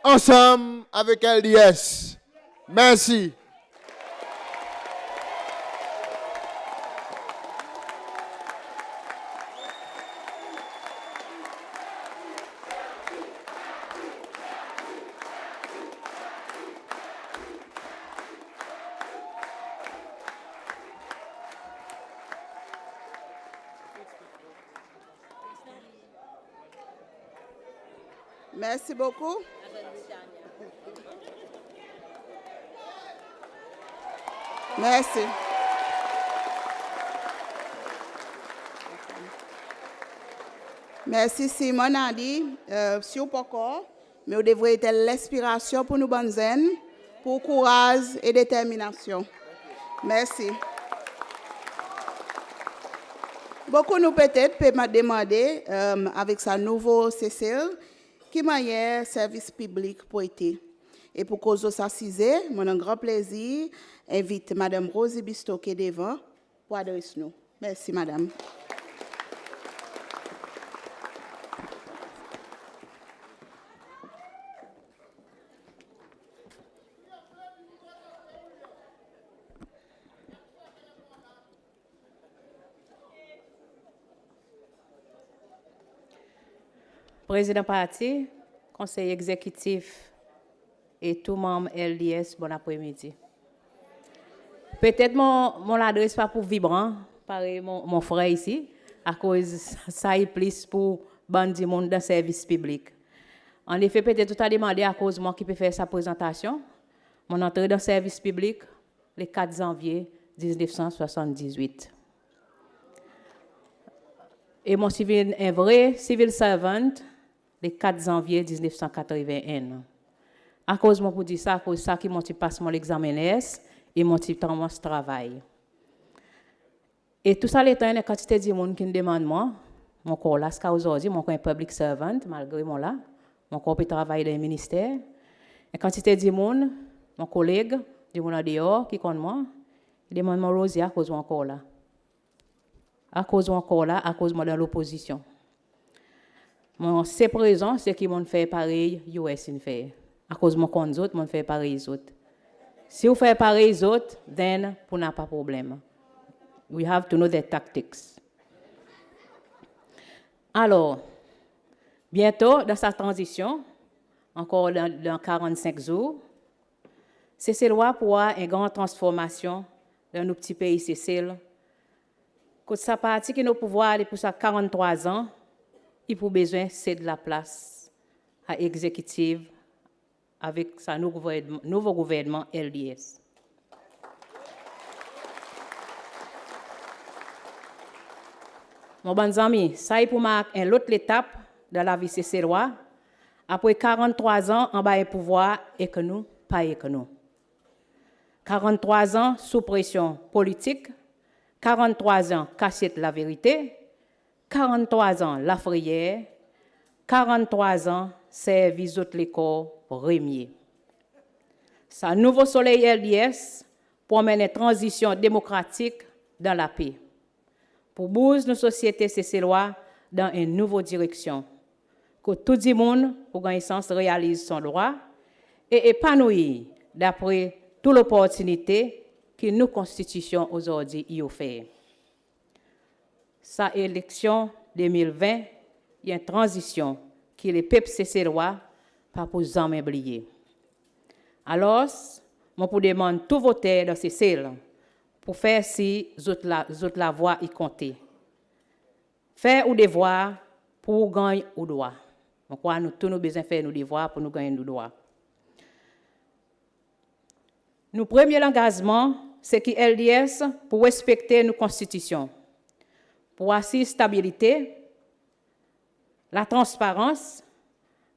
Ensemble avec LDS. Merci. Merci beaucoup. Merci. Merci Simon Andy. Si vous pas encore, mais vous devrez être l'inspiration pour nous bonnes zen, pour courage et détermination. Merci. Beaucoup nous peut-être peuvent demander avec sa nouveau Cécile qui manière service public pour été. Et pour cause de ça, mon un grand plaisir, invite Madame Rosie Bistoke devant pour adresser nous. Merci, Madame. Président parti, conseil exécutif et tout membre LDS, bon après-midi. Peut-être mon adresse pas pour vibrant, pareil mon frère ici, à cause ça est plus pour bandi monde dans service public. En effet, peut-être tout a demandé à cause moi qui peut faire sa présentation. Mon entrée dans le service public le 4 janvier 1978. Et mon civil un vrai civil servant le 4 janvier 1981. À cause moi pour dire ça, à cause ça qui m'a passé mon examen LS et mon travail. Et tout ça, l'état, il y a une quantité de monde qui me demande moi, mon corps là, jusqu'à aujourd'hui, mon corps est public servant, malgré mon là, mon corps peut travailler dans le ministère. Une quantité de monde, mon collègue, du monde dehors, qui connaît moi, il demande moi Rosie à cause de mon corps là. À cause de mon corps là, à cause de moi dans l'opposition. Mon c'est présent, c'est qui m'ont fait pareil, US in fait. À cause de mon compte autres, m'ont fait pareil les autres. Si vous faites pareil les autres, then pour n'a pas de problème. We have to know their tactics. Alors, bientôt dans sa transition, encore dans 45 jours, Cécile pour une grande transformation dans nos petits pays Cécile. Quand ça partit que nos pouvoirs pour ça 43 ans, il faut besoin c'est de la place à exécutive avec sa nouveau gouvernement LDS. Mon bon ami, ça est pour marquer une autre étape de la vie cécéloise. Après 43 ans, en bas de pouvoir et que nous, pas et que nous. 43 ans sous pression politique, 43 ans cachette la vérité, 43 ans la frayère, 43 ans service de l'école premier. Sa nouveau soleil LDS pour mener une transition démocratique dans la paix. Pour booster nos sociétés cécélois dans une nouvelle direction. Que tout le monde, pour gagner sens, réalise son droit et épanouit d'après toute l'opportunité que nos constitutions aujourd'hui y offrent. Sa élection 2020, il y a une transition que les peuples cécélois pas pour jamais oublier. Alors, moi pour demander tous voter dans ces cellules pour faire si la voix y compter. Faire ou devoir pour gagner ou droit. Donc, nous tous nous besoin faire nos devoirs pour nous gagner nos droits. Notre premier engagement, c'est que LDS pour respecter nos constitutions, pour assurer la stabilité, la transparence,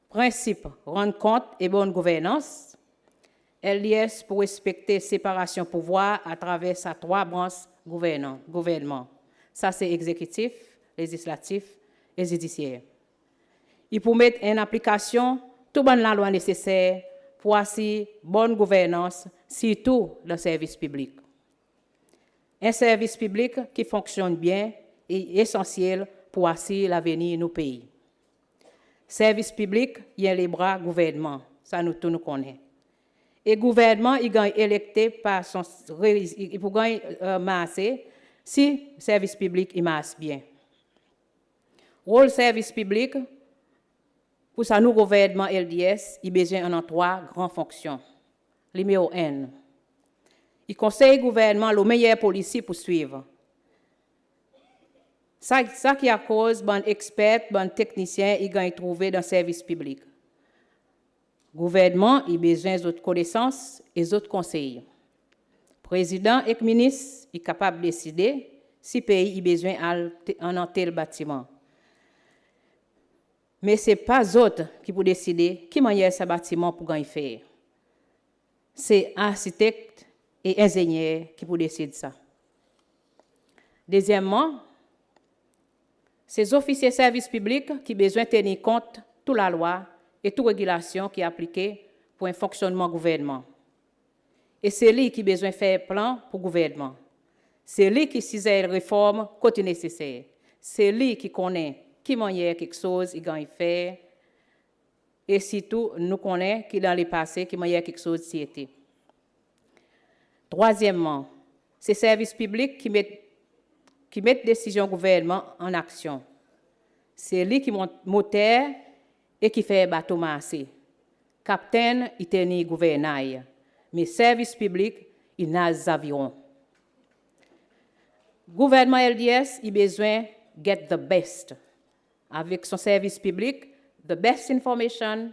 principe, rendre compte et bonne gouvernance. LDS pour respecter la séparation pouvoir à travers sa 3 branches gouvernement. Ça, c'est exécutif, législatif et judiciaire. Il pour mettre en application toute la loi nécessaire pour assurer bonne gouvernance, surtout dans le service public. Un service public qui fonctionne bien est essentiel pour assurer l'avenir de nos pays. Service public, il y a les bras gouvernement, ça nous tous nous connaissons. Et le gouvernement, il est électé par son... Il peut gagner masser si le service public il masse bien. Rôle service public, pour ça, nous, gouvernement LDS, il a besoin de 3 grandes fonctions. Numéro 1. Il conseille le gouvernement le meilleur policier pour suivre. Ça qui a cause, bon expert, bon technicien, il a trouvé dans le service public. Le gouvernement, il a besoin d'autres connaissances et d'autres conseils. Le président et le ministre, il est capable de décider si le pays a besoin d'un tel bâtiment. Mais ce n'est pas eux qui peuvent décider qui manière ce bâtiment pour gagner faire. C'est architectes et ingénieurs qui peuvent décider ça. Deuxièmement, ces officiers de service public qui ont besoin de tenir compte de toute la loi et toute régulation qui est appliquée pour un fonctionnement du gouvernement. Et c'est lui qui a besoin de faire un plan pour le gouvernement. C'est lui qui sait les réformes quand il est nécessaire. C'est lui qui connaît qui manière quelque chose, il gagne faire. Et surtout, nous connaissons qui dans le passé, qui manière quelque chose s'y était. Troisièmement, c'est les services publics qui mettent décision du gouvernement en action. C'est lui qui monte moteur et qui fait bateau massé. Capitaine, il tenait gouvernail. Mais service public, il n'a pas avions. Gouvernement LDS, il a besoin de get the best. Avec son service public, the best information,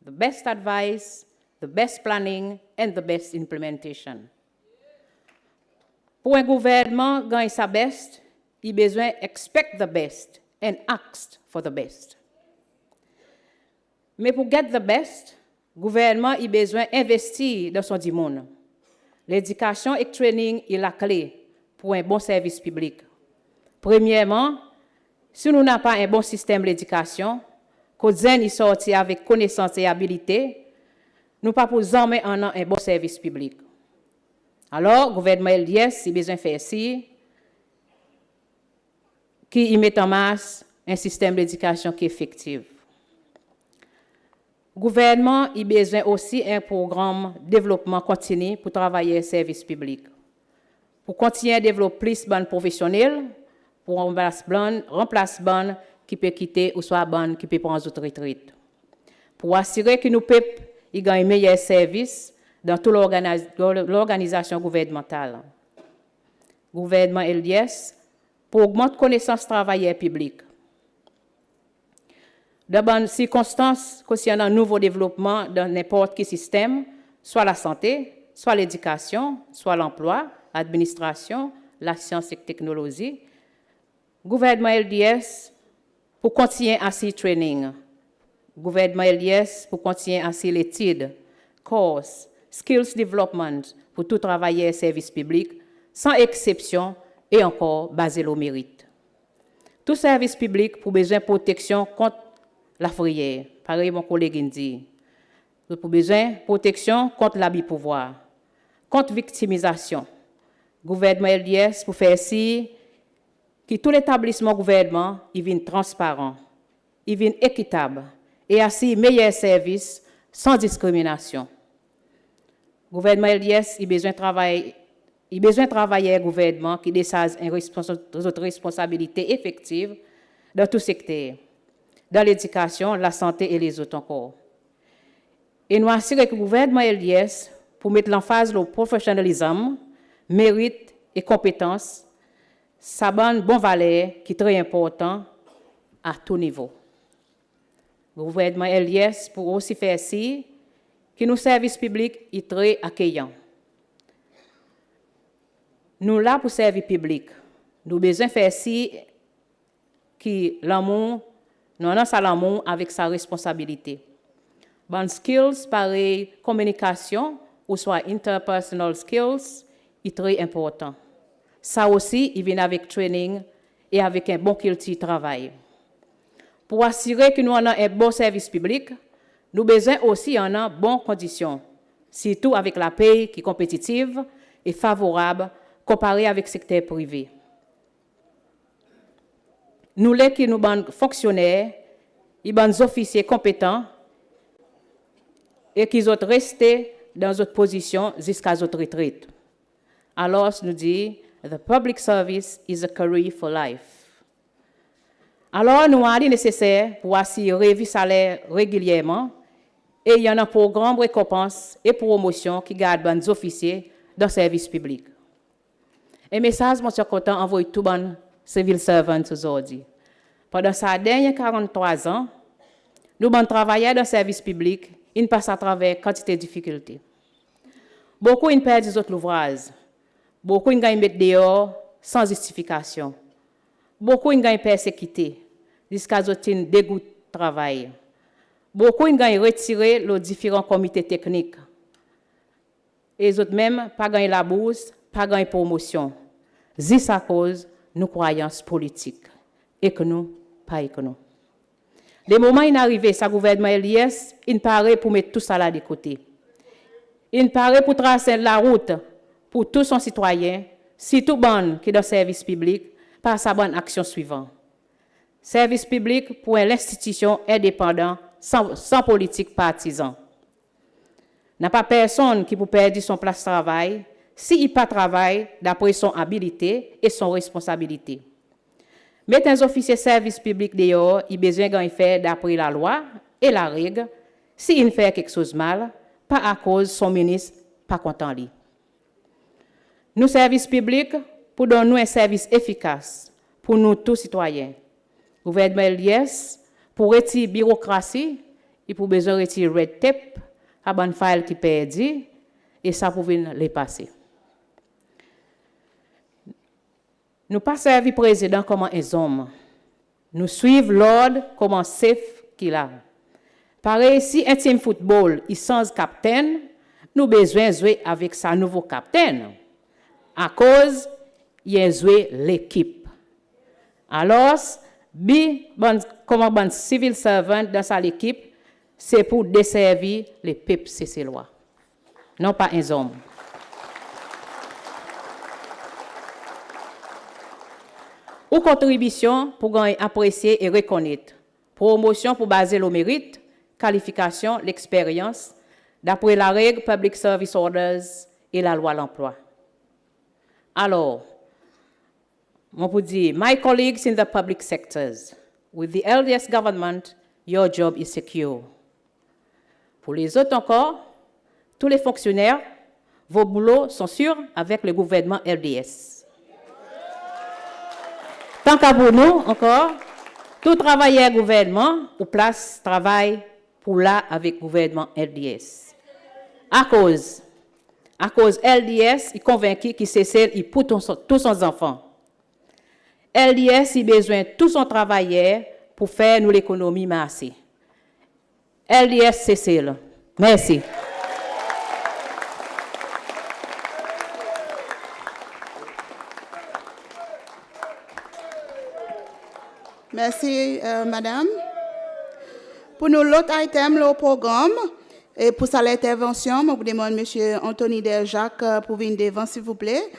the best advice, the best planning, and the best implementation. Pour un gouvernement gagner sa best, il a besoin expect the best and ask for the best. Mais pour get the best, le gouvernement a besoin d'investir dans son monde. L'éducation et le training est la clé pour un bon service public. Premièrement, si nous n'avons pas un bon système d'éducation, que les gens sortent avec connaissances et habilités, nous ne pouvons pas jamais avoir un bon service public. Alors, le gouvernement LDS a besoin de faire ci, qui met en marche un système d'éducation qui est effectif. Le gouvernement a besoin aussi d'un programme de développement continu pour travailler au service public. Pour continuer à développer plus de professionnels, pour remplacer bonne qui peut quitter ou soit bonne qui peut prendre d'autres retraites. Pour assurer que nos peuples gagnent un meilleur service dans toute l'organisation gouvernementale. Le gouvernement LDS pour augmenter la connaissance des travailleurs publics. Dans bonnes circonstances concernant un nouveau développement dans n'importe quel système, soit la santé, soit l'éducation, soit l'emploi, l'administration, la science et la technologie, le gouvernement LDS pour continuer à ce training. Le gouvernement LDS pour continuer à ce l'étude, course, skills development pour tout travailler service public, sans exception et encore basé au mérite. Tout service public pour besoin de protection contre la frayeur, pareil mon collègue dit. Pour besoin de protection contre l'abus pouvoir. contre victimisation. Gouvernement LDS pour faire si que tout l'établissement gouvernement il vient transparent, il vient équitable et ainsi meilleur service sans discrimination. Gouvernement LDS il besoin de travailler un gouvernement qui décide une responsabilité effective dans tout secteur, dans l'éducation, la santé et les autres encore. Et nous assurer que le gouvernement LDS pour mettre l'emphase sur le professionnalisme, mérite et compétence, ça bonne bon valeur qui est très important à tout niveau. Le gouvernement LDS pour aussi faire si que nos services publics est très accueillants. Nous là pour servir public, nous besoin faire si que l'amour, nous avons l'amour avec sa responsabilité. Bon skills pareil communication ou soit interpersonal skills est très important. Ça aussi, il vient avec training et avec un bon culture de travail. Pour assurer que nous avons un bon service public, nous avons besoin aussi de bonnes conditions, surtout avec la paie qui est compétitive et favorable comparée avec le secteur privé. Nous voulons que nous sommes fonctionnaires, des officiers compétents et qu'ils soient restés dans notre position jusqu'à notre retraite. Alors, nous dit, the public service is a career for life. Alors, nous avons nécessaire pour assurer le salaire régulièrement et il y a un programme récompense et promotion qui garde les officiers dans le service public. Un message, je suis content d'envoyer tout le monde civil servant aujourd'hui. Pendant ces derniers 43 ans, nous avons travaillé dans le service public, ils passent à travers quantité de difficultés. Beaucoup ont perdu des autres ouvrages. Beaucoup ont mis dehors sans justification. Beaucoup ont persécuté jusqu'à ce qu'ils dégoût de travail. Beaucoup ont retiré les différents comités techniques. Et les autres même pas gagné la bourse, pas gagné promotion. C'est à cause de nos croyances politiques et que nous, pas que nous. Les moments où arrivé, ce gouvernement LDS, il paraît pour mettre tout ça là de côté. Il paraît pour tracer la route pour tous ses citoyens, surtout bon qui est dans le service public, par sa bonne action suivante. Service public pour l'institution indépendante, sans politique partisan. Il n'y a pas personne qui peut perdre son place de travail s'il pas travaille d'après son habilité et son responsabilité. Mettre un officier de service public dehors, il a besoin de faire d'après la loi et la règle. S'il fait quelque chose de mal, pas à cause de son ministre pas content lui. Nous, services publics, pour donner un service efficace pour nous tous citoyens. Le gouvernement LDS, pour retirer la bureaucratie, il pour besoin de retirer red tape, à bonne file qui perdu, et ça pour venir les passer. Nous pas servir président comme un homme. Nous suivons l'ordre comme un chef qu'il a. Pareil, si un team football est sans capitaine, nous avons besoin de jouer avec sa nouveau capitaine. À cause, il a joué l'équipe. Alors, comme un civil servant dans sa équipe, c'est pour desservir les peuples cécélois, non pas un homme. Ou contribution pour apprécier et reconnaître. Promotion pour baser le mérite, qualification, l'expérience, d'après la règle Public Service Orders et la loi l'emploi. Alors, on peut dire, my colleagues in the public sectors, with the LDS government, your job is secure. Pour les autres encore, tous les fonctionnaires, vos boulots sont sûrs avec le gouvernement LDS. Tant qu'à pour nous, encore, tout travailleur gouvernement ou place travail pour là avec le gouvernement LDS. À cause LDS est convaincu qu'il cesse il pour tous son enfants. LDS a besoin de tout son travailleur pour faire nous l'économie massée. LDS cesse là. Merci. Merci, madame. Pour nous, l'autre item, le programme, Et pour ça, l'intervention, je vous demande M. Anthony Derjac pour venir devant, s'il vous plaît.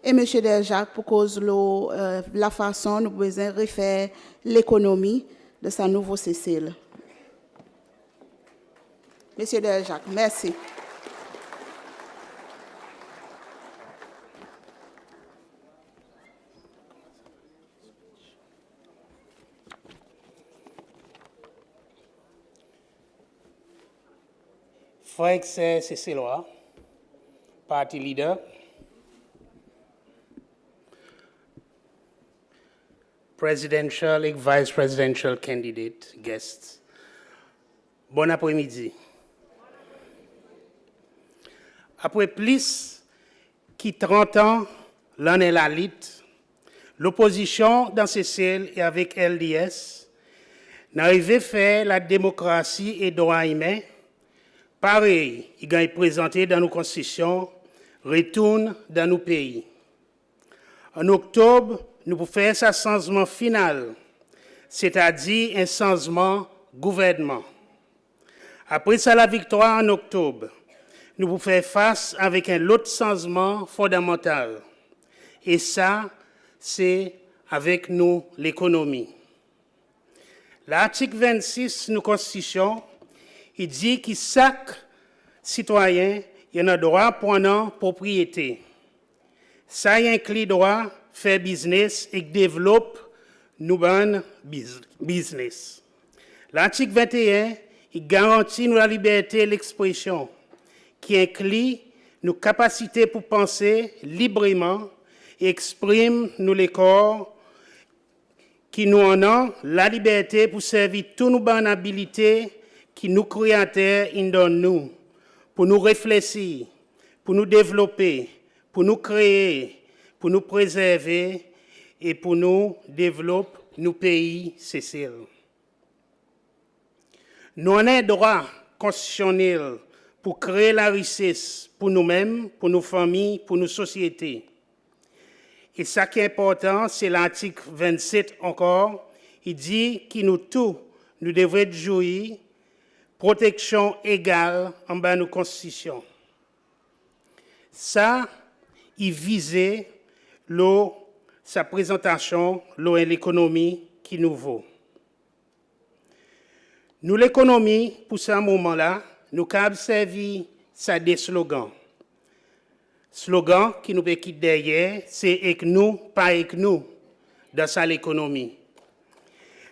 Et M. Derjac, pour cause la façon nous pouvons refaire l'économie de sa nouveau Cécile. M. Derjac, merci. Frank Cécile, party leader. Presidential et vice presidential candidate, guests. Bon après-midi. Après plus de 30 ans, l'an est la lutte, l'opposition dans Cécile et avec LDS n'arrivait à faire la démocratie et droits humains. Pareil, il a présenté dans nos constitutions, retourne dans nos pays. En octobre, nous pouvons faire ce changement final, c'est-à-dire un changement gouvernement. Après ça, la victoire en octobre, nous pouvons faire face avec un autre changement fondamental. Et ça, c'est avec nous l'économie. L'article 26 de nos constitutions, il dit que chaque citoyen a un droit pour une propriété. Ça inclut le droit de faire business et développer nos business. L'article 21, il garantit la liberté de l'expression, qui inclut nos capacités pour penser librement et exprime nous les corps qui nous en ont la liberté pour servir toutes nos bonnes habilités qui nous créateurs donnent nous, pour nous réfléchir, pour nous développer, pour nous créer, pour nous préserver et pour nous développer nos pays, Cécile. Nous avons un droit constitutionnel pour créer la richesse pour nous-mêmes, pour nos familles, pour nos sociétés. Et ce qui est important, c'est l'article 27 encore, il dit que nous tous, nous devons jouir protection égale en bas de nos constitutions. Ça, il visait sa présentation, l'économie qui nous vaut. Nous, l'économie, pour ce moment-là, nous avons servi ça des slogans. Slogan qui nous quitte derrière, c'est avec nous, pas avec nous, dans ça l'économie.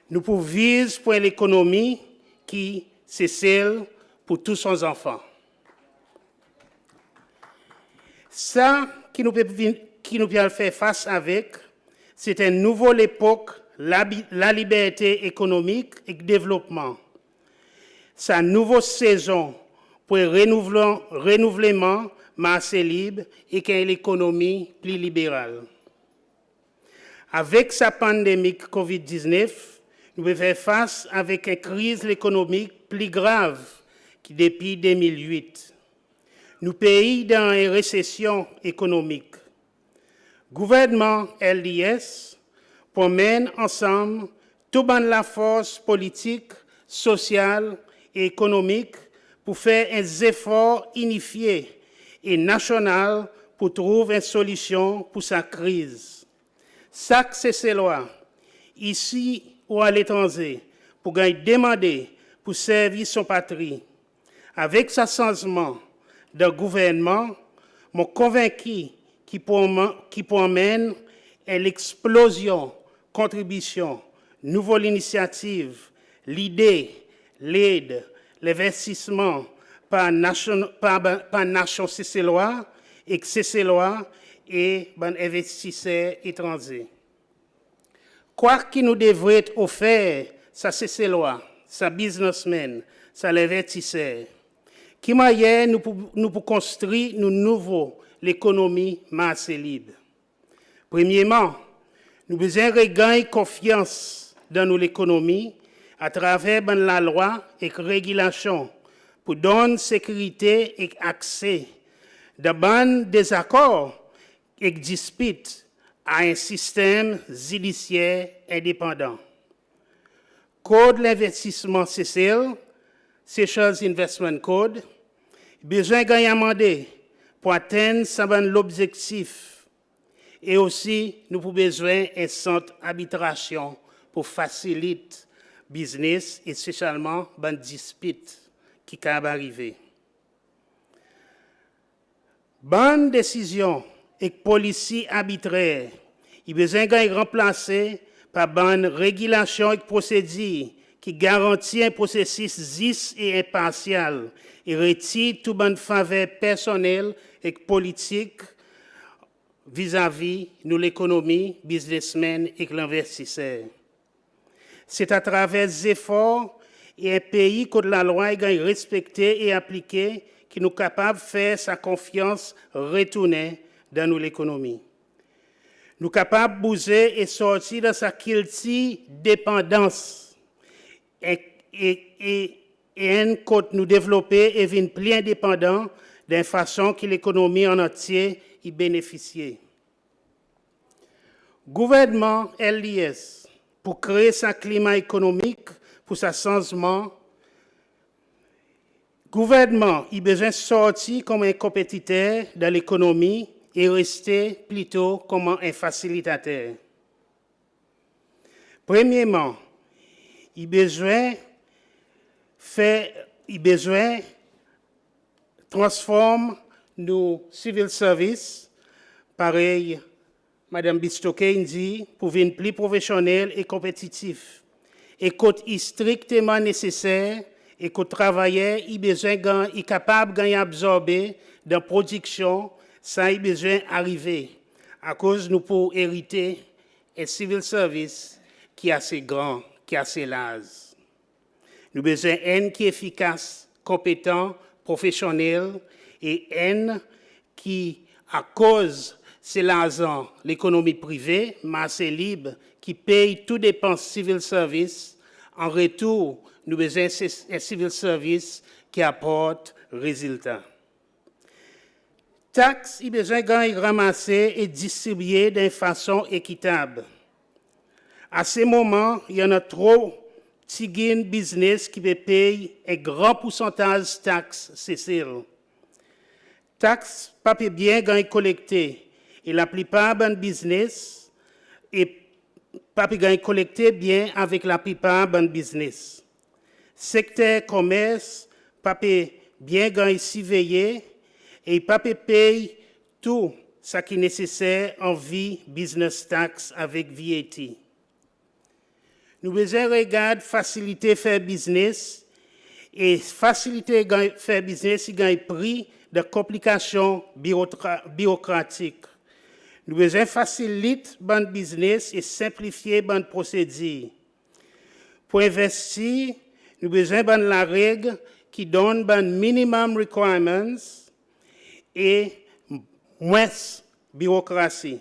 Nous pouvons viser pour l'économie qui c'est celle pour tous ses enfants. Ça qui nous peut faire face avec, c'est une nouvelle époque, la liberté économique et le développement. Sa nouvelle saison pour le renouvellement marché libre et qu'une économie plus libérale. Avec sa pandémie COVID-19, nous devons faire face avec une crise économique plus grave que depuis 2008. Nous pays dans une récession économique. Gouvernement LDS promène ensemble toute la force politique, sociale et économique pour faire un effort unifié et national pour trouver une solution pour sa crise. Chaque Cécillois, ici ou à l'étranger, pour demander pour servir son patrie. Avec ce changement de gouvernement, je suis convaincu qu'il promène à l'explosion, contribution, nouvelle initiative, l'idée, l'aide, l'investissement par nation cécillois et cécillois et investisseurs étrangers. Quoi qu'il nous devrait être offert, ça cécillois, ça businessmen, ça l'investisseur. Qui manière nous pour construire nous nouveau l'économie marché libre. Premièrement, nous besoin regagner confiance dans l'économie à travers la loi et la régulation pour donner sécurité et accès de désaccords et disputes à un système judiciaire indépendant. Code l'investissement Cécile, Seychelles Investment Code, besoin de amender pour atteindre l'objectif. Et aussi, nous avons besoin d'un centre d'arbitration pour faciliter le business et spécialement les disputes qui peuvent arriver. Bonne décision et policy arbitraire, il besoin de remplacer par bonne régulation et procédure qui garantit un processus juste et impartial et retire toute bonne faveur personnelle et politique vis-à-vis de l'économie, businessmen et l'investisseur. C'est à travers des efforts et un pays que la loi est respectée et appliquée qui nous capables de faire sa confiance retourner dans l'économie. Nous capables de bouger et sortir de sa culture dépendance et un côté nous développer et venir plus indépendant d'une façon que l'économie en entier y bénéficie. Gouvernement LIS pour créer sa climat économique pour sa changement. Gouvernement, il a besoin de sortir comme un compétiteur dans l'économie et rester plutôt comme un facilitateur. Premièrement, il a besoin de transformer nos civil services, pareil, Mme Bistoke dit, pour devenir plus professionnel et compétitif. Et quand il est strictement nécessaire, et que le travailleur est capable d'absorber dans la production, ça il besoin d'arriver. À cause nous pour hériter un civil service qui est assez grand, qui est assez large. Nous avons besoin d'un qui est efficace, compétent, professionnel et un qui, à cause c'est l'argent, l'économie privée, marché libre, qui paye toutes dépenses civil service. En retour, nous avons besoin d'un civil service qui apporte résultat. Taxes, il besoin de ramasser et distribuer d'une façon équitable. À ce moment, il y en a trop de business qui peut payer un grand pourcentage de taxes, Cécile. Taxes, pas bien collectées. Et la plupart des business et pas collecté bien avec la plupart des business. Secteur commerce, pas bien surveillé et pas paye tout ce qui est nécessaire en vie business tax avec VAT. Nous besoin regarder faciliter faire business et faciliter faire business il gagne prix de complications bureaucratiques. Nous besoin faciliter le business et simplifier les procédures. Pour investir, nous besoin de la règle qui donne les minimum requirements et moins bureaucratie.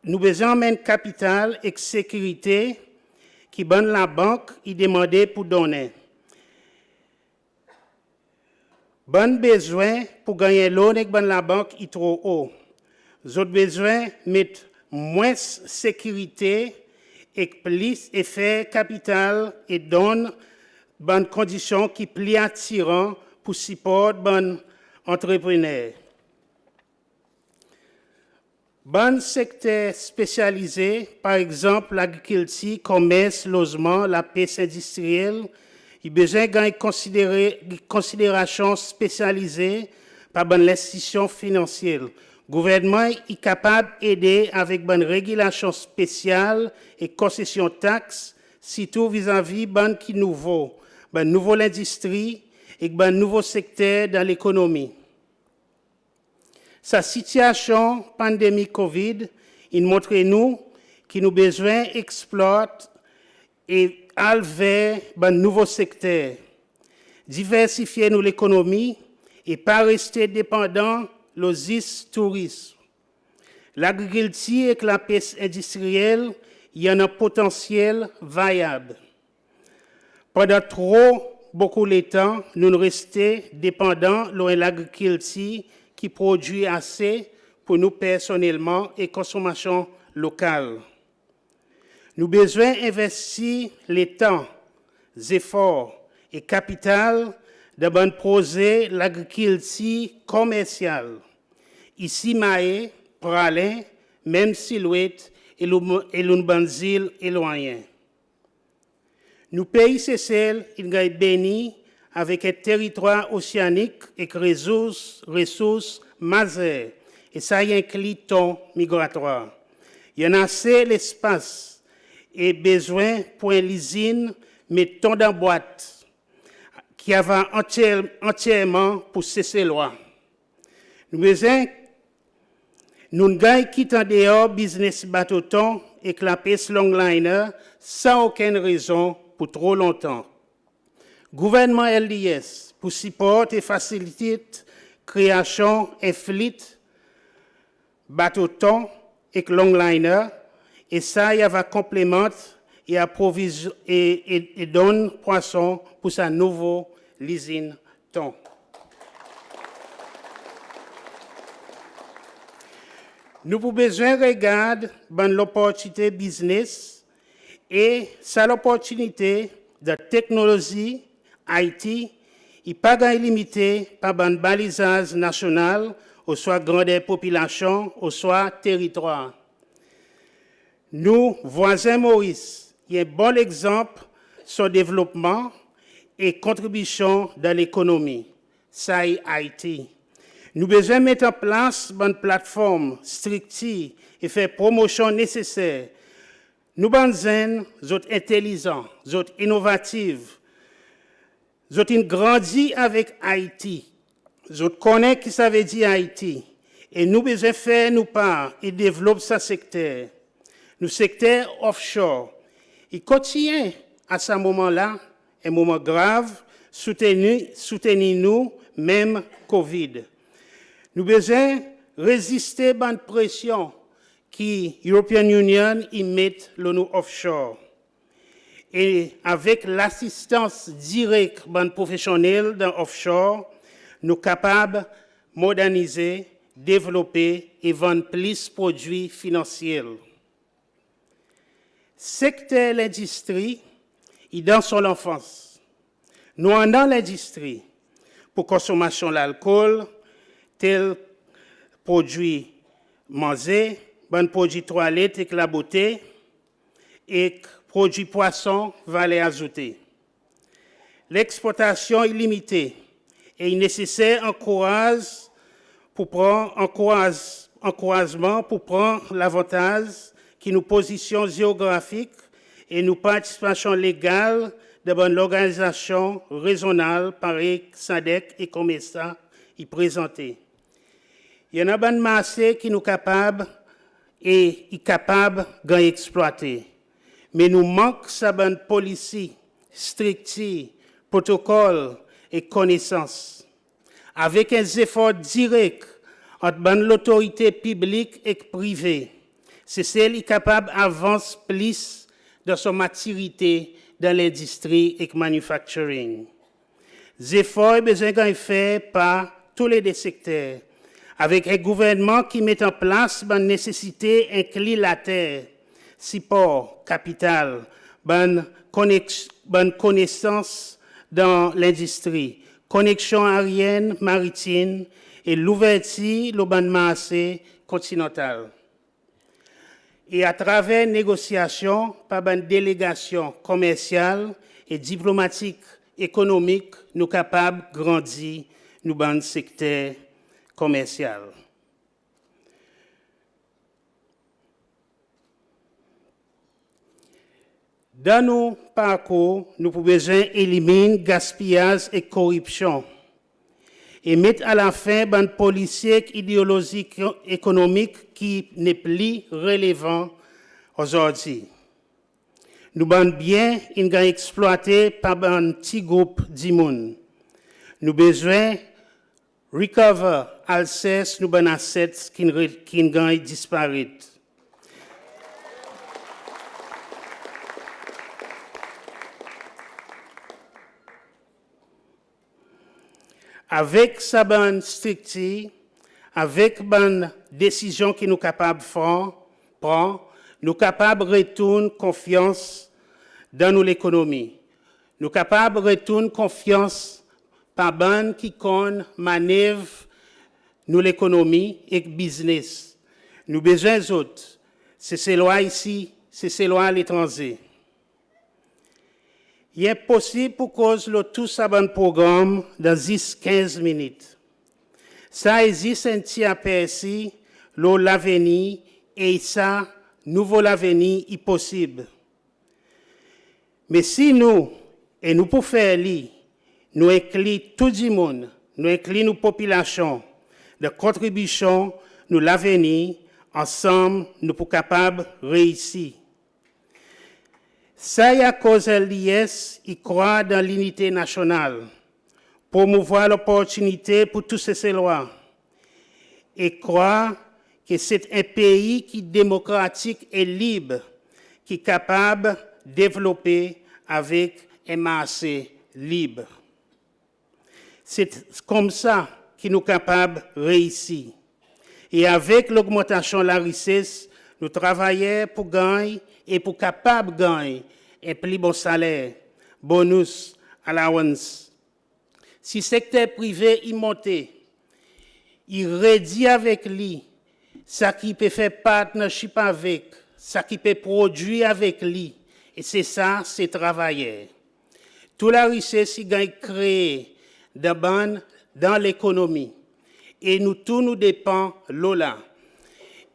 Nous besoin de capital et sécurité qui donne la banque y demander pour donner. Bon besoin pour gagner l'eau avec la banque est trop haut. Nous avons besoin de mettre moins sécurité et plus effet capital et donne bonnes conditions qui plus attirant pour supporter bon entrepreneurs. Bon secteur spécialisé, par exemple l'agriculture, commerce, logement, la pêche industrielle, il a besoin de considération spécialisée par l'institution financière. Le gouvernement est capable d'aider avec une régulation spéciale et concession taxes, surtout vis-à-vis de qui nouveau, l'industrie et de nouveau secteur dans l'économie. Sa situation pandémie Covid, il montre nous que nous besoin d'exploiter et aller vers un nouveau secteur, diversifier l'économie et pas rester dépendant de tourisme. L'agriculture et la pêche industrielle, il y en a un potentiel variable. Pendant beaucoup de temps, nous restons dépendants de l'agriculture qui produit assez pour nous personnellement et consommation locale. Nous besoin investir les temps, efforts et capital dans un projet l'agriculture commerciale. Ici, Maé, Pralin, même silhouette et l'Unbanzil éloigné. Nous pays Seychelles, il est béni avec un territoire océanique et ressources majeures, et ça inclut ton migratoire. Il y en a assez l'espace et besoin pour une usine, mettons dans boîte, qui va entièrement pour Seychellois. Nous besoin, nous gagnons qui en dehors business bateau-ton et clapes longliner sans aucune raison pour trop longtemps. Gouvernement LDS pour supporter et faciliter création et fleet bateau-ton et longliner et ça il va complémenter et approvisionner et donne poisson pour sa nouveau usine ton. Nous avons besoin de regarder l'opportunité business et ça l'opportunité de technologie IT, il n'est pas limité par un balisage national, ou soit grandeur population, ou soit territoire. Nous, voisins Maurice, il y a un bon exemple sur développement et contribution dans l'économie. Ça est IT. Nous devons mettre en place une plateforme stricte et faire promotion nécessaire. Nous sommes intelligents, innovatifs. Nous avons grandi avec Haïti. Nous connaissons ce que ça veut dire Haïti. Et nous devons faire nos part et développer ce secteur. Nous secteur offshore. Il continue à ce moment-là, un moment grave, soutenez-nous, même Covid. Nous devons résister à la pression que l'European Union y met le nous offshore. Et avec l'assistance directe des professionnels dans offshore, nous sommes capables de moderniser, développer et vendre plus de produits financiers. Secteur l'industrie, il dans son enfance. Nous en dans l'industrie pour consommation de l'alcool, tel produit mangé, bon produit toilette et la beauté, et produits poissons, valeur ajoutée. L'exportation est limitée et il est nécessaire encouragement pour prendre l'avantage qui nous position géographique et nous participation légale de l'organisation régionale par SADC et COMESA y présenter. Il y en a un marché qui nous capable et est capable d'exploiter. Mais nous manquons sa bonne policy, stricte, protocole et connaissance. Avec un effort direct entre l'autorité publique et privée, c'est celle qui est capable d'avancer plus dans son maturité dans l'industrie et le manufacturing. Les efforts sont besoin d'être faits par tous les secteurs, avec un gouvernement qui met en place une nécessité inclut la terre, support, capital, bonne connaissance dans l'industrie, connexion aérienne, maritime et l'ouverture de le marché continental. Et à travers négociations par une délégation commerciale et diplomatique économique, nous sommes capables de grandir dans le secteur commercial. Dans nos parcours, nous pouvons éliminer gaspillage et corruption et mettre à la fin une politique idéologique économique qui n'est plus relevant aujourd'hui. Nous sommes bien exploités par un petit groupe d'immunes. Nous avons besoin recover Alsace, nous avons assets qui ont disparu. Avec sa bonne structure, avec bonne décision que nous sommes capables de prendre, nous capables de retourner confiance dans nous l'économie. Nous capables de retourner confiance par ban qui connaît manœuvre nous l'économie et le business. Nous besoin d'autres. C'est ces lois ici, c'est ces lois à l'étranger. Il est possible pour cause le tout ça bon programme dans 10-15 minutes. Ça existe un petit aperçu, l'avenir, et ça, nouveau l'avenir est possible. Mais si nous, et nous pouvons faire li, nous incluons tout le monde, nous incluons nos populations, de contribution, nous l'avenir, ensemble, nous sommes capables de réussir. Ça y a cause l'IS, il croit dans l'unité nationale, promouvoir l'opportunité pour tous ces lois, et croit que c'est un pays qui est démocratique et libre, qui est capable de développer avec un marché libre. C'est comme ça que nous sommes capables de réussir. Et avec l'augmentation de la richesse, nous travaillons pour gagner et pour capable de gagner un plus bon salaire, bonus, allowance. Si le secteur privé est monté, il réduit avec lui, ça qui peut faire partnership avec, ça qui peut produire avec lui. Et c'est ça, c'est travailler. Toute la richesse qui est créée dans l'économie. Et nous, tout nous dépend de là.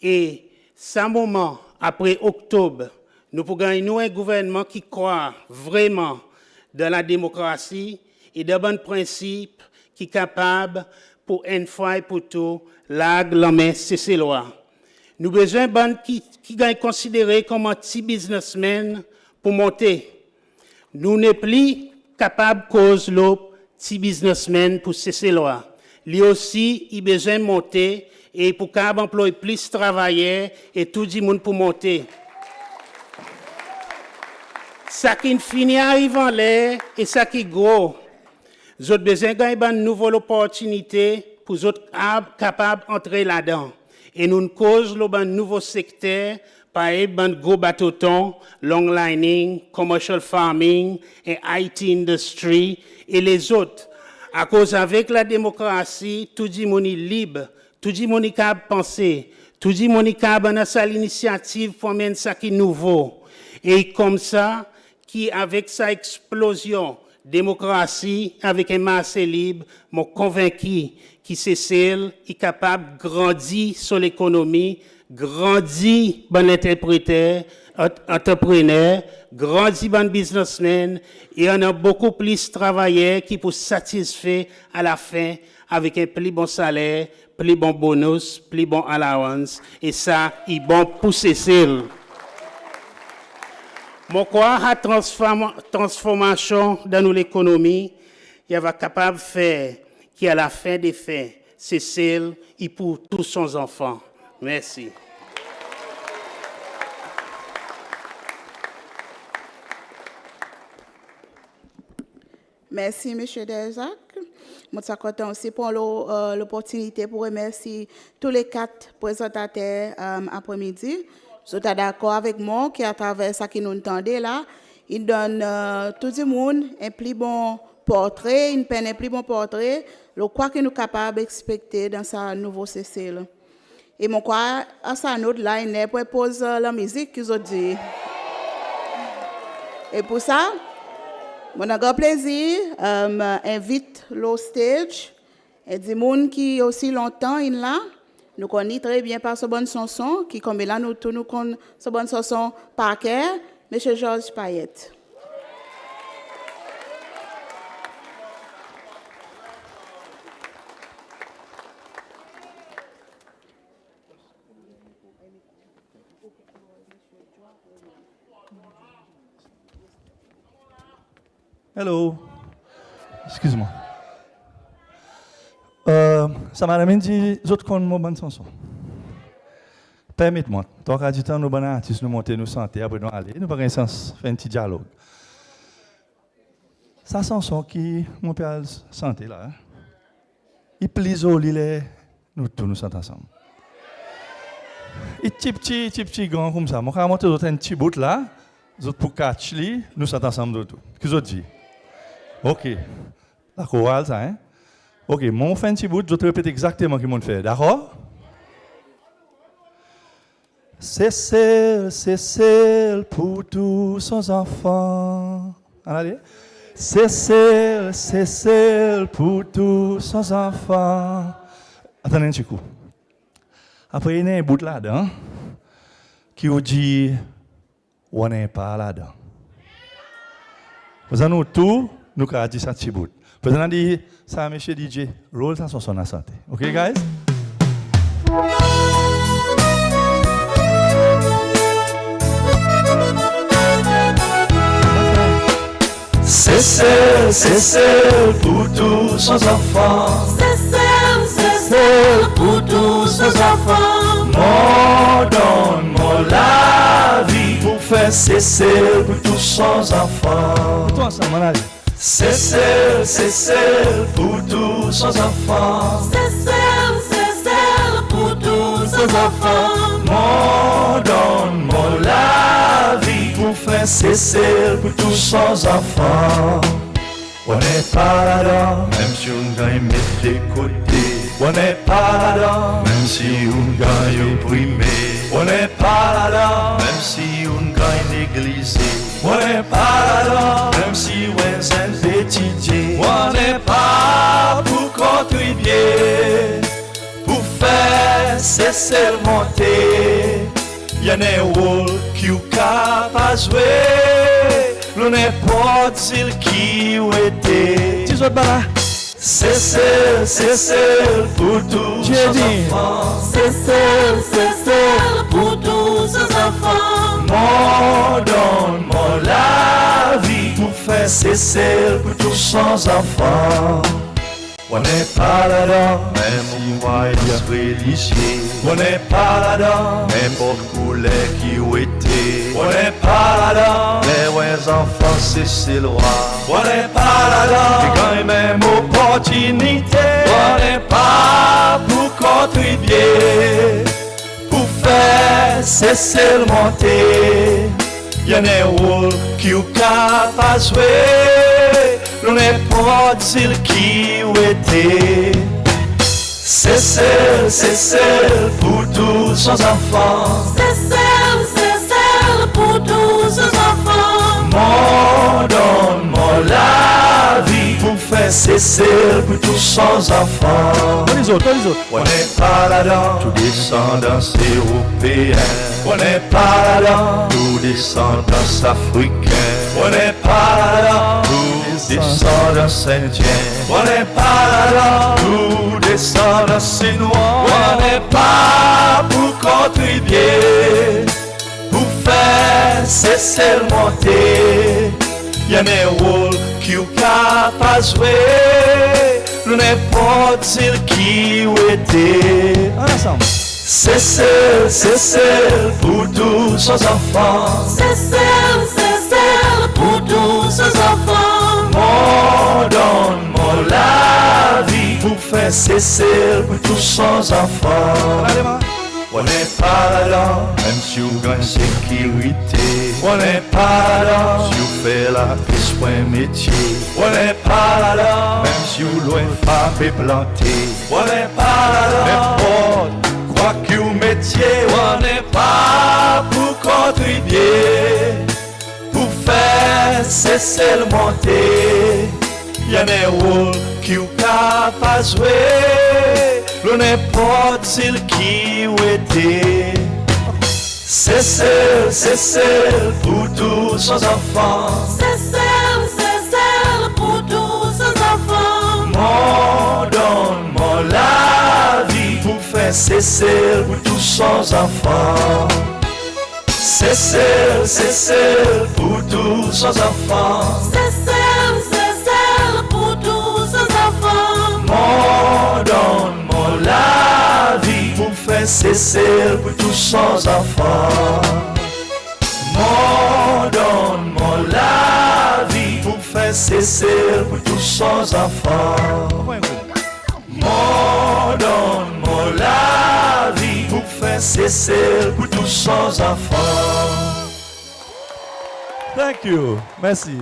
Et ce moment, après octobre, nous pouvons gagner un gouvernement qui croit vraiment dans la démocratie et dans bons principes qui est capable, pour une fois et pour tout, l'aglamer ces lois. Nous avons besoin de gens qui sont considérés comme un petit businessman pour monter. Nous ne sommes plus capables de cause le petit businessman pour ces lois. Lui aussi, il a besoin de monter et pour qu'il emploie plus de travailleurs et tout le monde pour monter. Ça qui finit arrive en l'air et ça qui est gros. Vous avez besoin d'une nouvelle opportunité pour vous être capables d'entrer là-dedans. Et nous cause un nouveau secteur, par exemple, un gros bateau-ton, long lining, commercial farming, et IT industry, et les autres. À cause avec la démocratie, tout le monde est libre, tout le monde est capable de penser, tout le monde est capable de faire l'initiative pour mener ça qui est nouveau. Et comme ça, qui avec sa explosion, démocratie, avec un marché libre, m'a convaincu que c'est celle qui est capable de grandir sur l'économie, grandir dans entrepreneur, grandir dans businessman, et on a beaucoup plus de travailleurs qui pour satisfaire à la fin avec un plus bon salaire, plus bon bonus, plus bon allowance, et ça, il est bon pour ces celles. Mon quoi la transformation dans l'économie, il va capable de faire qui à la fin des fins, c'est celle et pour tous ses enfants. Merci. Merci, M. Delzac. Je suis content aussi pour l'opportunité pour remercier tous les 4 présentateurs après-midi. Vous êtes d'accord avec moi qu'à travers ça qui nous entendait là, il donne tout le monde un plus bon portrait, une peine un plus bon portrait, le quoi que nous sommes capables d'expecter dans ce nouveau CC. Et mon quoi, à ça, notre line propose la musique qu'ils ont dit. Et pour ça, mon grand plaisir, invite le stage et des gens qui aussi longtemps là. Nous connaissons très bien par ce bon chanson, qui comme là nous connaissons ce bon chanson par cœur, M. Georges Payet. Hello. Excuse-moi. Ça m'a dit, je connais mon bonne chanson. Permettez-moi, tant qu'à du temps, nous bonnes artistes, nous monter, nous santé, après nous aller, nous pas un sens, faire un petit dialogue. Sa chanson qui, mon père santé là, il plaise au lit, nous tous nous sentons ensemble. Et petit grand comme ça. Moi, quand je monte un petit bout là, vous pour catch li, nous sommes ensemble de tout. Qu'est-ce que vous dites? OK. La chorale, ça, hein? OK, mon fait un petit bout, je te répète exactement ce qu'on fait. D'accord? C'est celle pour tous ses enfants. Allez. C'est celle pour tous ses enfants. Attendez un petit coup. Après, il y a un bout là-dedans qui vous dit on n'est pas là-dedans. Vous avez tout, nous avons dit ça petit bout. Vous avez dit ça, monsieur DJ, roll ça sur son santé. OK, guys? C'est celle pour tous ses enfants. C'est celle pour tous ses enfants. Mon donne, mon la vie pour faire celle pour tous ses enfants. Tout ensemble, mon ami. C'est celle pour tous ses enfants. C'est celle pour tous ses enfants. Mon donne, mon la vie pour faire celle pour tous ses enfants. On n'est pas là-dedans, même si on gagne mettre de côté. On n'est pas là-dedans, même si on gagne opprimé. On n'est pas là-dedans, même si on gagne négligé. On n'est pas là-dedans, même si on est un petit Dieu. On n'est pas pour contribuer, pour faire cesser monter. Y en a un rôle qui est capable de jouer. L'on n'est pas dit qui était. C'est celle pour tous ses enfants. C'est celle pour tous ses enfants. Mon donne, mon la vie pour faire celle pour tous ses enfants. On n'est pas là-dedans, même si on est religieux. On n'est pas là-dedans, n'importe couleur qui ou était. On n'est pas là-dedans, les enfants c'est le roi. On n'est pas là-dedans, et quand même opportunité. On n'est pas pour contribuer, pour faire cesser le monter. Y en a un rôle qui est capable de jouer. L'on n'est pas dire qui ou était. C'est celle pour tous ses enfants. C'est celle pour tous ses enfants. Mon donne, mon la vie pour faire celle pour tous ses enfants. Les autres. On n'est pas là-dedans, tous descendants européens. On n'est pas là-dedans, tous descendants africains. On n'est pas là-dedans, tous descendants indiens. On n'est pas là-dedans, tous descendants chinois. On n'est pas pour contribuer, pour faire cesser le monter. Y en a un rôle qui est capable de jouer. L'on n'est pas dire qui ou était. Ensemble. C'est celle pour tous ses enfants. C'est celle pour tous ses enfants. Mon donne, mon la vie pour faire celle pour tous ses enfants. On n'est pas là-dedans, même si on gagne sécurité. On n'est pas là, si on fait la piste pour un métier. On n'est pas là-dedans, même si on loin frappe et planter. On n'est pas là-dedans, n'importe quoi qu'un métier. On n'est pas pour contribuer, pour faire cesser le monter. Y en a un rôle qui est capable de jouer. L'on n'est pas dire qui ou était. C'est celle pour tous ses enfants. C'est celle pour tous ses enfants. Mon donne, mon la vie pour faire celle pour tous ses enfants. C'est celle pour tous ses enfants. C'est celle pour tous ses enfants. Mon donne, mon la vie pour faire celle pour tous ses enfants. Mon donne, mon la vie pour faire celle pour tous ses enfants. Mon donne, mon la vie pour faire c'est celle pour tous sans enfants. Thank you. Merci.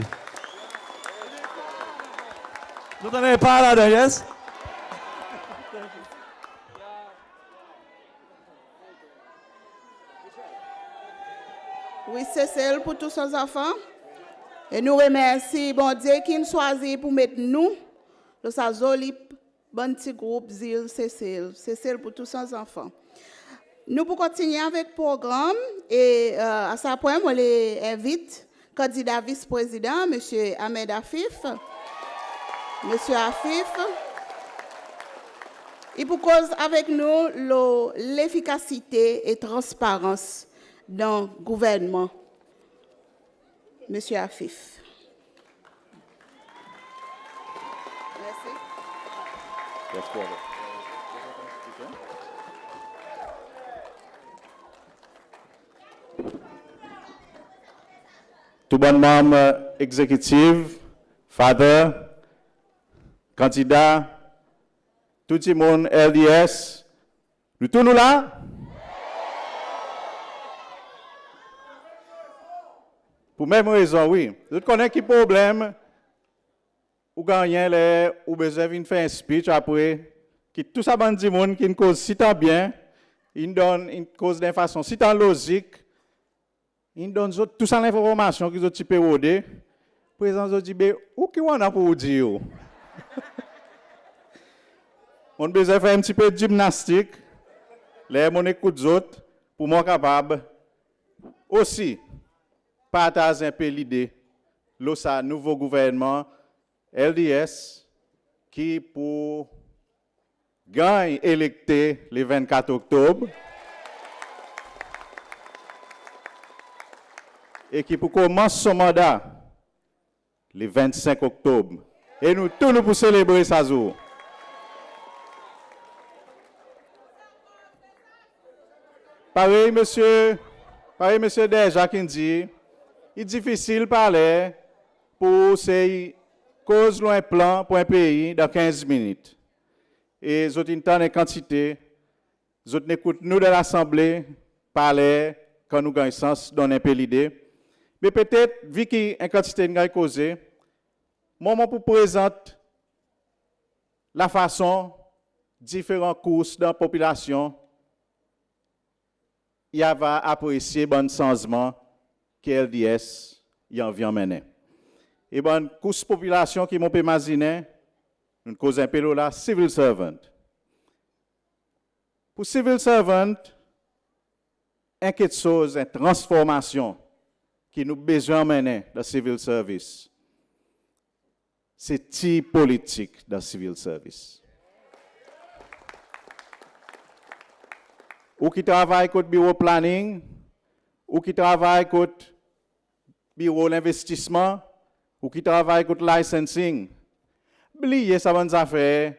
Vous n'en avez pas là, yes? Oui, c'est celle pour tous nos enfants. Et nous remercions bon Dieu qui nous choisit pour mettre nous dans sa jolie bon petit groupe ZIL, c'est celle pour tous nos enfants. Nous pour continuer avec le programme et à ce point, moi les invite candidat vice-président, M. Ahmed Afif. M. Afif. Il pour cause avec nous l'efficacité et transparence dans le gouvernement. M. Afif. Merci. Tout bon membre exécutif, father, candidat, tout le monde LDS, nous tous nous là? Pour même raison, oui. Vous connaissez qui problème? Ou gagnez ou besoin de faire un speech après, qui tout ça bandi monde qui une cause si tant bien, il donne une cause d'une façon si tant logique, il donne tout ça l'information qu'ils ont typé au dé. Président dit où qui on a pour dire? On besoin faire un petit peu de gymnastique. Les mon écoute autres pour moi capable aussi partager un peu l'idée le nouveau gouvernement LDS qui pour gagner électé le 24 octobre et qui pour commencer son mandat le 25 octobre. Et nous tous nous pour célébrer ça jour. Pareil, monsieur déjà qui dit, il est difficile de parler pour ces causes un plan pour un pays dans 15 minutes. Et nous avons une quantité, nous écoutons nous de l'Assemblée parler quand nous gagnons sens, donner un peu l'idée. Mais peut-être, vu qu'il y a une quantité de causé, moi, pour présenter la façon différentes courses dans la population, il va apprécier bon changement que LDS y en vient mener. Et bonne course population qui m'ont imaginer, une cause un peu là, civil servant. Pour civil servant, une quelque chose, une transformation qui nous besoin mener dans le civil service. C'est type politique dans le civil service. Ou qui travaille côté bureau planning, ou qui travaille côté bureau d'investissement, ou qui travaille côté licensing. Oubliez ça bonnes affaires,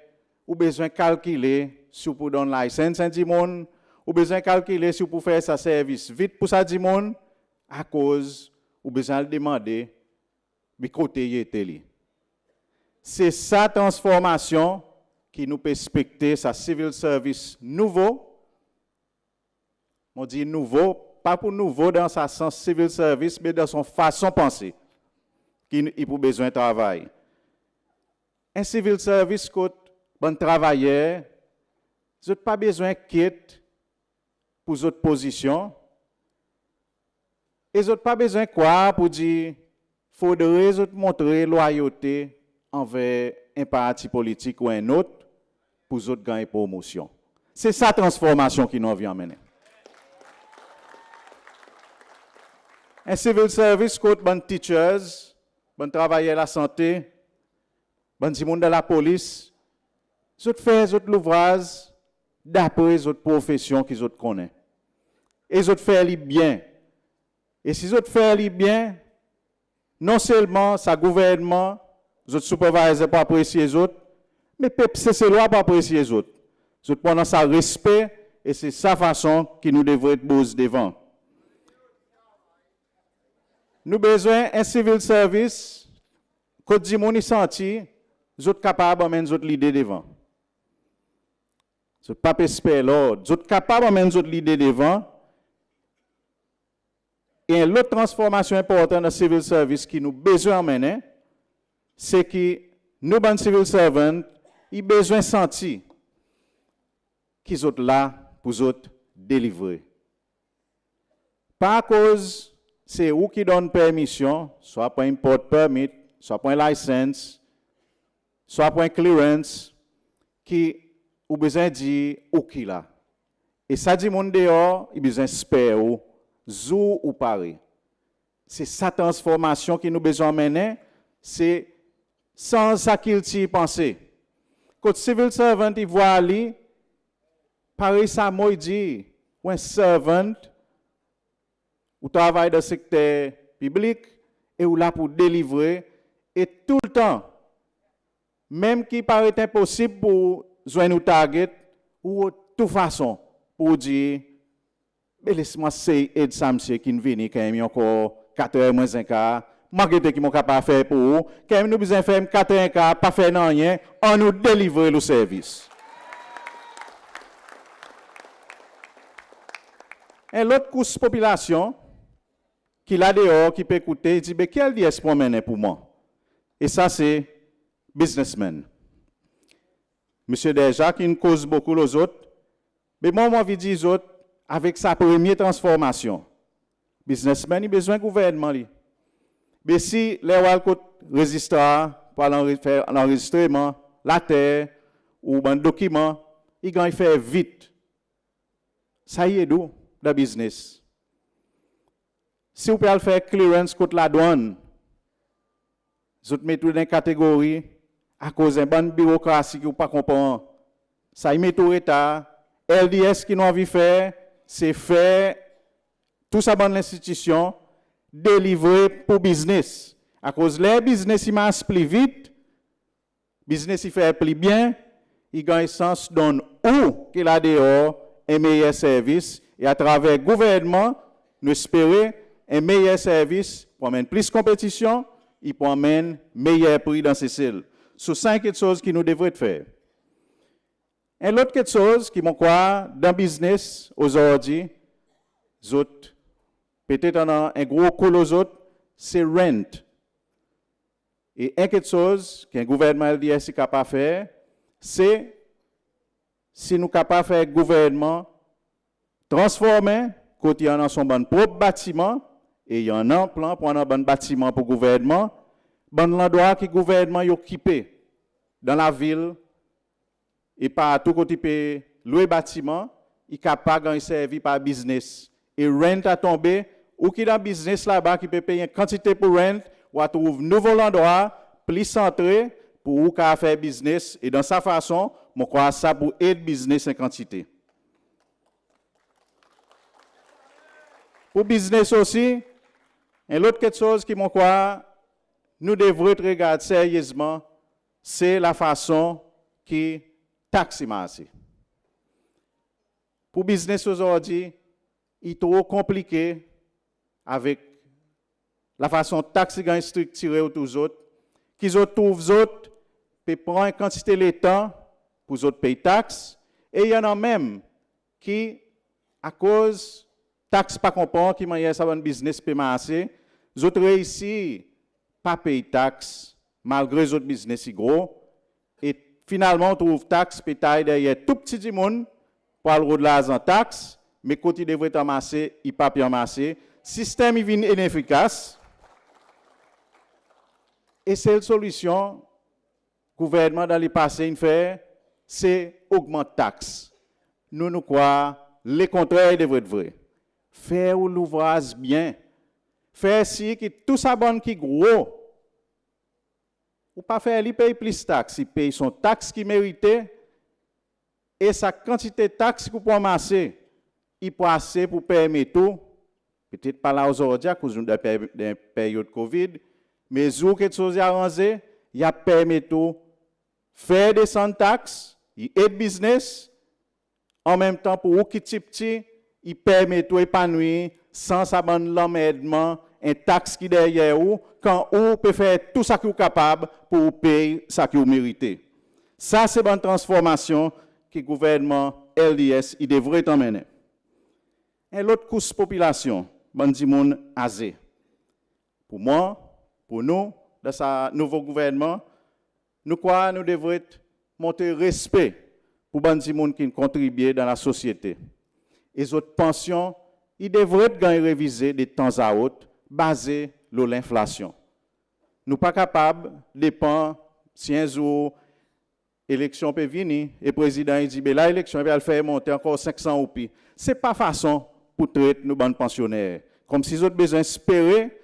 ou besoin calculer si pour donner licence à 10 monde, ou besoin calculer si pour faire sa service vite pour ça 10 monde à cause ou besoin de demander mais côté yételi. C'est sa transformation qui nous peut expecter sa civil service nouveau. On dit nouveau, pas pour nouveau dans sa sens civil service, mais dans son façon de penser, qu'il a besoin de travail. Un civil service coûte bon travailleur, vous n'avez pas besoin de quitte pour votre position. Et vous n'avez pas besoin de quoi pour dire, faudrait montrer loyauté envers un parti politique ou un autre pour vous gagner promotion. C'est sa transformation qui nous vient mener. Un civil service coûte bon teachers, bon travailleurs la santé, bon monde de la police. Vous faites l'ouvrage d'après votre profession qu'ils connaissent. Et vous faites bien. Et si vous faites bien, non seulement sa gouvernement, votre superviseur pas apprécier les autres, mais c'est loi pas apprécier les autres. Vous prenez ça respect et c'est sa façon qui nous devrait être beau devant. Nous avons besoin d'un civil service, quand nous avons senti, nous sommes capables de mettre l'idée devant. Vous pas espérer l'autre. Vous êtes capable de mettre votre l'idée devant. Et l'autre transformation importante dans le civil service qui nous besoin d'emmener, c'est que nous, les civil servants, ils ont besoin de sentir qu'ils sont là pour nous délivrer. Pas à cause, c'est eux qui donnent permission, soit pour un import permit, soit pour un license, soit pour un clearance, qui ont besoin de dire où qui là. Et ça dit mon dehors, il besoin d'espérer ou zou ou pareil. C'est sa transformation qui nous besoin mener, c'est sans ça qu'il t'y penser. Quand civil servant il voit aller, pareil ça moi dit, un servant ou travaille dans le secteur public et ou là pour délivrer et tout le temps, même qui paraît impossible pour joindre nos target ou de toute façon pour dire mais laisse-moi c'est aide Samse qui ne vient quand même encore 4h moins 1 quart marquez qui mon capable faire pour vous quand même nous besoin faire 4h quart pas faire rien on nous délivrer le service. Et l'autre couche population qui là dehors qui peut écouter il dit mais quel est pour mener pour moi et ça c'est businessman. Monsieur déjà qui nous cause beaucoup aux autres mais moi envie de dire aux autres avec sa première transformation. Businessman, il a besoin de gouvernement. Mais si les Walcott résistent pour l'enregistrement, la terre ou un document, il gagne faire vite. Ça y est, d'où le business. Si vous pouvez faire clearance contre la douane, vous mettez tout dans une catégorie à cause d'une bonne bureaucratie que vous ne comprenez pas. Ça y met tout l'état. LDS qui nous envie de faire, c'est faire tout ça dans l'institution, délivrer pour business. À cause les business, ils marchent plus vite, business, il fait plus bien, il gagne sens donne où qu'il a dehors un meilleur service et à travers le gouvernement, nous espérons un meilleur service pour amener plus de compétition et pour amener meilleur prix dans ces cellules. Ce sont 5 choses qui nous devraient faire. Et l'autre quelque chose qui m'ont quoi dans le business aujourd'hui, peut-être un gros coup aux autres, c'est rent. Et quelque chose qu'un gouvernement LDS est capable de faire, c'est si nous sommes capables de faire le gouvernement transformer, quand il y en a son bon propre bâtiment, et il y en a un plan pour un bon bâtiment pour le gouvernement, bon l'endroit que le gouvernement est occupé dans la ville, et par tout côté peut louer bâtiment, il est capable de servir par business. Et rent a tombé, ou qui dans business là-bas qui peut payer une quantité pour rent, ou à trouver un nouveau endroit, plus centré, pour ou faire business. Et dans sa façon, je crois ça pour aider business en quantité. Pour business aussi, et l'autre quelque chose qui m'ont croit, nous devons regarder sérieusement, c'est la façon qui taxe marché. Pour business aujourd'hui, il est trop compliqué avec la façon taxe est structurée autour des autres, qu'ils trouvent autres, peut prendre une quantité de temps pour les autres payer taxes, et il y en a même qui, à cause taxe pas comprendre, qui m'a ça un business peut marcher, les autres réussissent pas payer taxes malgré les autres business si gros. Finalement, on trouve taxe pétaille derrière tout petit monde pour le de l'argent taxe, mais quand il devrait amasser, il ne peut pas amasser. Le système est inefficace. Et c'est la solution que le gouvernement dans les passés fait, c'est augmenter la taxe. Nous croyons le contraire devrait être vrai. Faire l'ouvrage bien. Faire si que tout ça bon qui gros. Ou pas faire, il paye plus de taxes, il paye son taxe qui méritait et sa quantité de taxes qu'il peut amasser, il peut assez pour permettre tout, peut-être pas là aujourd'hui à cause d'une période de Covid, mais où quelque chose est arrangé, il a permis tout faire descendre taxes, il aide business, en même temps pour vous qui petit, il permet tout épanouir sans sa bonne l'emmènement, un taxe qui derrière vous, quand vous pouvez faire tout ce que vous êtes capable pour payer ce que vous méritez. Ça, c'est une bonne transformation que le gouvernement LDS il devrait emmener. Et l'autre couche population, bandi moun azé. Pour moi, pour nous, dans ce nouveau gouvernement, nous croyons nous devrions montrer respect pour bandi moun qui contribuent dans la société. Et les autres pensions, ils devraient gagner réviser de temps à autre, basées sur l'inflation. Nous ne sommes pas capables de dépendre si un jour l'élection peut venir et le président dit que l'élection va faire monter encore 500 roupies. Ce n'est pas façon pour traiter nos bandes pensionnaires. Comme si vous avez besoin d'espérer,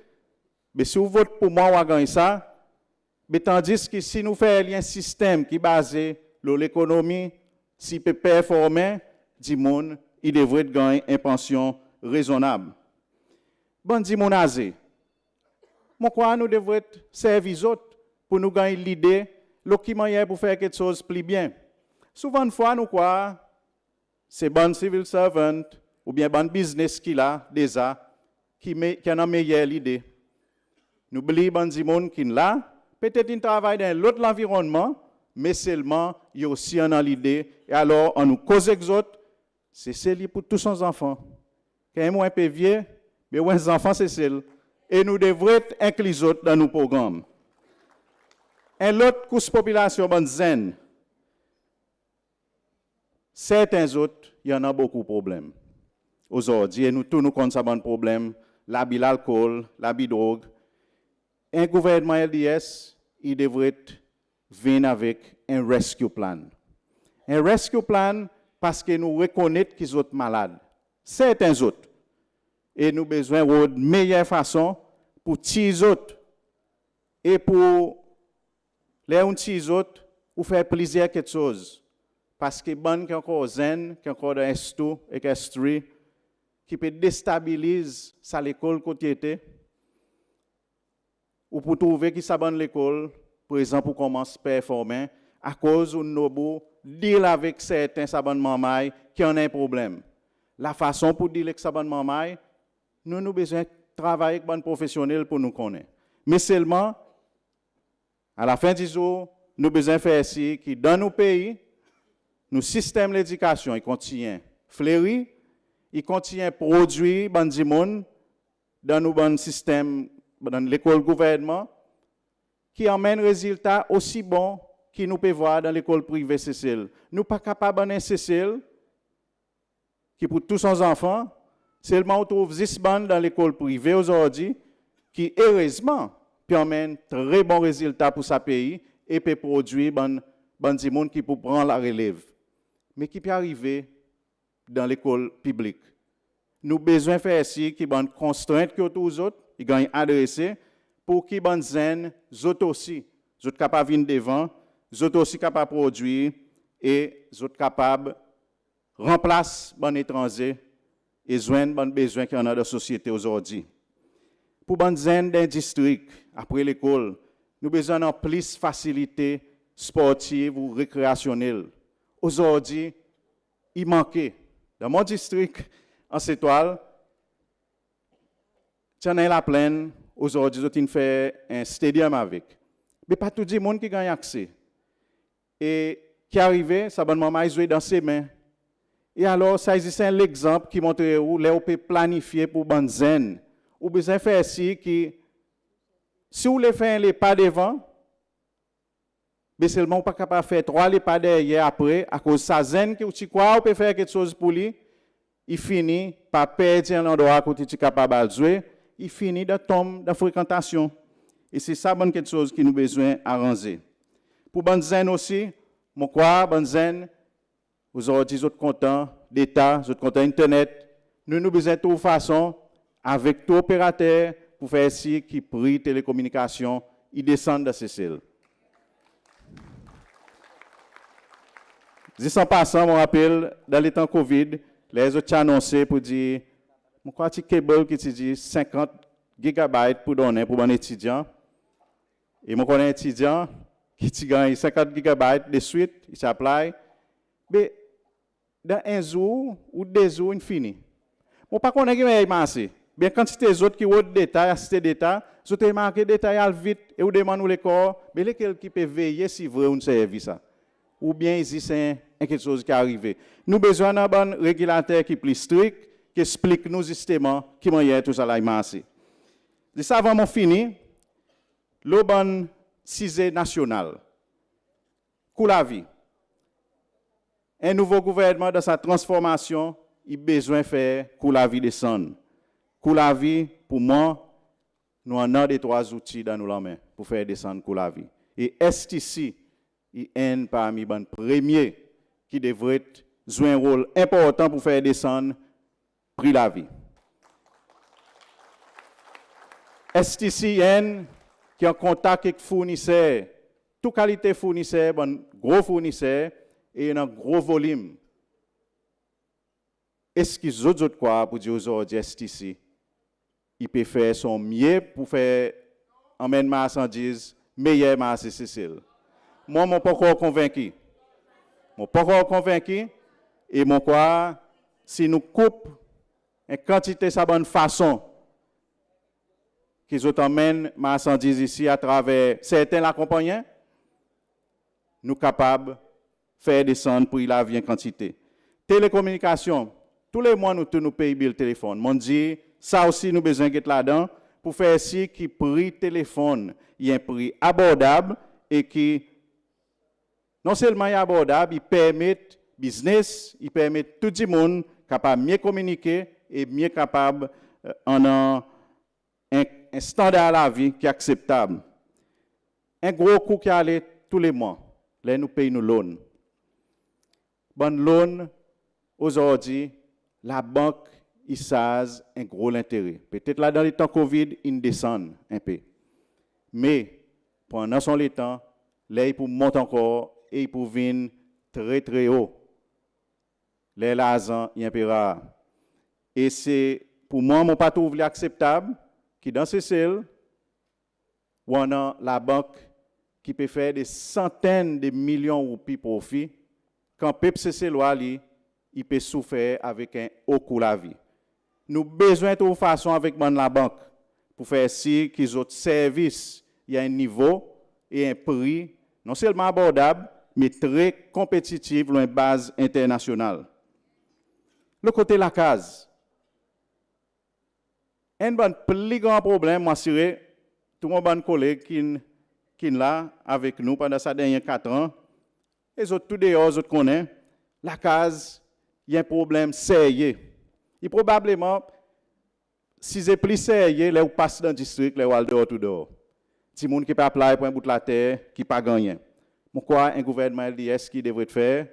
mais si vous votez pour moi, vous gagnez ça. Mais tandis que si nous faisons un système qui est basé sur l'économie, si peut performer, du monde, il devrait gagner une pension raisonnable. Bon, dit mon azé. Mon quoi nous devons servir les autres pour nous gagner l'idée, le pour faire quelque chose de plus bien. Souvent, une fois, nous croyons, c'est bon civil servant ou bien bon business qu'il a déjà, qui a une meilleure idée. Nous oublions bon du monde qui est là, peut-être qu'il travaille dans l'autre environnement, mais seulement il y a aussi une l'idée. Et alors, on nous cause les autres, c'est celle pour tous nos enfants. Quand on est un peu vieux, mais les enfants, c'est celle. Et nous devrions inclure les autres dans nos programmes. Et l'autre couche population, bon zen. Certains autres, il y en a beaucoup de problèmes. Aujourd'hui, nous tous nous connaissons bon problème, l'abus l'alcool, l'abus drogue. Un gouvernement LDS, il devrait venir avec un rescue plan. Un rescue plan parce que nous reconnaissons qu'ils sont malades. Certains autres. Et nous avons besoin de meilleure façon pour les autres. Et pour les autres, pour faire plaisir à quelque chose. Parce que bon qui est encore zen, qui est encore dans S2 et S3, qui peut déstabiliser sa l'école côté était, ou pour trouver qui ça bonne l'école, par exemple, pour commencer à performer, à cause de nos deal avec certains sabon mamay qui ont un problème. La façon pour deal avec sabon mamay, nous avons besoin de travailler avec des professionnels pour nous connaître. Mais seulement, à la fin du jour, nous avons besoin de faire ici que dans nos pays, nos systèmes d'éducation, ils continuent fleurir, ils continuent produire des gens dans nos systèmes, dans l'école gouvernement, qui amènent des résultats aussi bons que nous pouvons voir dans l'école privée CCL. Nous ne sommes pas capables d'un CCL qui, pour tous nos enfants, seulement on trouve 10 bandes dans l'école privée aujourd'hui, qui, heureusement, permettent très bons résultats pour sa pays et peut produire des gens qui peuvent prendre la relève. Mais qui peut arriver dans l'école publique. Nous avons besoin de faire ici qui ont des contraintes que tous autres, ils gagnent adresser pour qu'ils ont zen, les autres aussi, les autres capables de venir devant, les autres aussi capables de produire et les autres capables de remplacer les étrangers et joindre les besoins qu'il y en a dans la société aujourd'hui. Pour les zen d'un district, après l'école, nous avons besoin de plus de facilités sportives ou récréationnelles. Aujourd'hui, il manquait. Dans mon district, en Sétoile, Tiens, la plaine, aujourd'hui, on fait un stadium avec. Mais pas tout le monde qui gagne accès. Et qui arrive, ça va maman jouer dans ses mains. Et alors, ça existe un exemple qui montre où on peut planifier pour Banzen. Ou besoin faire ici que si vous voulez faire les pas devant, mais seulement pas capable de faire 3 les pas derrière après, à cause de sa zen, que tu crois, on peut faire quelque chose pour lui, il finit par perdre un endroit où tu es capable de jouer, il finit de tomber dans la fréquentation. Et c'est ça quelque chose qui nous besoin d'arranger. Pour Banzen aussi, mon quoi, Banzen, aujourd'hui, vous êtes contents d'État, vous êtes contents d'Internet, nous avons besoin de toute façon, avec tout opérateur, pour faire ici qui prie télécommunication, ils descendent de ces cellules. En passant, je me rappelle, dans les temps Covid, les autres ont annoncé pour dire, je crois que cable qui dit 50 gigabytes pour donner pour un étudiant. Et je connais un étudiant qui gagne 50 gigabytes de suite, il s'applique. Mais dans un jour ou 2 jours, il finit. Je ne sais pas si il est massé. Bien, quand c'est les autres qui ont des détails, assistent des détails, ils ont marqué des détails vite et ils demandent le corps, mais lesquels qui peuvent veiller si vrai on service ça. ou bien ici c'est quelque chose qui est arrivé. Nous avons besoin d'un bon régulateur qui est plus strict, qui explique nous justement qui est tout ça là marché. De ça avant mon fini, le bon cisé national. Koulavi. Un nouveau gouvernement dans sa transformation, il a besoin de faire Koulavi descendre. Koulavi, pour moi, nous avons des 3 outils dans nos mains pour faire descendre Koulavi. Et STC, il est parmi les premiers qui devrait jouer un rôle important pour faire descendre prix la vie. STCN qui est en contact avec fournisseurs, toute qualité fournisseur, gros fournisseur et un gros volume. Est-ce qu'ils ont d'autres quoi pour dire aujourd'hui STC? Il peut faire son mieux pour faire emmener marchandises meilleure marché Cécile. Moi, je ne suis pas encore convaincu. Je ne suis pas encore convaincu. Et mon quoi, si nous coupons une quantité de sa bonne façon, qu'ils emmènent marchandises ici à travers certains accompagnants, nous sommes capables de faire descendre pour la vie en quantité. Télécommunication, tous les mois nous payons le téléphone. Mon dit, ça aussi nous besoin d'être là-dedans pour faire si qui prix téléphone, il y a un prix abordable et qui non seulement est abordable, il permet business, il permet tout le monde capable de mieux communiquer et mieux capable en un standard à la vie qui est acceptable. Un gros coût qui allait tous les mois. Là, nous payons nos loans. Bonne loan, aujourd'hui, la banque, il sase un gros intérêt. Peut-être là, dans les temps Covid, il descend un peu. Mais, pendant son temps, là, il peut monter encore et il peut venir très, très haut. Là, l'argent, il est un peu rare. Et c'est, pour moi, mon pas tout acceptable, qui dans ces cells, on a la banque qui peut faire des centaines de millions de roupies profit, quand PEPCC loi, il peut souffrir avec un haut coût la vie. Nous avons besoin de façon avec la banque pour faire si qu'ils ont services, il y a un niveau et un prix non seulement abordable, mais très compétitif sur une base internationale. Le côté la case. Un plus grand problème, moi, c'est tout mon bon collègue qui est là avec nous pendant ces derniers 4 ans. Les autres, tous dehors, les autres connaissent. La case, il y a un problème sérieux. Et probablement, si c'est plus sérieux, là où passe dans le district, là où on dehors tout dehors. Si les gens qui peut appeler pour un bout de la terre, qui pas gagné. Pourquoi un gouvernement LDS qui devrait faire?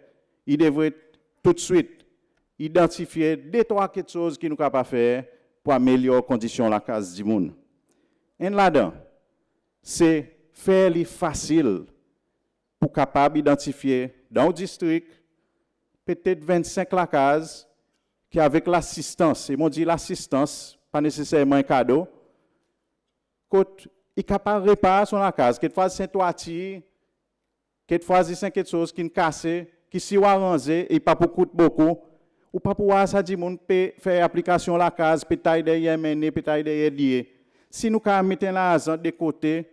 Il devrait tout de suite identifier 2-3 quelque chose qui nous capable faire pour améliorer les conditions de la case du monde. Et là-dedans, c'est faire facile pour capable d'identifier dans le district peut-être 25 la case qui avec l'assistance, et moi dit l'assistance, pas nécessairement un cadeau, il est capable de réparer son la case, quelquefois c'est un toiture, quelquefois c'est quelque chose qui est cassé, qui s'y va arranger et pas beaucoup. Ou pas pouvoir ça dit moun peut faire application la case peut-être derrière mené peut-être derrière lié. Si nous ka mettre l'argent de côté,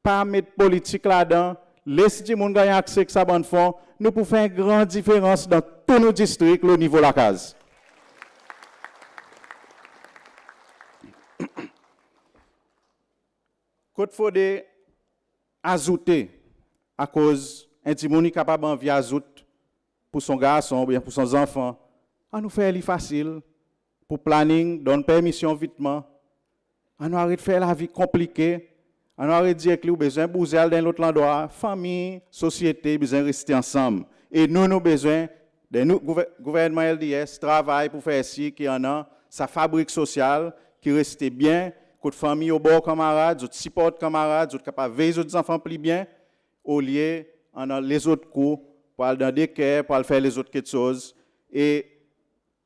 pas mettre politique là-dedans, laisser di moun gagner accès à sa bonne fond, nous pouvons faire une grande différence dans tous nos districts au niveau de la case. Côte faut de ajouter à cause un petit moun capable d'envier ajoute pour son garçon ou bien pour son enfant. On nous fait facile pour planning, donne permission vitement. On nous arrête de faire la vie compliquée. On nous arrête de dire que nous avons besoin de bouger dans l'autre endroit. Famille, société, besoin de rester ensemble. Et nous avons besoin de nous, gouvernement LDS, travail pour faire ci, qui en a sa fabrique sociale, qui reste bien, que la famille au bord camarades, d'autres support camarades, d'autres capables de veiller les autres enfants plus bien, au lieu on les autres cours, pour aller dans des cas, pour aller faire les autres choses. Et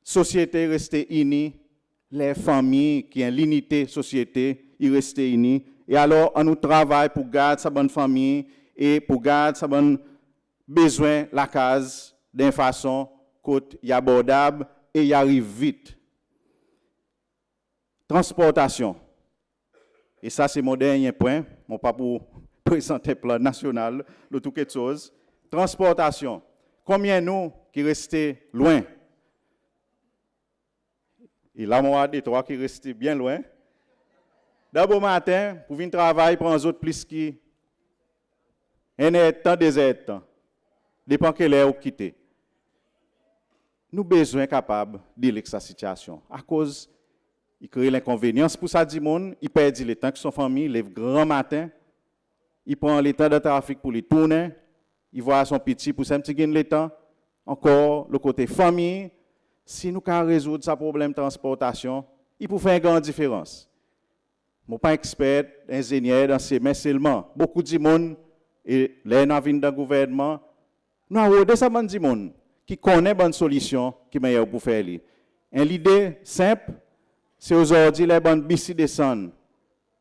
société reste unie, les familles qui ont l'unité société, ils restent unis. Et alors, on nous travaille pour garder sa bonne famille et pour garder sa bonne besoin, la case, d'une façon qui est abordable et y arrive vite. Transportation. Et ça, c'est mon dernier point. Mon pas pour présenter le plan national de toutes les choses. transportation. Combien nous qui restent loin? Et là, moi, des trois qui restent bien loin. D'abord matin, pour venir travailler, pour un autre plus qui un heure temps, 2 heures temps. Dépend quelle heure vous quittez. Nous avons besoin capables de régler sa situation. À cause, il crée l'inconvénience pour ça, il perd le temps que son famille lève grand matin, il prend le temps de trafic pour les tourner, il voit son petit pour s'en petit le temps. Encore, le côté famille, si nous pouvons résoudre ce problème de transportation, il peut faire une grande différence. Je ne suis pas expert, ingénieur dans ces mais seulement. Beaucoup de monde, et les dans le gouvernement, nous avons des gens qui connaissent bonne solution qui est meilleure pour faire. L'idée simple, c'est aujourd'hui les bonnes bis descendent.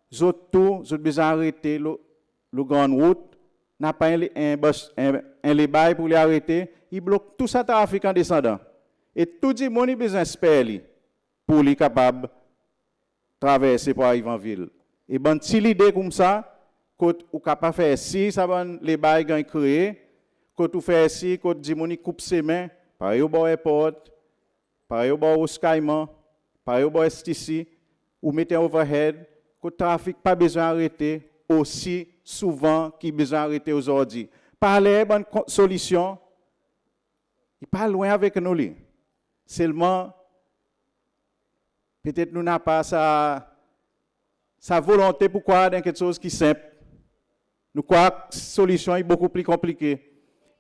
Vous avez besoin d'arrêter la grande route, n'a pas un bail pour les arrêter, ils bloquent tout ça trafic en descendant. Et tout le monde a besoin d'espérer pour les capables de traverser pour arriver en ville. Et bon, si l'idée comme ça, quand vous capable faire si ça va les bails gagne créé, quand vous faites si quand du monde coupe ses mains, pareil au bord airport, pareil au bord au Skyman, pareil au bord STC, ou mettez un overhead, que le trafic pas besoin d'arrêter aussi souvent qu'il besoin d'arrêter aujourd'hui. Parler bonne solution, il pas loin avec nous li. Seulement peut-être nous n'a pas sa volonté pour croire dans quelque chose qui est simple. Nous croyons que la solution est beaucoup plus compliquée.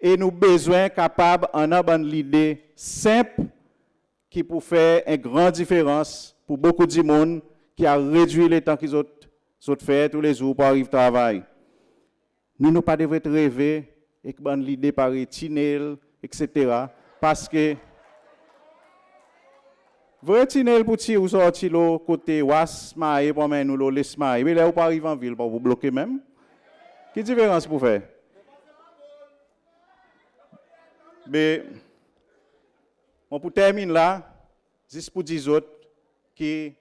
Et nous avons besoin capables en avoir l'idée simple qui peut faire une grande différence pour beaucoup de monde qui a réduit le temps qu'ils ont fait tous les jours pour arriver au travail. Nous ne pas devons rêver et que l'idée par tunnel, etc. Parce que vrai tunnel pour tirer ou sortir le côté ouest, maïe, pour nous le laisser maïe. Mais là, vous pas arriver en ville pour vous bloquer même. Quelle différence pour faire? Mais, pour terminer là, juste pour dire autres qui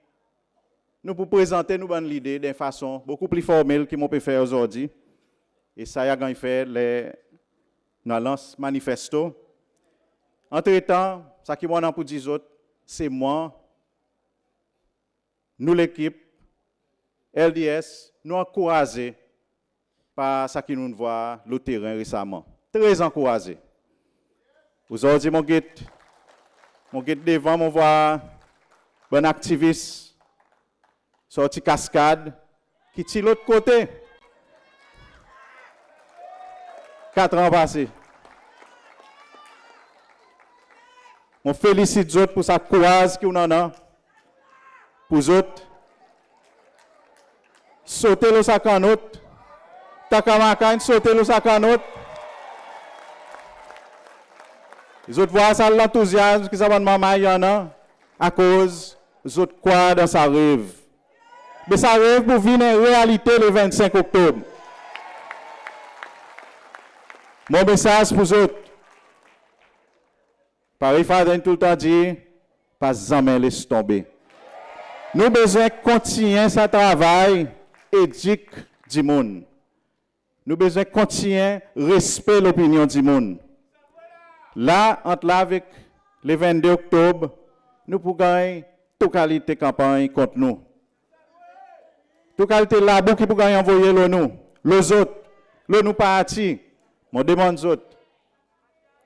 nous pour présenter nous bonne l'idée d'une façon beaucoup plus formelle que nous peut faire aujourd'hui. Et ça y a gagné fait dans lance manifesto. Entre-temps, ça qui m'en pour dire autres, c'est moi, nous l'équipe, LDS, nous encourager par ce qui nous voit le terrain récemment. Très encouragé. Aujourd'hui, mon guide devant, mon voit un activiste sorti cascade qui tire l'autre côté. 4 ans passés. On félicite les autres pour sa courage qu'on en a. Pour les autres, sauter le sac en autre. Takamakan, sauter le sac en autre. Les autres voient ça l'enthousiasme qui s'appelle maman y en a à cause des autres quoi dans sa rêve. Mais ça rêve pour venir en réalité le 25 octobre. Mon message pour les autres. Paris Fadin tout le temps dit, pas jamais laisse tomber. Nous avons besoin de continuer ce travail éthique du monde. Nous avons besoin de continuer respect l'opinion du monde. Là, entre là avec le 22 octobre, nous pouvons gagner toute qualité de campagne contre nous. Toute qualité de labou qui peut gagner envoyer le nous. Les autres, le nous parti. Je demande aux autres.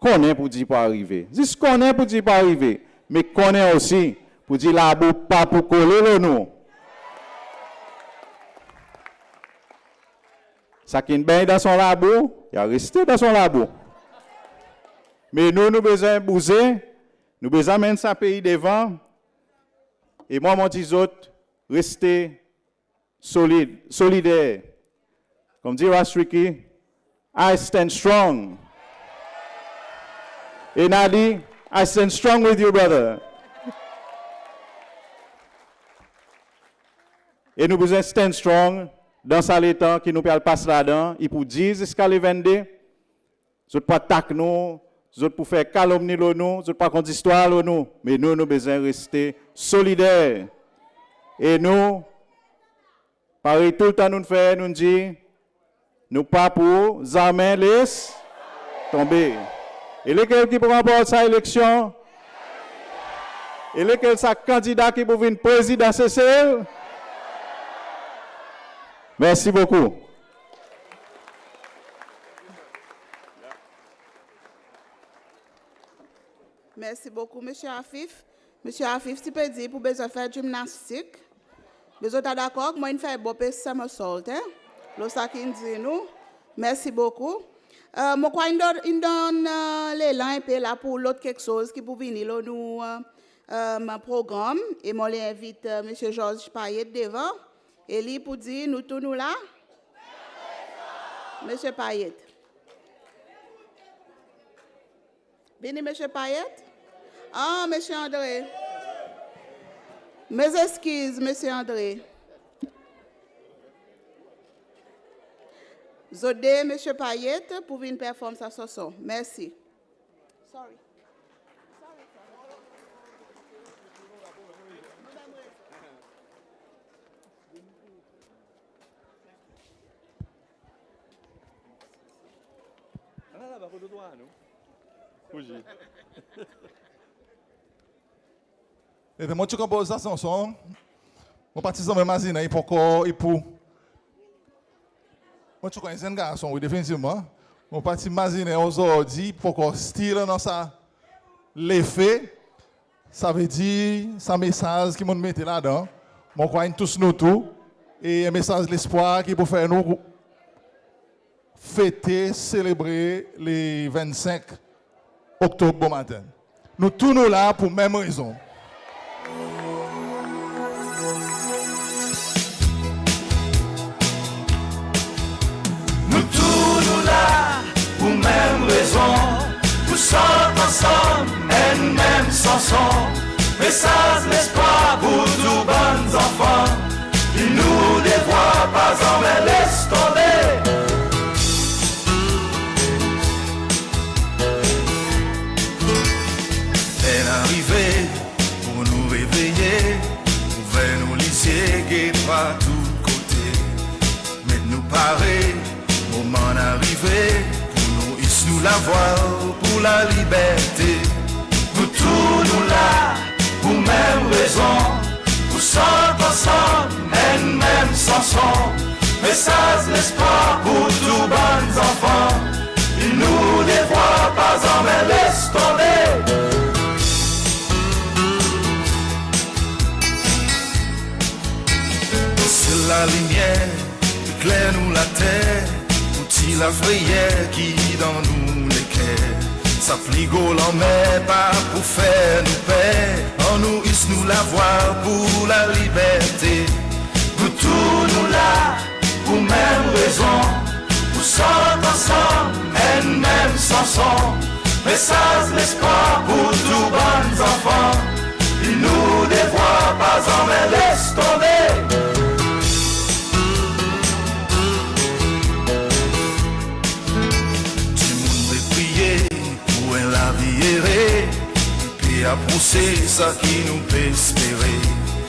Connaît pour dire pas arriver. Juste connaît pour dire pas arriver. Mais connaît aussi pour dire labou pas pour coller le nous. Ça qui est bien dans son labo, il a resté dans son labo. Mais nous, nous besoin de bouger, nous besoin de mettre ce pays devant. Et moi, mon dis autres, rester solide, solidaire. Comme dit Rastriki, I stand strong. Et Nadi, I stand strong with you, brother. Et nous besoin de stand strong dans ce temps qui nous peut passer là-dedans. Il peut dire jusqu'à le 22, je ne pas attaquer nous. Nous autres pour faire calomnie nous, nous autres pas contre histoire nous, mais nous besoin rester solidaires. Et nous, pareil tout le temps nous fait, nous dit, nous pas pour armer les Tombé. Et lequel qui remporte sa élection? Et lequel sa candidat qui pour venir président CCL? Merci beaucoup. Merci beaucoup, Monsieur Afif. Monsieur Afif, tu peux dire pour besoin faire gymnastique. Besoin d'être d'accord, moi, il fait bopper somersault, hein? Le ça qui dit nous. Merci beaucoup. Moi, quoi, il donne l'élan un peu là pour l'autre quelque chose qui pour venir là, nous, mon programme. Et moi, l'invite Monsieur Georges Payet devant. Et lui pour dire, nous tous nous là. Monsieur Payet. Venez, Monsieur Payet. Ah, Monsieur André. Mes excuses, Monsieur André. Zodé, Monsieur Payet, pour une performance à ce son. Merci. Sorry. Et puis, moi, tu composes ça, son. Mon partisan me mazine, il pour. Moi, tu connais un garçon, oui, définitivement. Mon parti mazine, aujourd'hui, pour style dans ça, l'effet, ça veut dire, ça message qui m'a mis là-dedans. Moi, crois tous nous tout. Et un message de l'espoir qui peut faire nous fêter, célébrer les 25 octobre bon matin. Nous tous nous là pour même raison. Nous tous nous là pour même raison. Pour chanter ensemble, une même chanson. Message l'espoir pour tous bons enfants. Il nous dévoie pas en mais laisse tomber. Arrivé pour nous réveiller, ouvrir nos lycées qui pas tous côtés. Mais nous paraît, moment arrivé, pour nous ici nous la voir pour la liberté. Nous tous nous là, pour même raison, pour chanter ensemble, une même chanson. Message l'espoir pour tous bons enfants. Il nous dévoie pas en mais laisse tomber. La lumière, éclaire nous la terre, outil la frayère qui dans nous les cœurs. Ça fligo l'en met pas pour faire nous paix, en nous is nous la voir pour la liberté. Nous tous nous là, pour même raison, pour chanter ensemble, une même chanson. Message l'espoir pour tous bons enfants, il nous dévoie pas en mais laisse tomber. Puis à pousser ça qui nous peut espérer.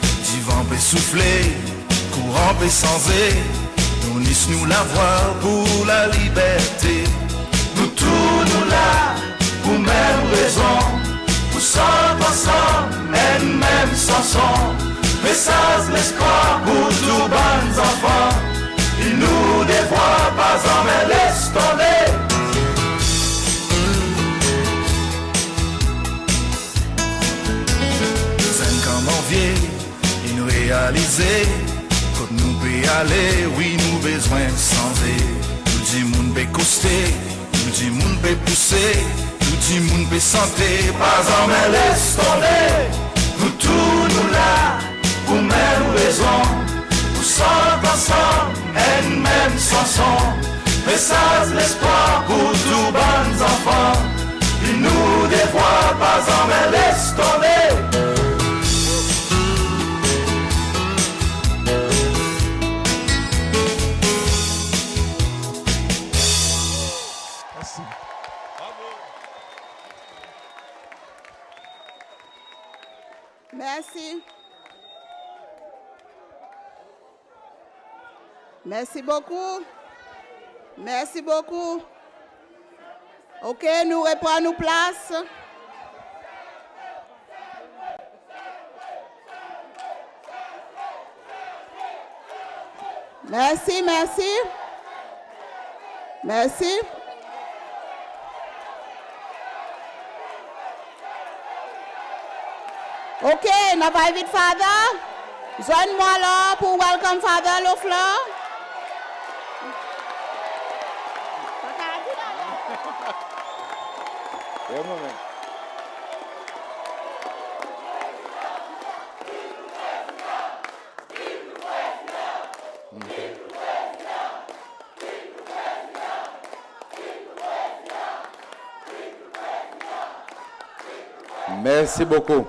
Du vent peut souffler, courant peut s'enlever. Nous nisons nous la voir pour la liberté. Nous tous nous là, pour même raison. Pour chanter ensemble, une même chanson. Message l'espoir pour tous bons enfants. Il nous dévoie pas en mais laisse tomber. Il nous réaliser quand nous peut aller, oui nous besoin de changer. Nous dit moun peut coster, nous dit moun peut pousser, nous dit moun peut santé, pas en mais laisse tomber. Nous tous nous là, pour même raison, pour chanter ensemble, une même chanson. Message l'espoir pour tous bons enfants. Il nous dévoie pas en mais laisse tomber. Merci. Merci beaucoup. Merci beaucoup. OK, nous reprenons nos places. Merci, merci. Merci. OK, now invite Father. Joigne-moi là pour welcome Father le floor. Merci beaucoup.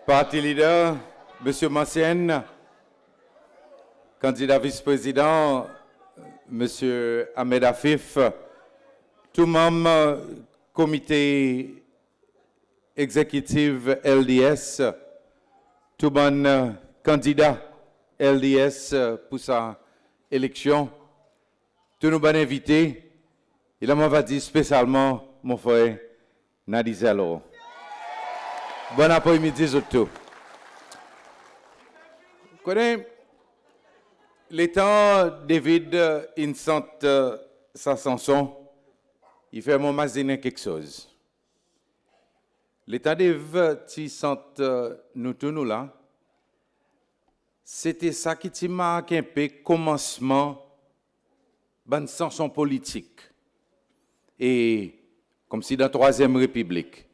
Parti leader, M. Mancienne, candidat vice-président, M. Ahmed Afif, tout membre comité exécutif LDS, tout bon candidat LDS pour sa élection, tous nos bons invités, et là, on va dire spécialement mon frère Nadizello. Bon après-midi, surtout. Vous connaissez, le temps David Instant sa chanson, il fait mon imaginer quelque chose. Le temps David Instant nous tous nous là, c'était ça qui t'a marqué un peu commencement d'une chanson politique. Et comme si dans la Troisième République.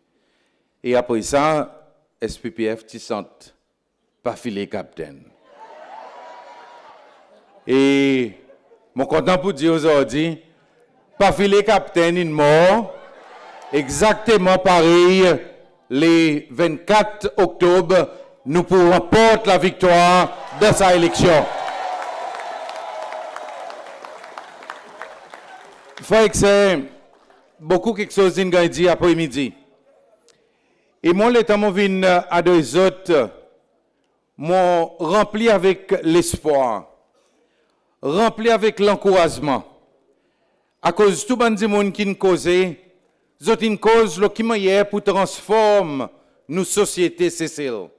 Et après ça, SPPF, tu sens pas filer capitaine. Et mon content pour dire aujourd'hui, pas filer capitaine, il mort. Exactement pareil, les 24 octobre, nous pourrons remporter la victoire de sa élection. Il faut que c'est beaucoup quelque chose qu'on a dit après-midi. Et moi, le temps où je viens à deux autres, m'ont rempli avec l'espoir, rempli avec l'encouragement. À cause de tout le monde qui nous cause, c'est une cause qui m'a pour transformer nos sociétés, Cécile.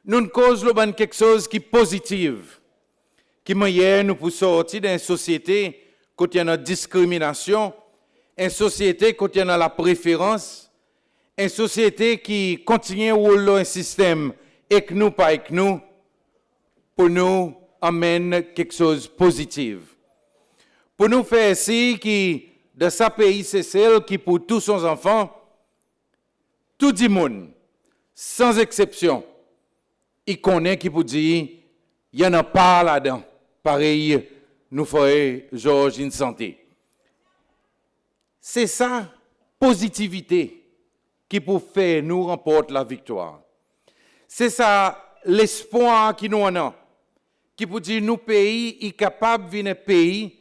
Nous une cause quelque chose qui est positive, qui m'a nous pour sortir d'une société où il y a une discrimination, une société où il y a la préférence, une société qui continue à rouler un système avec nous, pas avec nous, pour nous amener quelque chose de positif. Pour nous faire ici, qui, de ce pays, c'est celle qui, pour tous ses enfants, tout le monde, sans exception, il connaît qui peut dire, il n'y en a pas là-dedans. Pareil, nous ferons Georges une santé. C'est ça, positivité, qui peut faire nous remporter la victoire. C'est ça, l'espoir qui nous en a, qui peut dire nous pays, est capable de venir pays,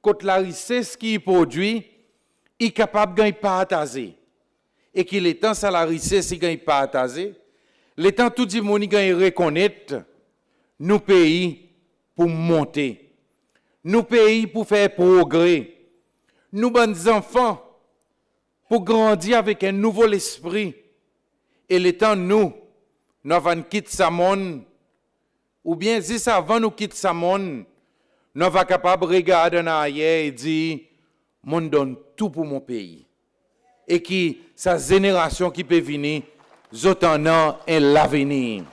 contre la richesse qui produit, est capable de gagner partager. Et qu'il est temps, ça la richesse, il gagne partager. Le temps, tout le monde gagne reconnaître, nous pays pour monter. Nous pays pour faire progrès. Nous, bons enfants, pour grandir avec un nouveau esprit. Et le temps, nous avons quitté ce monde, ou bien si ça avant nous quitter ce monde, nous sommes capables de regarder en arrière et dire, je donne tout pour mon pays. Et que sa génération qui peut venir, j'entends un l'avenir.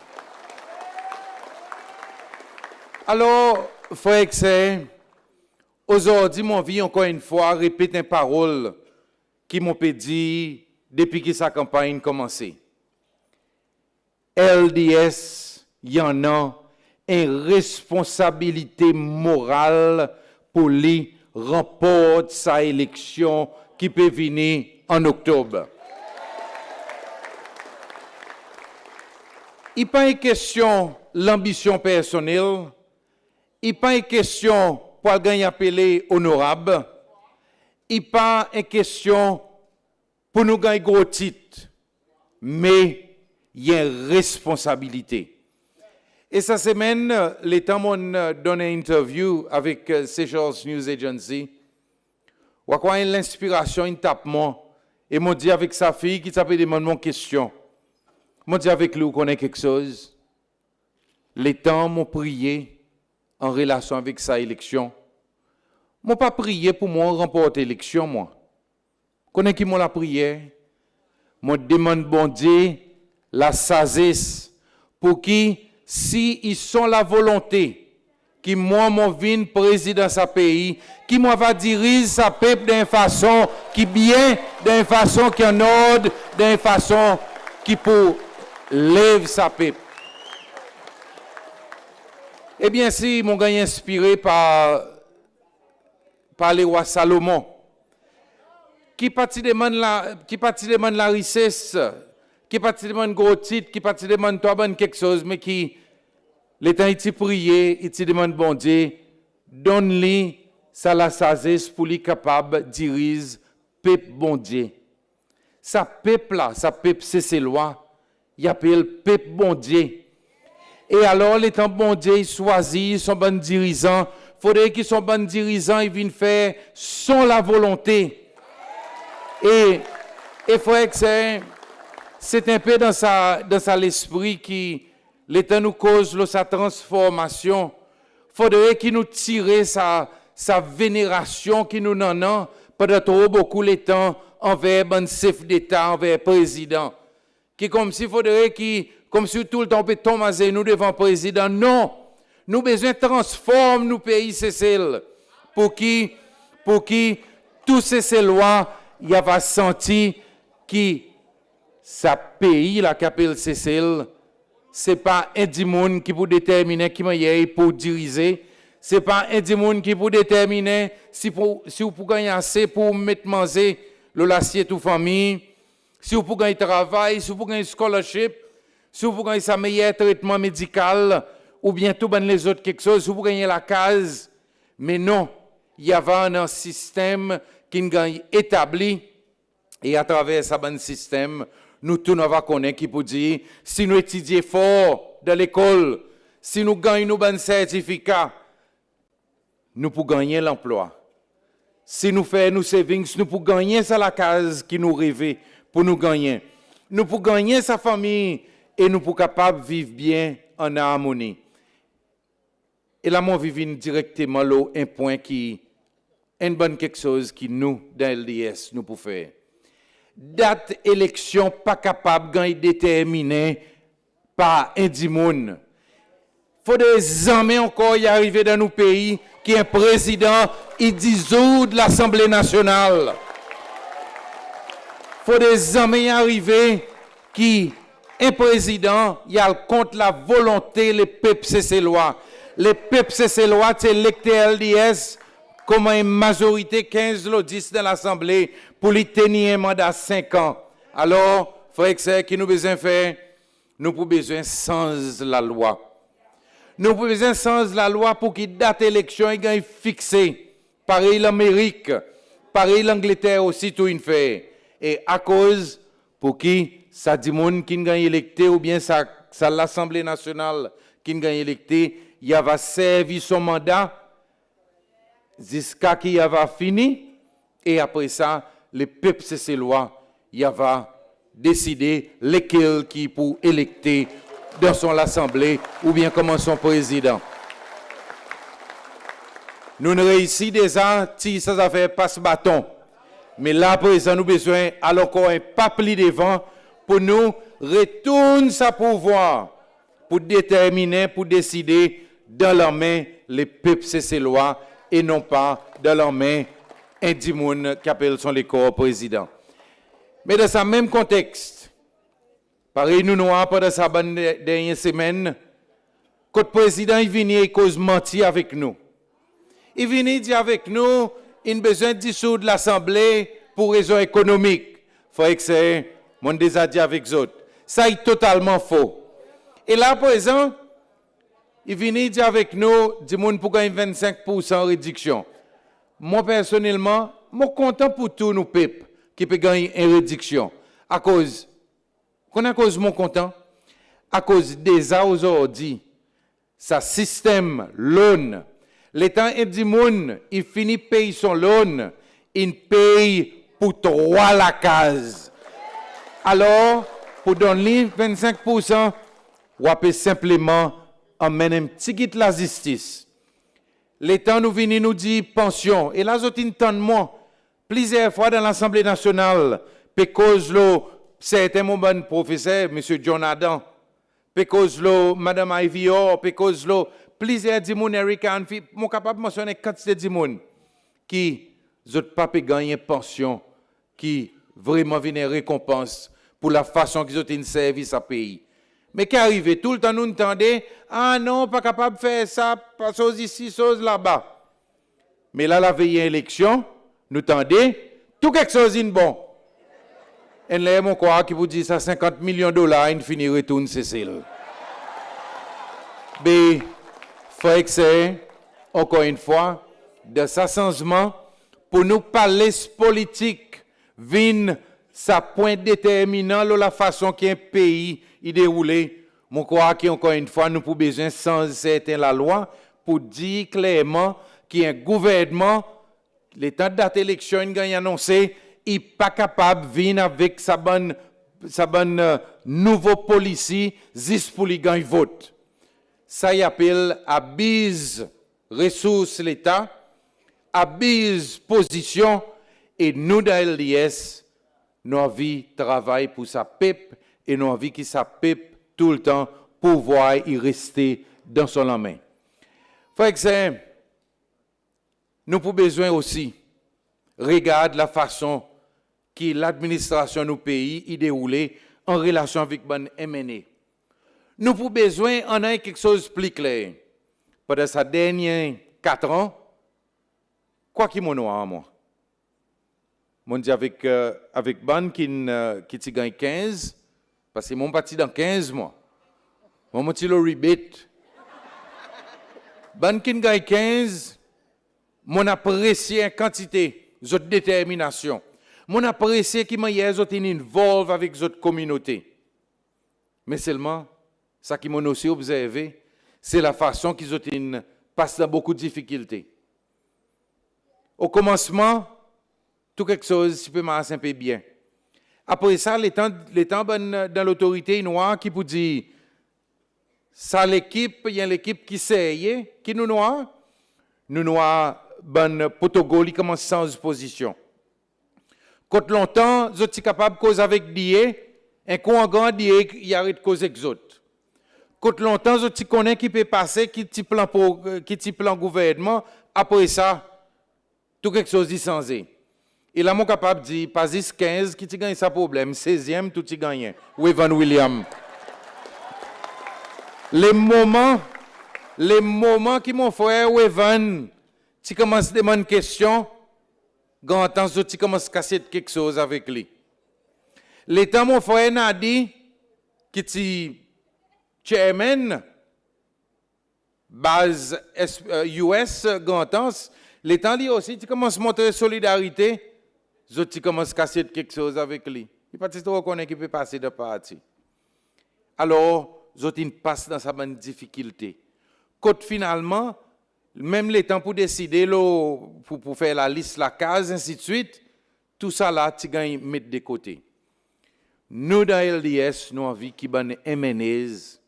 Alors, frère que c'est, aujourd'hui, mon vie, encore une fois, répète une parole qui m'ont dit depuis que sa campagne a commencé. LDS, il y en a une responsabilité morale pour lui remporter sa élection qui peut venir en octobre. Il n'est pas une question de l'ambition personnelle, il n'est pas une question pour gagner appelé honorable, il n'est pas une question pour nous gagner gros titre, mais il y a une responsabilité. Et cette semaine, l'État m'a donné une interview avec Seychelles News Agency. Ou quoi l'inspiration, une tapement. Et m'a dit avec sa fille qui s'appelle demandé une question. M'a dit avec lui, vous connaissez quelque chose. L'État m'a prié en relation avec sa élection. M'a pas prié pour moi remporter l'élection, moi. Connais qui m'a la prière? M'a demande bon Dieu la sagesse pour qui, si ils sont la volonté, qui moi mon vin président sa pays, qui moi va diriger sa peuple d'une façon qui bien, d'une façon qui en ordre, d'une façon qui pour lève sa peuple. Eh bien, si mon gars est inspiré par le roi Salomon, qui partit demande la richesse, qui partit demande gros titre, qui partit demande toi bonne quelque chose, mais qui l'état il prié, il demande bon Dieu, donne-lui ça la sagesse pour lui capable de diriger peuple bon Dieu. Sa peuple là, sa peuple c'est ses lois, il appelle peuple bon Dieu. Et alors l'état bon Dieu il choisit son bon dirigeant, faudrait qu'ils sont bon dirigeants, ils viennent faire sans la volonté. Et il faudrait que c'est un peu dans sa l'esprit qui l'État nous cause sa transformation. Il faudrait qu'il nous tire sa vénération qui nous en a pendant trop beaucoup de temps envers un chef d'État, envers le président. Qui comme s'il faudrait comme si tout le temps on peut tomber nous devant le président. Non, nous besoin de transformer nos pays Cécile pour qui tous ces lois il va sentir que sa pays la capitale Cécile c'est pas un dimon qui pour déterminer qui est pour diriger, c'est pas un dimon qui pour déterminer si vous pouvez gagner assez pour mettre manger l'assiette ou famille, si vous pouvez gagner travail, si vous pouvez gagner scholarship, si vous pouvez gagner sa meilleur traitement médical ou bien tout les autres quelque chose, si vous pouvez gagner la case, mais non, il y avait un système qui est établi et à travers ce bon système nous tous nous va connaître qui peut dire si nous étudions fort dans l'école, si nous gagnons un certificat, nous pouvons gagner l'emploi. Si nous faisons nos savings, nous pouvons gagner ça la case qui nous rêvait pour nous gagner. Nous pouvons gagner sa famille et nous pouvons capables de vivre bien en harmonie. Et là, moi, vivons directement là un point qui est bonne quelque chose qui nous, dans LDS, nous pouvons faire. Date élection pas capable de déterminer par un dimoun. Faut des années encore y arriver dans nos pays qui un président il dissout l'Assemblée nationale. Faut des années y arriver qui un président il a contre la volonté les peuples c'est loi. Les peuples c'est loi c'est l'électeur LDS comme une majorité 15 ou 10 dans l'Assemblée pour lui tenir un mandat 5 ans. Alors, frère et qui nous besoin faire, nous avons besoin sans la loi. Nous avons besoin sans la loi pour qu'il date élection est fixée. Pareil l'Amérique, pareil l'Angleterre aussi tout une fait. Et à cause pour qui ça dit monde qui gagne électé ou bien ça l'Assemblée nationale qui gagne électé, il va servir son mandat jusqu'à qu'il va fini et après ça le peuple c'est ses lois, il va décider lesquels qui pour électer dans son assemblée ou bien comme son président. Nous ne réussissons déjà si ça fait passe bâton. Mais là présent nous besoin alors qu'on est pas pli devant pour nous retourner sa pouvoir pour déterminer pour décider dans la main les peuples c'est ses lois et non pas dans la main un dimoun qui appelle son corps président. Mais dans ce même contexte, pareil nous avons pendant sa dernière semaine, quand le président est venu et cause mentir avec nous. Il vient dire avec nous, il a besoin de dissoudre l'Assemblée pour raison économique. Il faut que c'est mon déjà dit avec les autres. Ça est totalement faux. Et là, par exemple, il vient dire avec nous, du monde pour gagner 25% de réduction. Moi, personnellement, je suis content pour tous nos peuples qui peuvent gagner une réduction. À cause, qu'on a cause mon content? À cause des aujourd'hui, sa système loan. L'État dit moun, il finit payer son loan, il paye pour 3 la case. Alors, pour donner 25%, on peut simplement emmener un petit guide la justice. L'État nous vient nous dire pension. Et là, j'ai entendu plusieurs fois dans l'Assemblée nationale, parce que certains mon professeur, M. John Adam, parce que Mme Ivy Orr, parce que plusieurs dimounes, Eric Anfi, je suis capable de mentionner quantité de dimounes qui n'ont pas gagné pension, qui vraiment viennent récompense pour la façon qu'ils ont une service à pays. Mais qui arrive, tout le temps nous entendons, ah non, pas capable de faire ça, pas chose ici, chose là-bas. Mais là, la veille élection, nous entendons, tout quelque chose est bon. Et là, mon quoi qui vous dit ça, 50 millions de dollars, il finit retourne Cécile. Mais, il faut que c'est, encore une fois, de ce changement, pour nous parler politique, vin sa point déterminant la façon qu'un pays il déroulé. Mon crois qu'encore une fois, nous pouvons besoin sans certaine la loi pour dire clairement qu'il y a un gouvernement, l'état de date élection, il a annoncé, il n'est pas capable de venir avec sa bonne nouveau policier juste pour lui gagner vote. Ça y appelle abuse ressources l'État, abuse position, et nous dans LDS, nous avons travaillé pour sa peuple et nous avons que sa peuple tout le temps pouvoir y rester dans son main. Frère, que nous avons besoin aussi regarder la façon que l'administration du pays est déroulée en relation avec le MNE. Nous avons besoin en avoir quelque chose de plus clair. Pendant ces derniers 4 ans, quoi qu'il m'en a moi? Mon dit avec ban qui gagne 15, parce que mon parti dans 15 mois. Mon petit le rebate. Ban qui gagne 15, mon apprécié en quantité, votre détermination. Mon apprécié qui m'a hier involve avec votre communauté. Mais seulement, ça qui m'a aussi observé, c'est la façon qu'ils ont passé dans beaucoup de difficultés. Au commencement, tout quelque chose qui peut marcher un peu bien. Après ça, les temps dans l'autorité noire qui peut dire, ça l'équipe, il y a l'équipe qui sait, qui nous noie, ben Potogoli commence sans position. Quand longtemps, vous êtes capable de causer avec die, un coup grand die, il arrête de causer avec autres. Quand longtemps, vous êtes connaît qui peut passer, qui plan gouvernement, après ça, tout quelque chose dit changé. Et là, mon capable de dire, pas 15 qui gagne sa problème, 16e, tout y gagne. Ou Evan William. Les moments qui mon frère ou Evan, tu commences à demander une question, quand tu commences à casser quelque chose avec lui. L'état, mon frère n'a dit, qui est chairman, base US, Gantans, l'état dit aussi, tu commences à montrer solidarité, tu commences à casser quelque chose avec lui. Il ne peut pas reconnaître qu'il peut passer de parti. Alors, il passe dans sa bonne difficulté. Quand finalement, même les temps pour décider, pour faire la liste, la case, ainsi de suite, tout ça là, tu gagnes mettre de côté. Nous, dans LDS, nous avons envie qu'il y ait MNEs,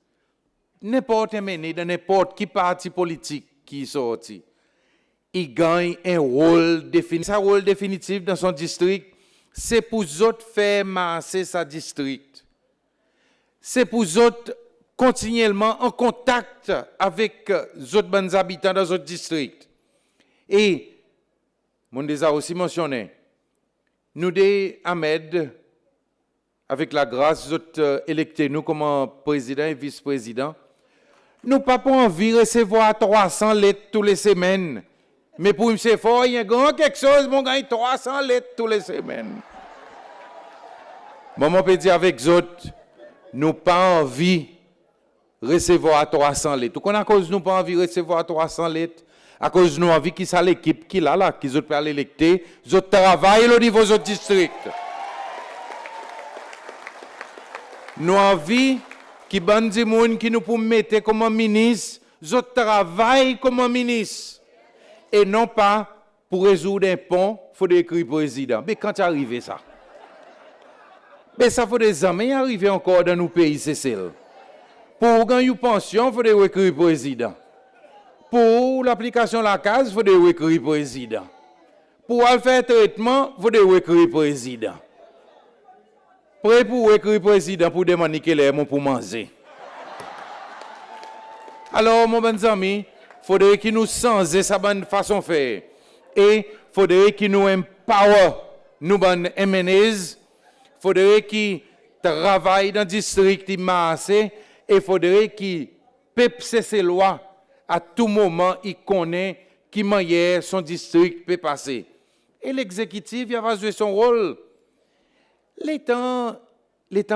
n'importe MNE, dans n'importe qui parti politique qui est sorti. Il gagne un rôle définitif. Sa rôle définitif dans son district, c'est pour autres faire masser sa district. C'est pour autres continuellement en contact avec les autres bonnes habitants dans notre district. Et, mon déjà aussi mentionné, nous des Ahmed, avec la grâce, autres électés nous comme président et vice-président, nous n'avons pas envie de recevoir 300 lettres toutes les semaines. Mais pour M. Fort, il y a quelque chose, mon gars, 300 lettres toutes les semaines. Bon, on peut dire avec les autres, nous n'avons pas envie de recevoir 300 lettres. Tout qu'on a cause nous pas envie de recevoir 300 lettres, à cause nous envie qui ça l'équipe qui là, qui ont pu l'électer, ils ont travaillé au niveau de notre district. Nous avons envie qui bandi moun qui nous pour mettre comme ministre, Zot travail comme un ministre. Et non pas pour résoudre un pont, il faut écrire président. Mais quand arrive ça? Mais ça faut des années arriver encore dans nos pays, c'est celle. Pour gagner une pension, il faut écrire président. Pour l'application de la case, il faut écrire président. Pour faire un traitement, il faut écrire président. Prêt pour écrire président pour demander quel est mon pour manger. Alors, mon bon ami, il faudrait qu'il nous change sa bonne façon de faire. Et il faudrait qu'il nous empower, nous bonnes MNEs. Il faudrait qu'il travaille dans le district et il faudrait qu'il peuple ses lois. À tout moment, il connaît qui manière son district peut passer. Et l'exécutif, il va jouer son rôle. Les temps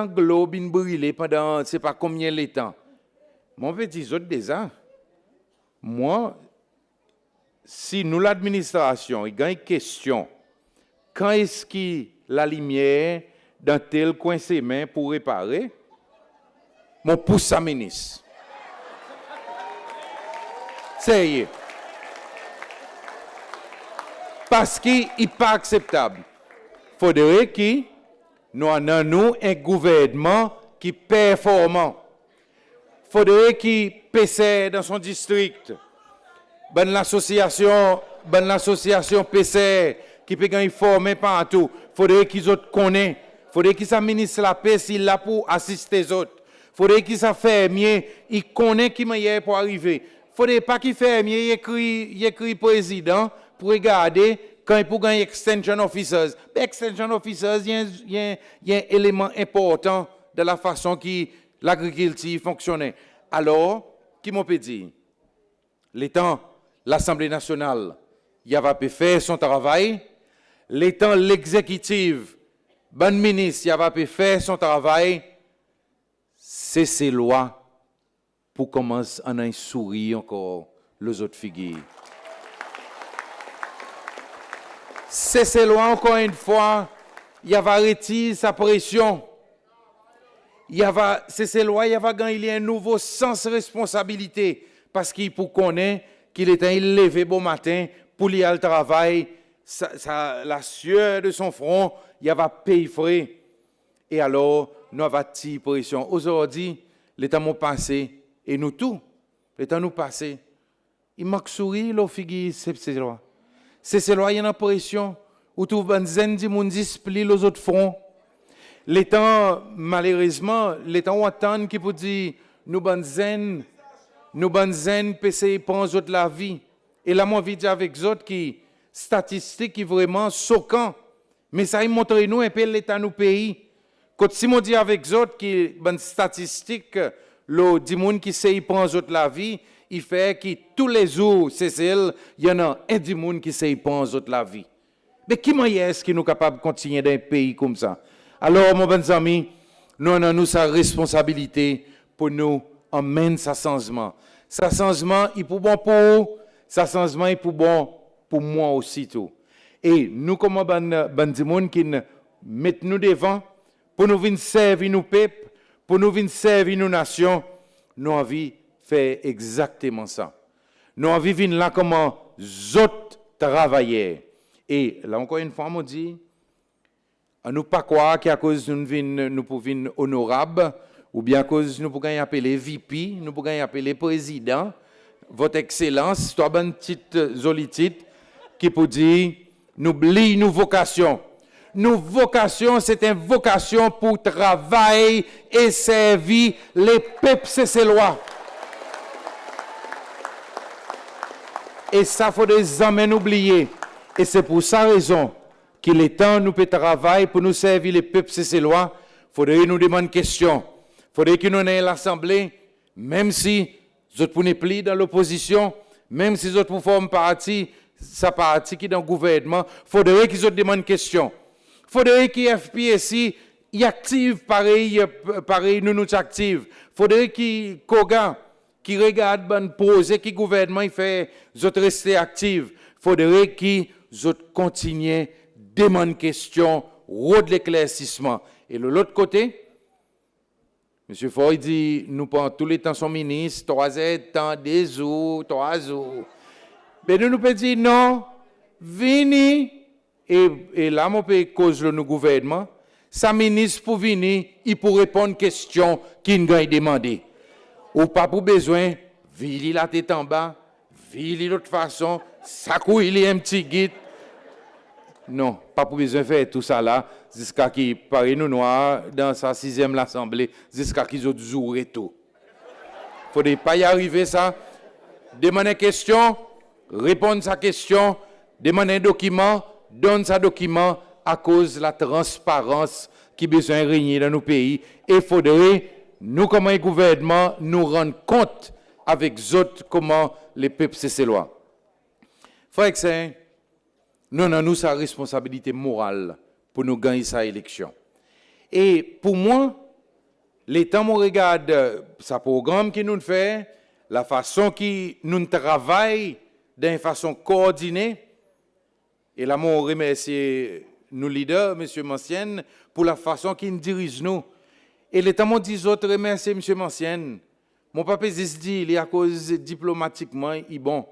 globes, ils brûlent pendant, je ne sais pas combien de temps. Mon petit autres déjà. Moi, si nous, l'administration, il y a une question, quand est-ce que la lumière dans tel coin ses mains pour réparer, mon pousse sa ministre. C'est parce qu'il n'est pas acceptable. Il faudrait que nous ayons un gouvernement qui est performant. Il faudrait qu'il PC dans son district. Ben l'association PC qui peut gagner formé partout. Il faudrait qu'ils autres connaissent. Il faudrait qu'ils administrent la paix s'il là pour assister les autres. Il faudrait qu'ils soient fermiers, ils connaissent qui meilleur pour arriver. Il faudrait pas qu'ils fermiers, il écrit président pour regarder quand il peut gagner extension officers. Mais extension officers, il y a un élément important de la façon que l'agriculture fonctionnait. Alors, qui m'a dit? L'étant l'Assemblée nationale, il va faire son travail. L'étant l'exécutif, bon ministre, il va faire son travail. C'est ces lois pour commencer à en sourire encore les autres figures. C'est ces lois, encore une fois, il va retirer sa pression. C'est ces lois, il va gagner un nouveau sens de responsabilité parce qu'il pour connaître qu'il est levé bon matin pour aller au travail, la sueur de son front, il va payer frais. Et alors, nous avons tiré pression. Aujourd'hui, l'état m'a passé, et nous tous, l'état nous passé. Il manque sourire, l'eau figure, c'est ces lois. C'est ces lois, il y a une pression, où tout le monde dit, mon displi, les autres fronts. L'état, malheureusement, l'état on attend qui peut dire, nous banzen, PC prend autres la vie. Et là, moi, je dis avec autres qui, statistiques qui vraiment choquant. Mais ça, il montre nous un peu l'état nous pays. Quand si on dit avec autres qui, bonne statistique, le dit monde qui sait, il prend autres la vie, il fait que tous les jours, c'est celle, il y en a un du monde qui sait, il prend autres la vie. Mais qui est-ce qui nous capable de continuer dans un pays comme ça? Alors, mon bon ami, nous avons sa responsabilité pour nous emmener ce changement. Ce changement, il est pour bon pour vous, ce changement, il est pour bon pour moi aussi tout. Et nous, comme des gens qui mettent nous devant, pour nous venir servir nos peuples, pour nous venir servir nos nations, nous avons envie de faire exactement ça. Nous avons envie de venir là comme autres travailleurs. Et là encore une fois, on dit, à nous pas croire qu'à cause nous pouvons venir honorables, ou bien à cause nous pouvons appeler VP, nous pouvons appeler président, votre excellence, toi bonne petite zolitite, qui peut dire, n'oublie nos vocations. Nos vocations, c'est une vocation pour travailler et servir les peuples, c'est ces lois. Et ça, il faut des jamais oublier. Et c'est pour ça raison qu'il est temps nous peut travailler pour nous servir les peuples, c'est ces lois. Il faudrait nous demander une question. Il faudrait que nous ayons l'Assemblée, même si nous ne plus dans l'opposition, même si nous pour former parti, sa parti qui est dans le gouvernement, il faudrait qu'ils nous demandent une question. Il faudrait que FPSI y active pareil, nous nous active. Il faudrait que Koga, qui regarde le projet que le gouvernement il fait, nous rester actifs. Il faudrait que nous continuions demander question, de l'éclaircissement. Et de l'autre côté, Monsieur Foy dit, nous pendant tous les temps son ministre, 3 temps, 2 jours, 3 jours. Mais nous pouvons dire non, venez, et là, mon pays cause le gouvernement, sa ministre pour venir, il pour répondre aux questions qu'il nous a demandé. Ou pas pour besoin, vili la tête en bas, vili l'autre façon, ça couille, il est un petit guide. Non, pas pour besoin de faire tout ça là, jusqu'à qu'il paraît nous noirs dans sa 6e l'Assemblée, jusqu'à qu'ils ont joué tout. Il ne faudrait pas y arriver ça. Demander une question, répondre à sa question, demander un document, donne sa document à cause de la transparence qui a besoin de régner dans nos pays. Et il faudrait, nous comme un gouvernement, nous rendre compte avec les autres comment les peuples cessent loi. Frère Exin, nous avons sa responsabilité morale pour nous gagner sa élection. Et pour moi, l'État me regarde sa programme qui nous fait, la façon qui nous travaille d'une façon coordonnée. Et là, je remercie nos leaders, M. Mancienne, pour la façon qu'ils dirigent nous. Et l'État m'a dit autres remercier M. Mancienne. Mon papa dit, il est à cause diplomatiquement, il est bon.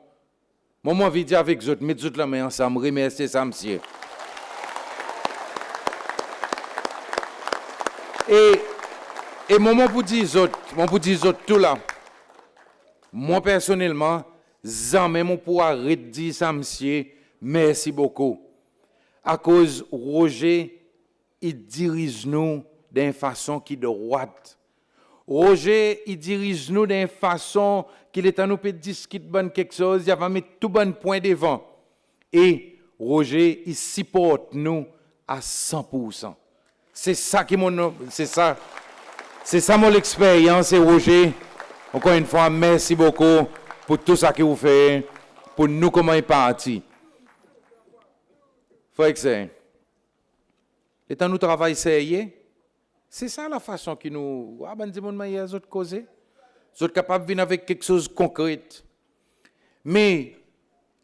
Moi, je vais dire avec les autres, mettre toutes la main ensemble, remercier ça, monsieur. Et moi, pour dire les autres, tout là, moi, personnellement, jamais mon pouvoir redire ça, monsieur, merci beaucoup. À cause Roger, il dirige nous d'une façon qui est droite. Roger, il dirige nous d'une façon qu'il est à nous peut discuter bonne quelque chose, il va mettre tout bon point devant. Et Roger, il supporte nous à 100%. C'est ça qui c'est ça mon expérience et Roger. Encore une fois, merci beaucoup pour tout ça que vous faites, pour nous comment il parti. Frère Exin, étant nous travaillons sérieux, c'est ça la façon qui nous... Ah ben, dis-moi, mais il y a d'autres causes. Vous êtes capables de venir avec quelque chose de concret. Mais,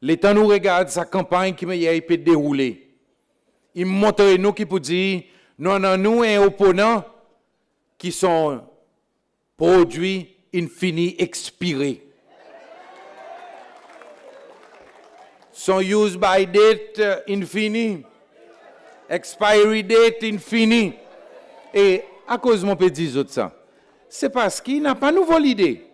l'État nous regarde sa campagne qui peut dérouler. Il montre nous qui peut dire, nous avons un opponent qui sont produits infini expirés. Sont use by date infini. Expiry date infini. Et à cause de mon petit autres ça, c'est parce qu'il n'a pas nouveau l'idée.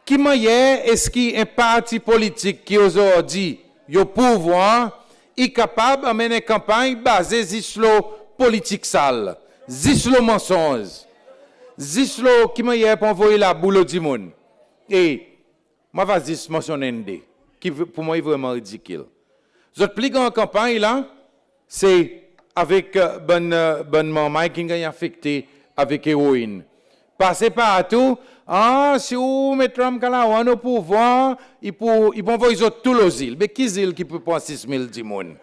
Qui est-ce qu'il un parti politique qui aujourd'hui au pouvoir est capable de mener une campagne basée sur la politique sale, sur le mensonge, sur le qui est pour envoyer la boule au monde. Et moi je vais mentionner un idée qui pour moi est vraiment ridicule. Votre plus grande campagne là, c'est avec bonne maman qui est affecté avec héroïne. Passez partout, si vous mettez Trump au pouvoir, ils vont envoyer tous les îles. Mais qui îles qui peut prendre 6 000 personnes?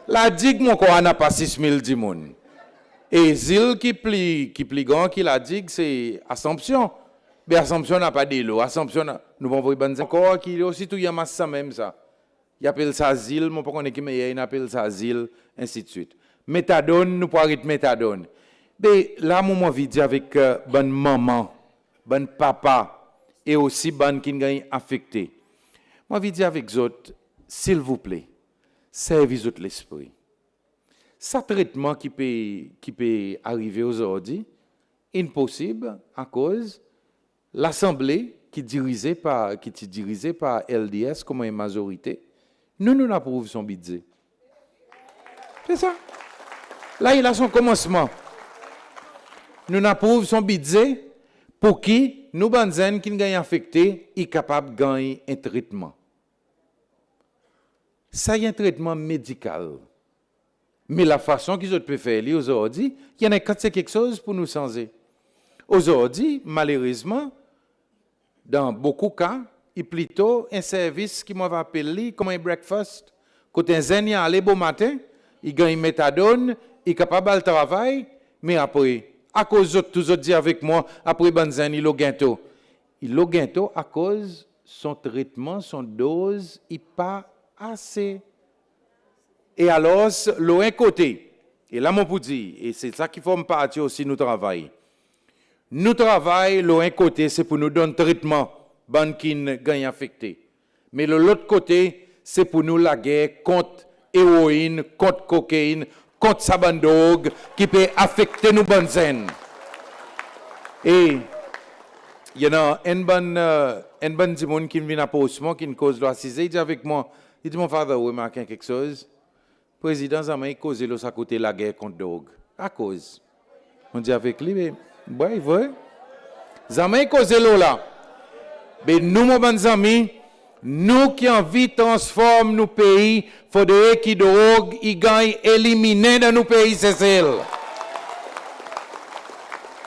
La digue, mon corps n'a pas 6 000 personnes. Et les îles qui plient grand, qui la digue, c'est Assomption. Mais Assomption n'a pas d'île. Assomption, nous vont envoyer bonne encore qui est aussi tout y a masse ça même ça. Il appelle ça asile, mon pas connaît qui mais il appelle ça asile, ainsi de suite. Méthadone, nous pouvons arrêter méthadone. Mais là, moi, je dis avec bonne maman, bonne papa, et aussi bonne qui est affecté. Moi, je dis avec les autres, s'il vous plaît, servez autres l'esprit. Ce traitement qui peut arriver aujourd'hui, impossible à cause l'Assemblée qui est dirigée par LDS comme une majorité. Nous approuvons son budget. C'est ça. Là, il a son commencement. Nous approuvons son budget pour qui nous, banzen qui nous affectés, sont capables de gagner un traitement. Ça y est un traitement médical. Mais la façon qu'ils peuvent faire aujourd'hui, il y en a quand c'est quelque chose pour nous changer. Aujourd'hui, malheureusement, dans beaucoup de cas, il y a plutôt un service qui m'a appelé comme un breakfast. Quand un zen y allé bon matin, il gagne méthadone, il est capable de travailler, mais après, à cause de tous les autres dit avec moi, après ben zen, il a gâteau. Il a gâteau à cause son traitement, son dose, il pas assez. Et alors, l'un côté, et là mon pour dire, et c'est ça qu'il faut me partir aussi nous travailler. nous travaillons l'un côté, c'est pour nous donner traitement, ban qui gagne affecté. Mais de l'autre côté, c'est pour nous la guerre contre héroïne, contre cocaïne, contre sabandog, qui peut affecter nos bonnes zen. Et il y a un bon dimon qui vient à Postman, qui cause de l'assise, il dit avec moi, il dit mon frère, vous remarquez quelque chose? Le président Zamaï cause l'eau à côté de la guerre contre Dog. À cause. On dit avec lui, mais ouais, vrai. Zamaï cause l'eau là. Mais nous, mon bon amis, nous qui envie de transformer nos pays, il faudrait que Dog gagne éliminé dans nos pays, c'est celle.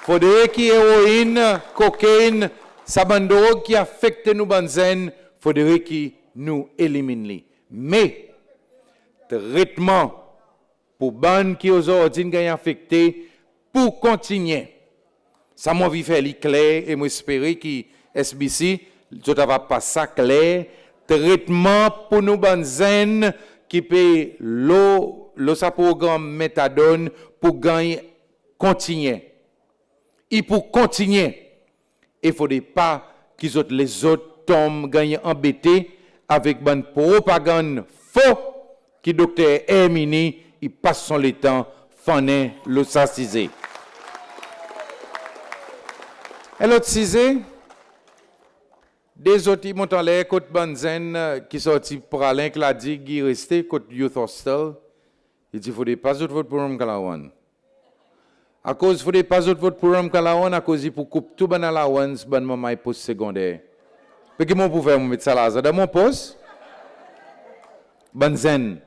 Il faudrait que héroïne, cocaïne, sabandog qui affecte nos banzen, il faudrait que nous éliminions. Mais, traitement pour ban qui aujourd'hui gagne affecté pour continuer. Ça m'a vu faire clair et m'espérer que SBC tout va passer ça clair. Traitement pour nous banzen qui peut le programme méthadone pour gagner continuer. Et pour continuer, il ne faudrait pas que les autres tombent gagnent embêtés avec une propagande faux qui docteur Hermini, il passe son temps, fané le sacisé. Et l'autre cisé, des autres, ils m'ont allé côté Banzen, qui sorti pour Alain Clady, qui restait côté Youth Hostel. Il dit, il ne faudrait pas autre vote pour Rom Kalawan. À cause, il ne faudrait pas autre vote pour Rom Kalawan, à cause, il faut couper tout ban allowance, ban maman poste secondaire. Parce que moi, je pouvais mettre ça là, dans mon poste. Banzen,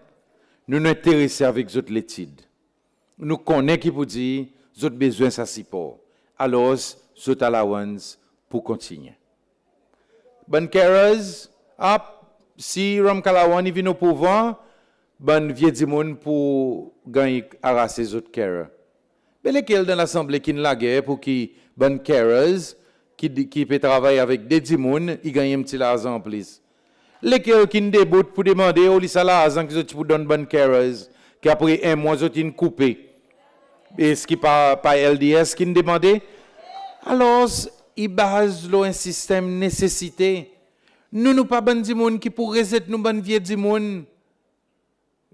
nous nous intéressons avec les l'étude. Nous connaissons qui pour dire, les besoins ça support. Alors, les allowance pour continuer. Ban carers, si Ram Kalawan vient au pouvoir, ban vieux dimon pour gagner arraser les autres carers. Mais lesquels dans l'Assemblée qui ne la guerre pour qui ban carers, qui peut travailler avec des dimon, ils gagnent un petit argent en plus. Lesquels qui ne déboutent pour demander au lycée l'argent qu'ils ont donné ban carers, qui après un mois ils ont coupé. Et ce qui pas LDS qui ne demandait. Alors, ils basent un système nécessité. Nous pas ban dimon qui pour reset nous ban vieux dimon.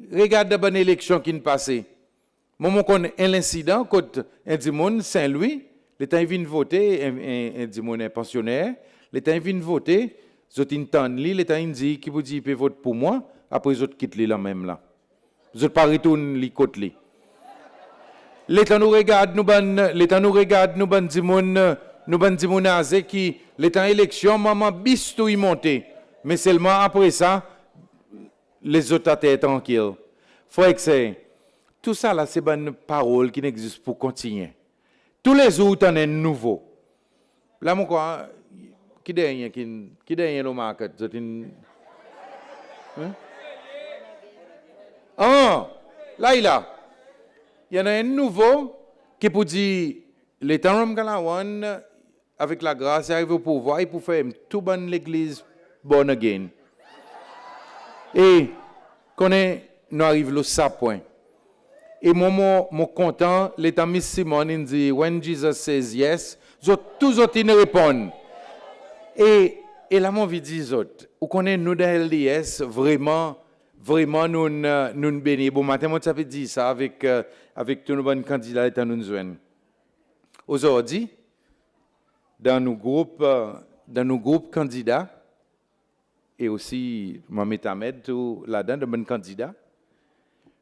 Regarde la bonne élection qui nous passait. Moi, on a un incident contre un dimon Saint-Louis. L'État vient voter, un dimon pensionnaire. L'État vient voter. Zot intendent li, l'État dit qui vous dit peut voter pour moi, après zot quitte li la même là. Zot pas retourne li côté li. L'État nous regarde nous ban dimon azé qui l'État élection maman bistou y monter. Mais seulement après ça les autres étaient tranquilles. Frère c'est tout ça là c'est bonne parole qui n'existe pour continuer. Tous les jours t'en es nouveau. Là mon quoi qui derrière le market ah là il y en a un nouveau qui peut dire l'État Rom Kalawan avec la grâce arrive au pouvoir et pour faire tout bonne l'église born again et nous arrive le ça point et moi content l'État Miss Simon il dit when Jesus says yes tous autres ils répondent. Et là, mon vie dit, vous connaissez nous dans LDS, vraiment, nous bénis. Bon, matin, moi, ça fait dire ça avec tous nos bons candidats et nous joindre. Aujourd'hui, dans nos groupes candidats, et aussi, Mohamed Ahmed, tout là-dedans, de bons candidats,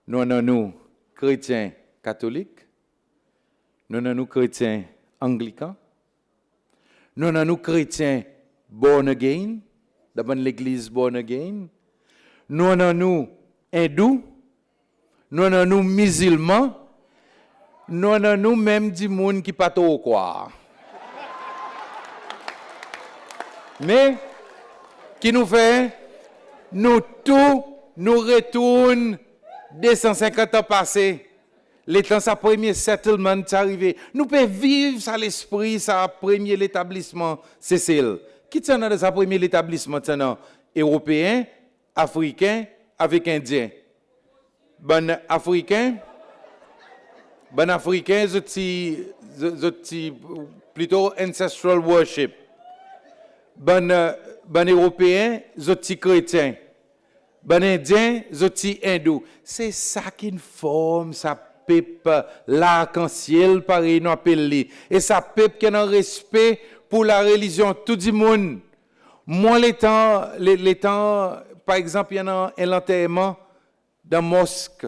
nous avons chrétiens catholiques, nous avons chrétiens anglicans, nous avons chrétiens born again, dans l'église born again. Nous avons hindous, nous avons musulmans, nous avons même du monde qui pas trop croire. Mais, qui nous fait, nous retournons 250 ans passés. Les temps, sa premier settlement est arrivé. Nous pouvons vivre ça l'esprit, ça premier l'établissement Cécile. Qui tient dans sa premier l'établissement européen, africain, avec indien. Bon africain, plutôt ancestral worship. Ben Européens, zoti chrétiens. Ben Indiens, zoti hindous. C'est ça qui forme sa pipe l'arc-en-ciel, pareil, nous appelle. Et sa pipe qui a un respect pour la religion, tout le monde. Moi, les temps, par exemple, il y a un enterrement dans la mosque.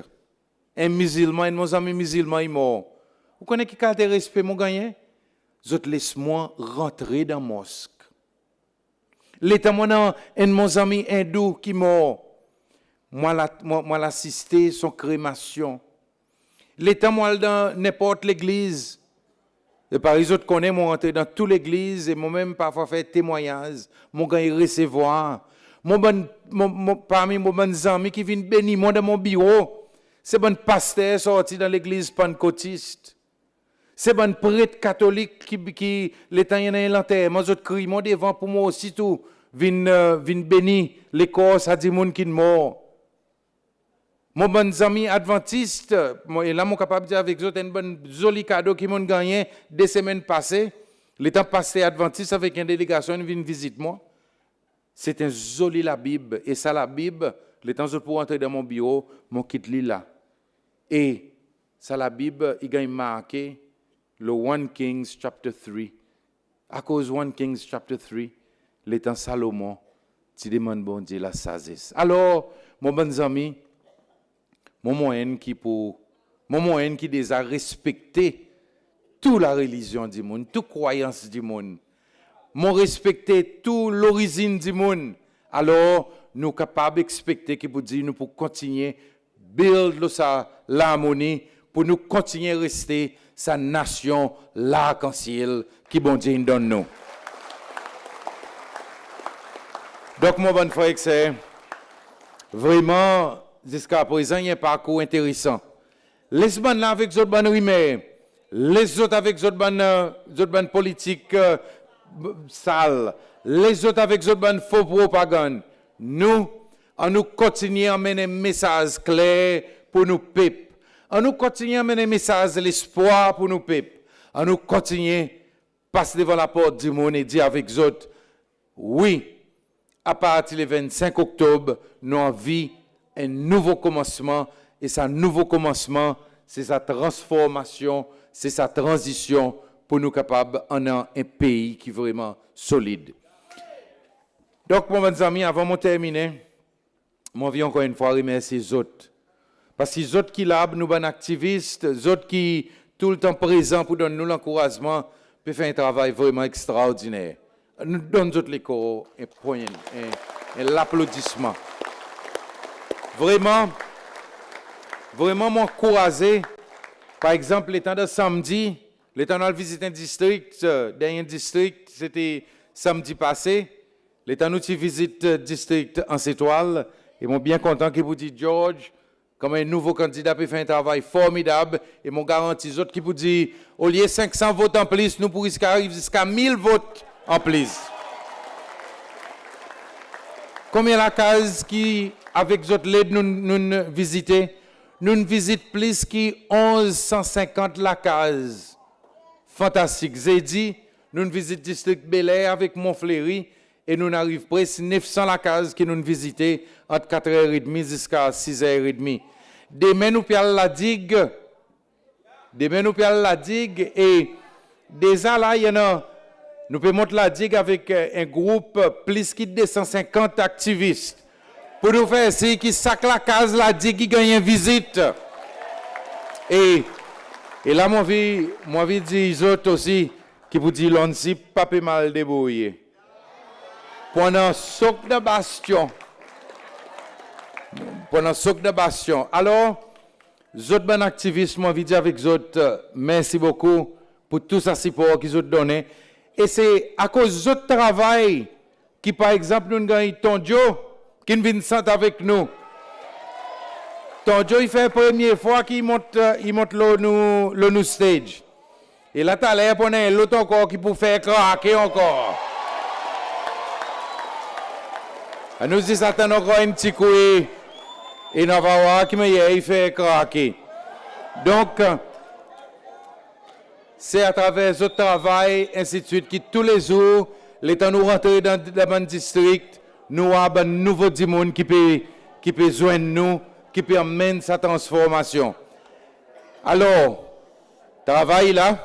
Un musulman, mon ami musulman, il est mort. Vous connaissez qui a de respect, mon gagné? Je laisse-moi rentrer dans la mosque. L'état, mon ami hindou qui est mort. Moi, l'assister son crémation. L'état, moi, dans n'importe l'église. Et par exemple, connais moi rentrer dans toute l'église et moi-même parfois faire témoignage. Mon gars recevoir. Parmi mes bons amis qui viennent bénir moi dans mon bureau, c'est bon pasteur sorti dans l'église pentecôtiste. C'est bon prêtre catholique qui l'état y en a l'enterrement, je crie moi devant pour moi aussi tout viennent bénir les corps ça dit monde qui est mort. Mon bon ami adventiste, et là, je suis capable de dire avec eux, un bon joli cadeau qui m'ont gagné 2 semaines passées. L'état passé adventiste avec une délégation, ils viennent visiter moi. C'est un joli la Bible. Et ça, la Bible, le temps où je peux entrer dans mon bureau, mon quitte là. Et ça, la Bible, il a marqué le 1 Kings chapter 3. À cause 1 Kings chapter 3, le temps Salomon, tu demandes bon Dieu la sagesse. Alors, mon bon ami, mon moyen qui déjà respecté toute la religion du monde, toute croyance du monde, mon respecter toute l'origine du monde, alors nous sommes capables d'expecter que pour dire nous pour continuer build l'harmonie, pour nous continuer à rester sa nation l'arc-en-ciel qui bon Dieu donne nous. Donc mon bon frère, c'est vraiment jusqu'à présent, il y a un parcours intéressant. Les bonnes là avec d'autres bonnes rumeurs, les autres avec d'autres bonnes politiques sales, les autres avec d'autres bonnes faux propagande. Nous, on nous continue à mener un message clair pour nous peuple. On nous continue à mener un message de l'espoir pour nous peuple. On nous continue à passer devant la porte du monde et dire avec d'autres, oui, à partir du 25 octobre, nous avons vu un nouveau commencement, et ce nouveau commencement, c'est sa transformation, c'est sa transition pour nous capables en un pays qui est vraiment solide. Donc, mes amis, avant de terminer, je vais encore une fois remercier les autres. Parce que les autres qui là, nous sommes activistes, les autres qui tout le temps présents pour donner nous l'encouragement, peuvent faire un travail vraiment extraordinaire. Nous donnons toutes les corps un point, l'applaudissement. Vraiment m'encourager. Par exemple, l'étant de samedi, l'étant de visiter un district, dernier district, c'était samedi passé. L'étant nous visite district en étoile, et m'ont bien content que vous dites George, comme un nouveau candidat peut faire un travail formidable, et m'ont garanti les autres qui vous disent, au lieu de 500 votes en plus, nous pourrions arriver jusqu'à 1000 votes en plus. Combien la case qui, avec d'autres l'aide, nous visitons? Nous visitons plus que 1150 la case. Fantastique. J'ai dit, nous visitons le district Bel Air avec Montfleury et nous arrivons presque 900 la case que nous visitons entre 4h30 jusqu'à 6h30. Demain, nous parlons la digue. Et déjà là, il y en a. Nous pouvons monter la digue avec un groupe plus que 250 activistes. Pour nous faire essayer qui sac la case, la digue qui gagne une visite. Et là, moi, je dis aux autres aussi, qui vous disent, l'on ne pas mal débrouillé. Pendant soc de bastion. Alors, les autres bon activistes, moi, je dis avec les autres, merci beaucoup pour tout ce support qu'ils ont donné. Et c'est à cause de notre travail qui, par exemple, nous avons Tonjo qui vient sentir avec nous. Tonjo, il fait la première fois qu'il monte le nous stage. Et là, tu as l'air pour l'autre encore qui peut faire craquer encore. Et nous disons, attends encore un petit coup et nous va voir qui me fait craquer. Donc, c'est à travers ce travail, ainsi de suite, qui tous les jours, les temps nous rentrer dans le district, nous avons un nouveau monde qui peut joindre nous, qui peut amener sa transformation. Alors, travail là,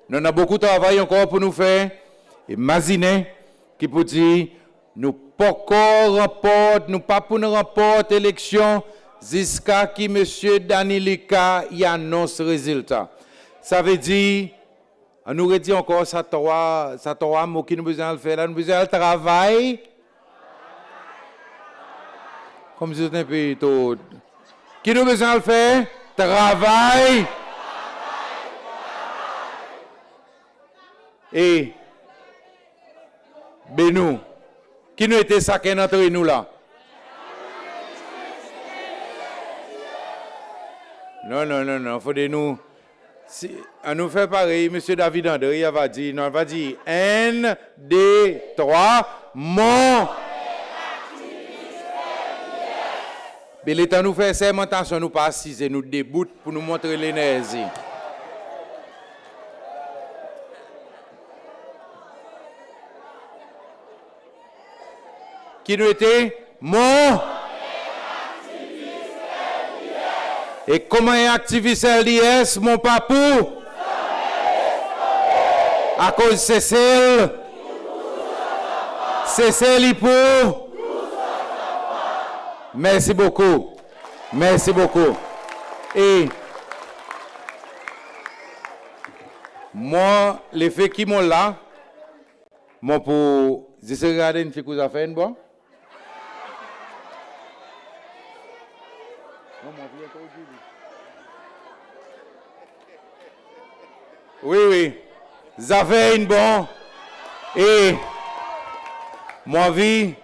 nous avons beaucoup de travail encore pour nous faire. Et Mazine, qui peut dire, nous pas encore remporter, nous pas pour nous remporter l'élection jusqu'à qui M. Danilika y annonce le résultat. Ça veut dire, on nous redit encore ça trois mots qui nous besoin de faire là, nous besoin de travail. Comme si c'était un pays tout. Qui nous besoin de faire? Travail. Et Benou, qui nous était saqué entre nous là? Non, faut de nous. Si, on nous fait pareil, M. David André va dire, non, va dire 1, 2, 3, mon. Mais l'État nous fait sermentation, nous pas assiser, nous déboutent pour nous montrer l'énergie. Qui nous était? Mon. Et comment est activiste LDS, mon papou? À cause de Cécile. Cécile pour. Merci beaucoup. Merci beaucoup. Et moi, les faits qui m'ont là, moi pour. Je sais regarder une fille que vous avez fait, bon? Oui. Ça fait une bonne. Et moi, vie,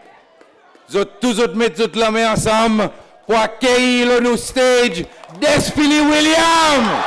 tous autres mettre toute la main ensemble pour accueillir le nouveau stage d'Espili William.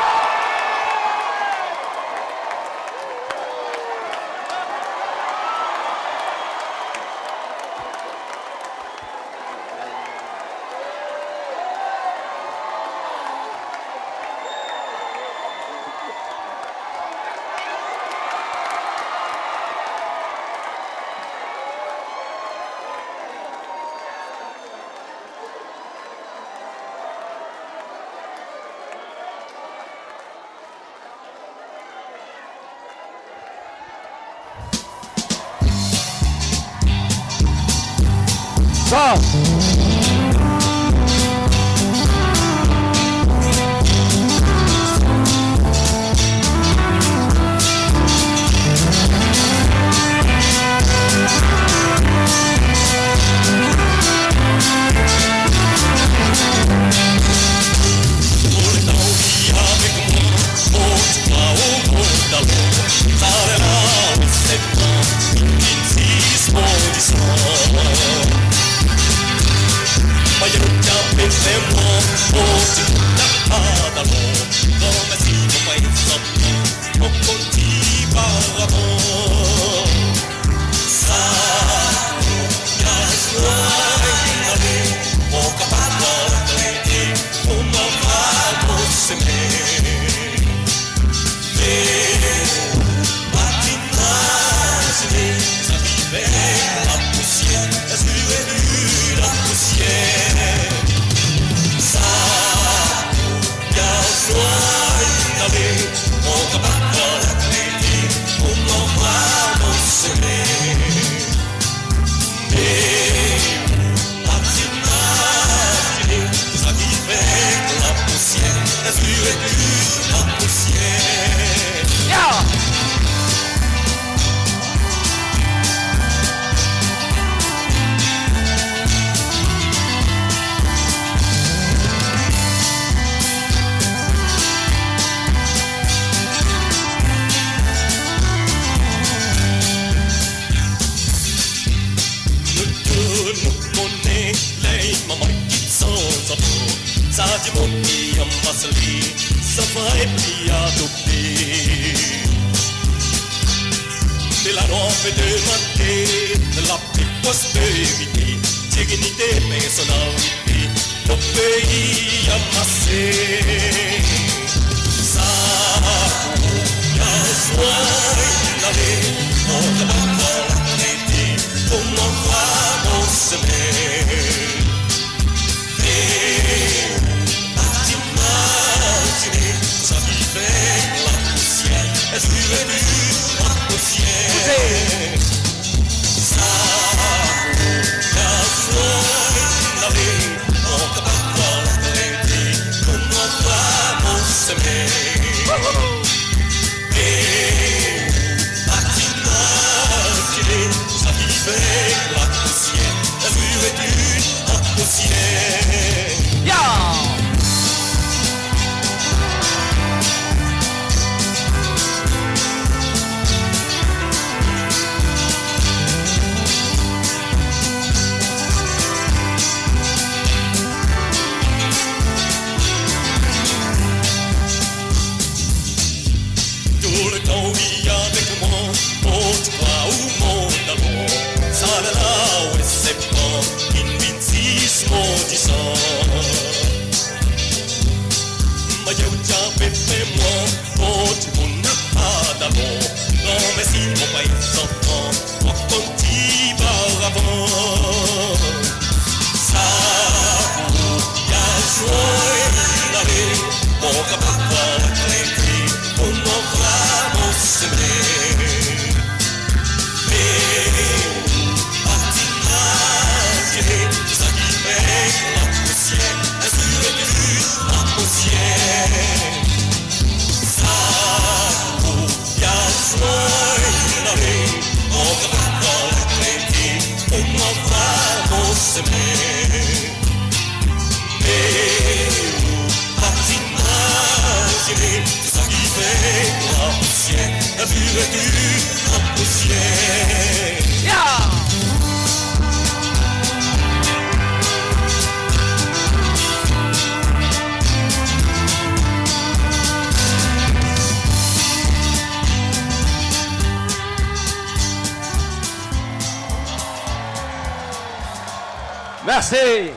Merci.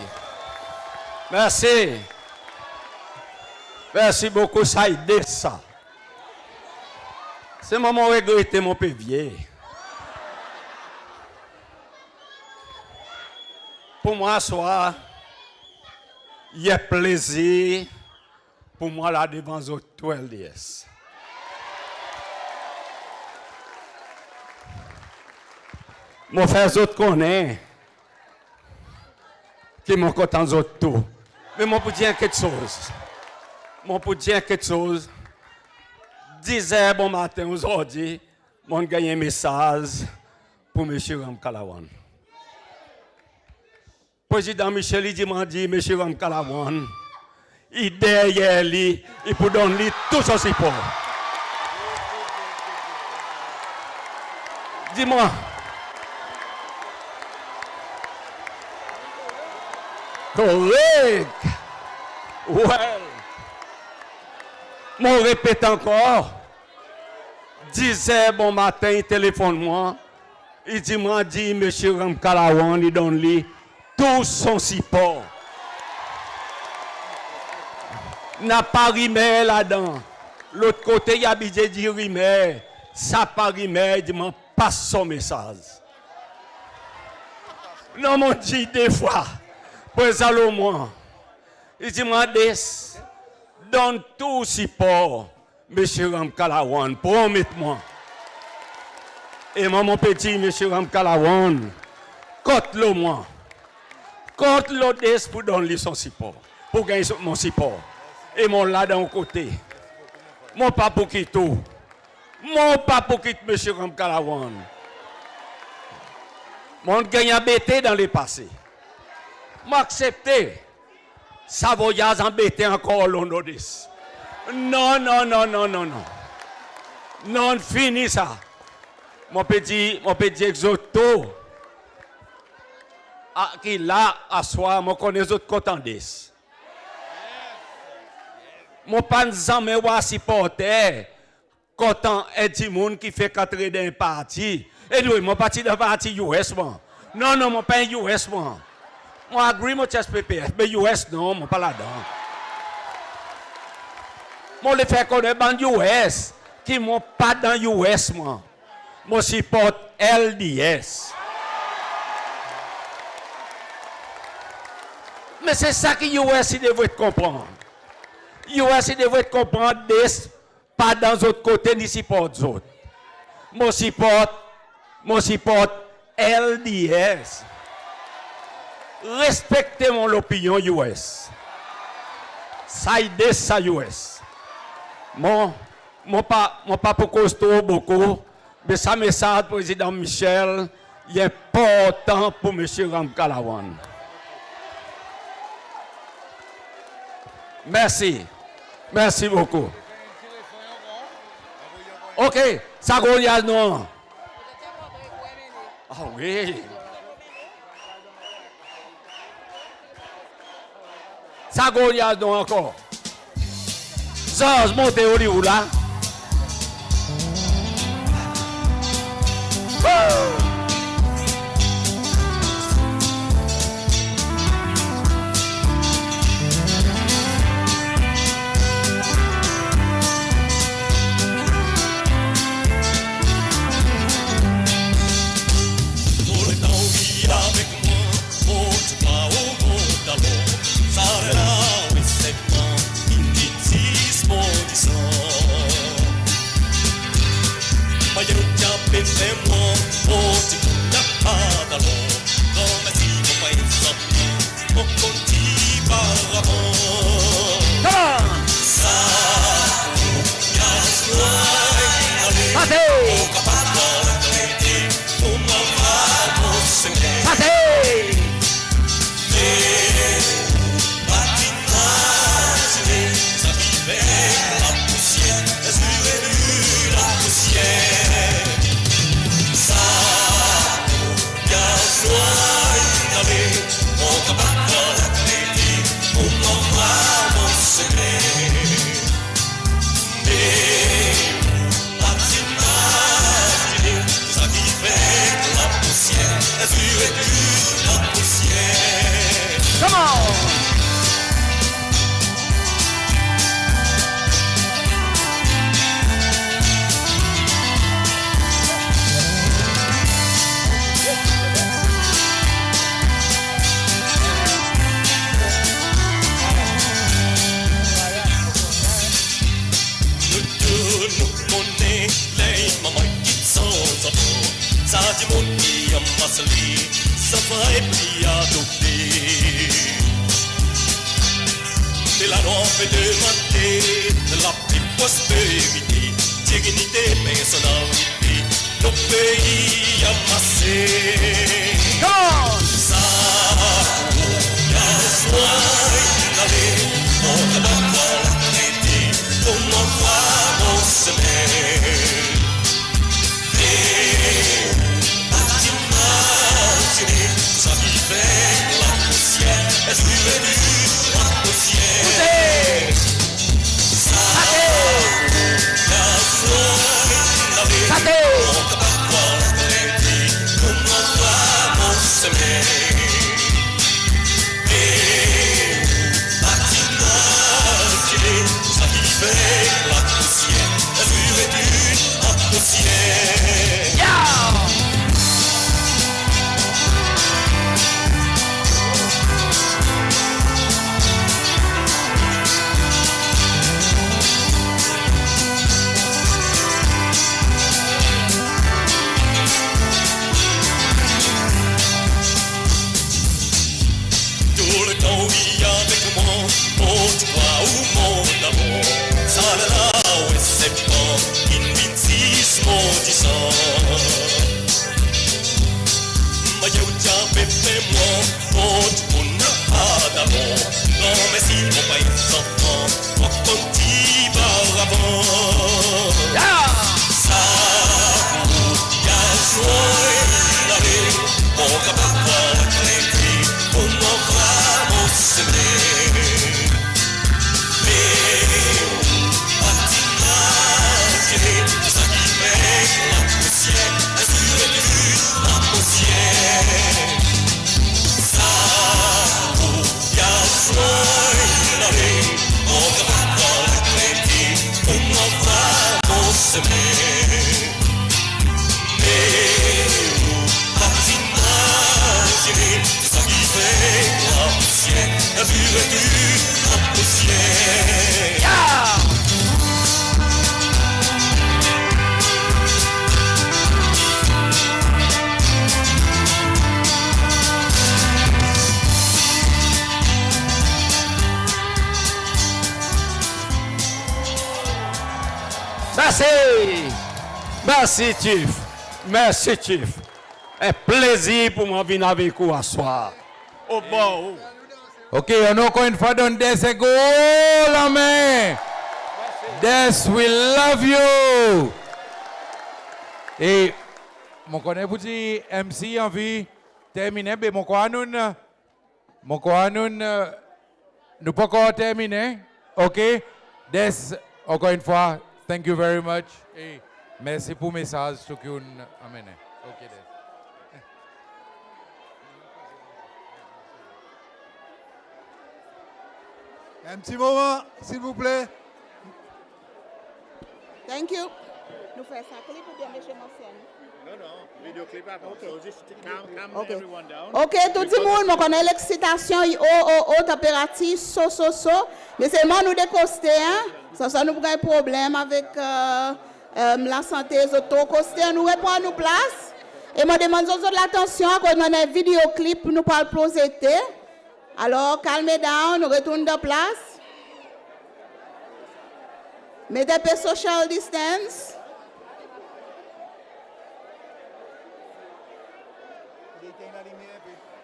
Merci. Merci beaucoup, ça a aidé ça. C'est moment où regretter mon pévier. Pour moi, soir, il y a plaisir pour moi là devant les autres LDS. Mon frère, les autres connaissent. Qui m'ont content les autres tout. Mais moi, pour dire quelque chose. Moi, pour dire quelque chose. 10h bon matin aujourd'hui, j'ai gagné un message pour M. Ram Kalawan. Président Michel, il m'a dit, M. Ram Kalawan, il derrière lui, il peut donner tout son support. Dis-moi. Correct. Well. Mon répète encore. 10h bon matin, il téléphone moi. Il dit, moi, dit, M. Ram Kalawan, il donne lui tout son support. N'a pas rimé là-dedans. L'autre côté, il y a budget dit rimé. Ça pas rimé, il dit, moi, passe son message. Non, mon dit des fois. Pour Salomon, il dit, moi, donne tout support, M. Ram Kalawan, promets-moi. Et moi, mon petit M. Ram Kalawan, compte-le moi. Compte-le pour donner son support, pour gagner mon support. Et mon là d'un côté. Mon papa qui tout. Mon papa qui M. Ram Kalawan. Mon gagne à bêter dans le passé. M'accepter. Ça voyage embêté encore l'onodis. Non, non, non, non, non, non. Non, fini ça. Mon petit exoto. Qui là, à soi, mon connais les autres contendis. Mon pan jamais wa supporter. Content est du monde qui fait 4 d'un parti. Et oui, mon parti d'un parti US, moi. Non, non, mon pas US, moi. Moi, agree mon chest PPF, mais US, non, mon pas là-dedans. Moi, le fait qu'on est band US, qui m'ont pas dans US, moi. Moi, support LDS. Mais c'est ça que US devrait comprendre. US devrait comprendre pas dans l'autre côté, ni support d'autres. Moi, support LDS. Respectez mon opinion US. Ça aide ça US. Moi pas pour costaud beaucoup, mais ça message président Michel, il est important pour M. Ramkalawan. Merci. Merci beaucoup. OK, ça go y non. Ah oui. Ça go y non encore. Georges, montez au livre là. Ça réduit en poussière. Merci! Merci, Chief. Merci, Chief. Un plaisir pour moi venir avec vous à soir. Au bon. Ok, on a encore une fois donné des secondes, la main. Des, we love you. Et, mon connaît pour dire, MC envie terminer, mais mon quoi nous pas encore terminer. Ok, Des, encore une fois, thank you very much. Et merci pour le message que vous amenez. Ok, Des. Un petit moment, s'il vous plaît. Thank you. Nous faisons ça clip ou bien monsieur Marcel? Non, vidéoclip avant. So just calm Okay. everyone down. Ok, tout le monde, on connaît l'excitation, haute température, so. Mais seulement nous décoster, hein? Ça nous a un problème avec la santé des autres. Coster, nous répondons à nos places. Et moi demande aux autres l'attention, quand on a un vidéoclip, nous parlons prosété. Alors, calmez down, nous retournons de place. Mettez un peu social distance.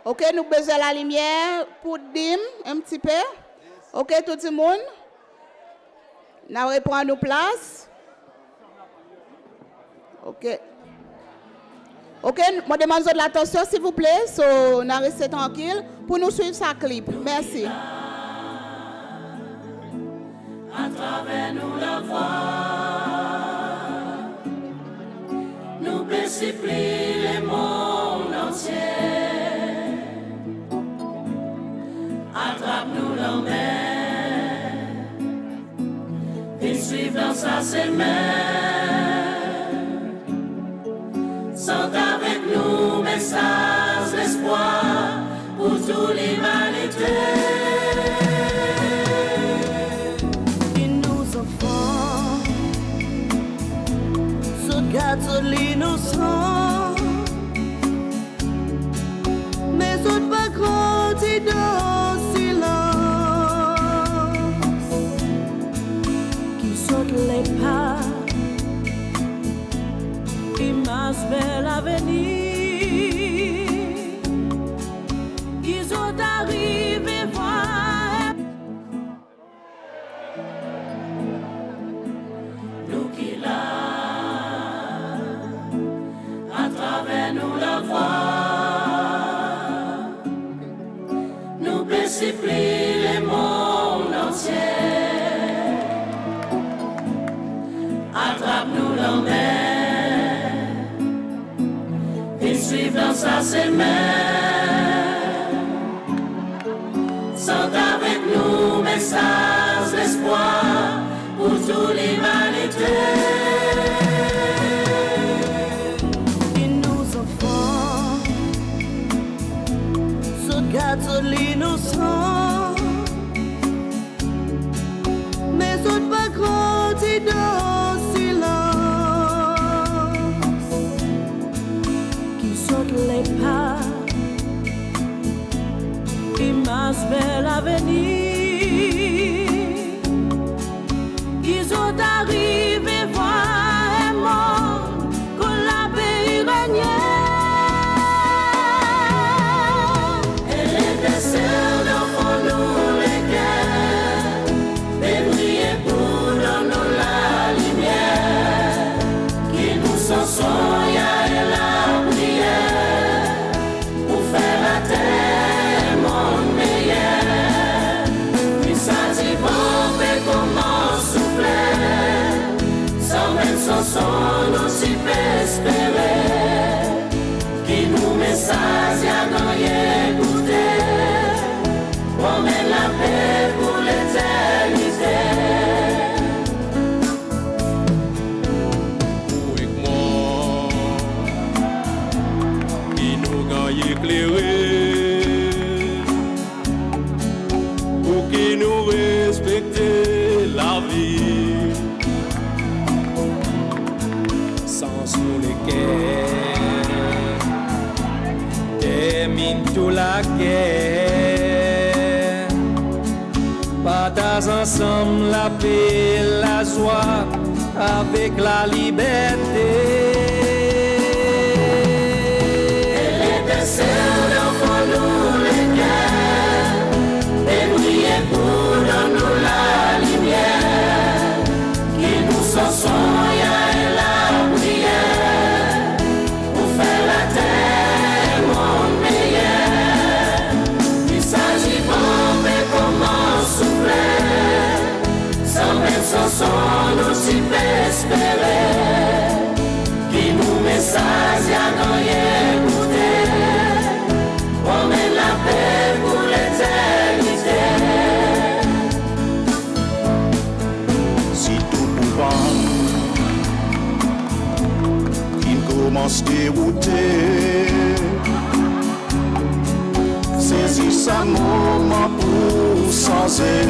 Ok, nous avons besoin de la lumière pour dim un petit peu. Ok, tout le monde. Nous reprenons nos places. Ok. Ok, je demande de l'attention s'il vous plaît. So, nous restons tranquilles pour nous suivre sa clip. Merci. À travers nous la voix, nous multiplions les mondes entiers. Attrape-nous la main, viens suivre dans sa semaine. Sont avec nous messages d'espoir pour toute l'humanité. Gâteau l'innocent, mais autres pas grandi dans le silence, qui sautent les pas, qui marchent vers l'avenir, ils ont arrivé voir nous qui là. Nous la voix, nous multiplions les mondes entiers. Attrape-nous la main, viens suivre dans sa semaine. Sont avec nous messages d'espoir pour toute l'humanité. Gâteau l'innocent, mais autres pas grandi dans le silence, qui sautent les pas, qui marchent vers l'avenir, ils ont arrivé voir un monde que la paix régnait. Soya et la prière pour faire la terre monde meilleur. tout la guerre. Partage ensemble la paix, la joie avec la liberté. Et l'étincelle d'enfant nous les cœurs, et briller pour nous la lumière, qui nous sont et la prière, pour faire la terre monde meilleur. Il s'agit mais comment souffler, sans même son nous s'y espérer, qui nous message à nous écouter, promène la paix pour l'éternité. Si tout pouvant qui commence à dérouter, saisis sa moment pour changer.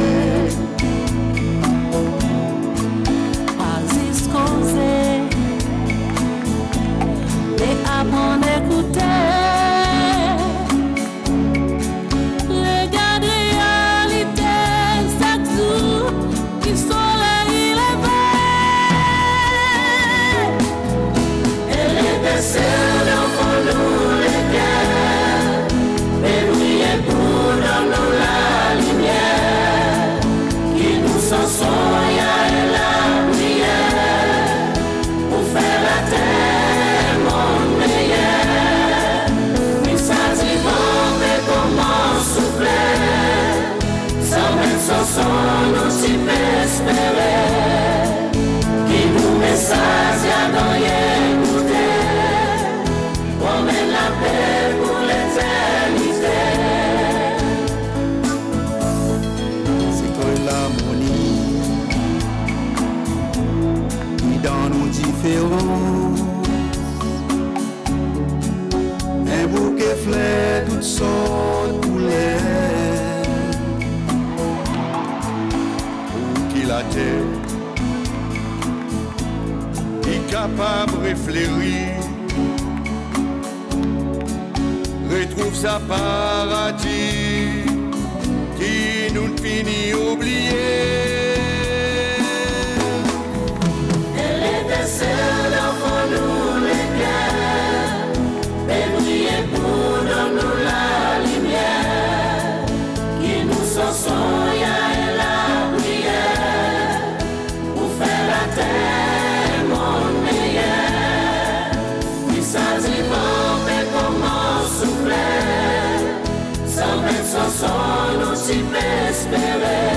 Et avant d'écouter, regarde réalité chaque jour qui soleil levé. Et l'étincelle d'enfant nous les cœurs, et briller pour nous la lumière, qui nous sont et la prière, pour faire la terre monde meilleur. Mais ça dit mais comment souffler, sans même son nous s'y espérer, qui nous message à nous écouter, promène la paix pour l'éternité. C'est que l'harmonie qui dans nos différences, un bouquet fleurs toutes sortes de couleurs, pour qui la terre est capable de réfléchir, retrouve sa paradis qui nous finit oublier. Et l'étincelle d'enfant nous les cœurs, et briller pour nous la lumière, qui nous sont et la prière, pour faire la terre monde meilleur. Il s'agit mais comment souffler, sans même son nous s'y espérer,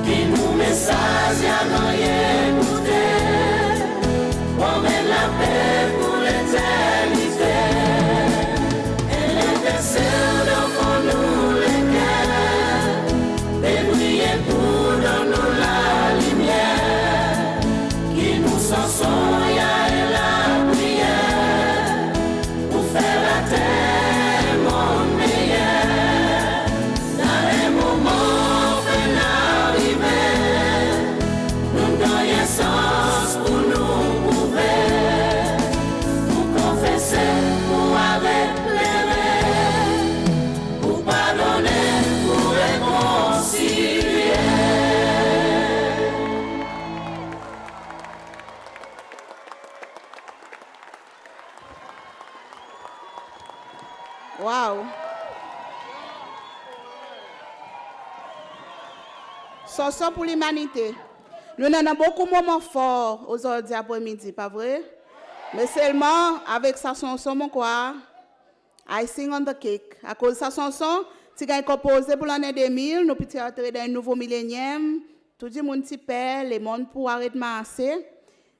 qui nous message à nous écouter, promène la paix pour l'éternité. Et l'étincelle d'enfant nous les cœurs, et briller pour nous la lumière, qui nous sont et la prière, pour faire la terre monde meilleur. Dans les moments fait l'arrivée, nous donnons sens pour nous prouver, pour confesser, pour éclairer, pour pardonner, pour réconcilier. Wow. Chanson pour l'humanité. Nous avons beaucoup de moments forts aujourd'hui après-midi, pas vrai? Mais seulement avec sa chanson, mon quoi, icing on the cake. À cause de sa chanson, si vous avez composé pour l'année 2000, nous pouvons entrer dans un nouveau millénium. Tout le monde s'y perd, les mondes pour arrêter de masser.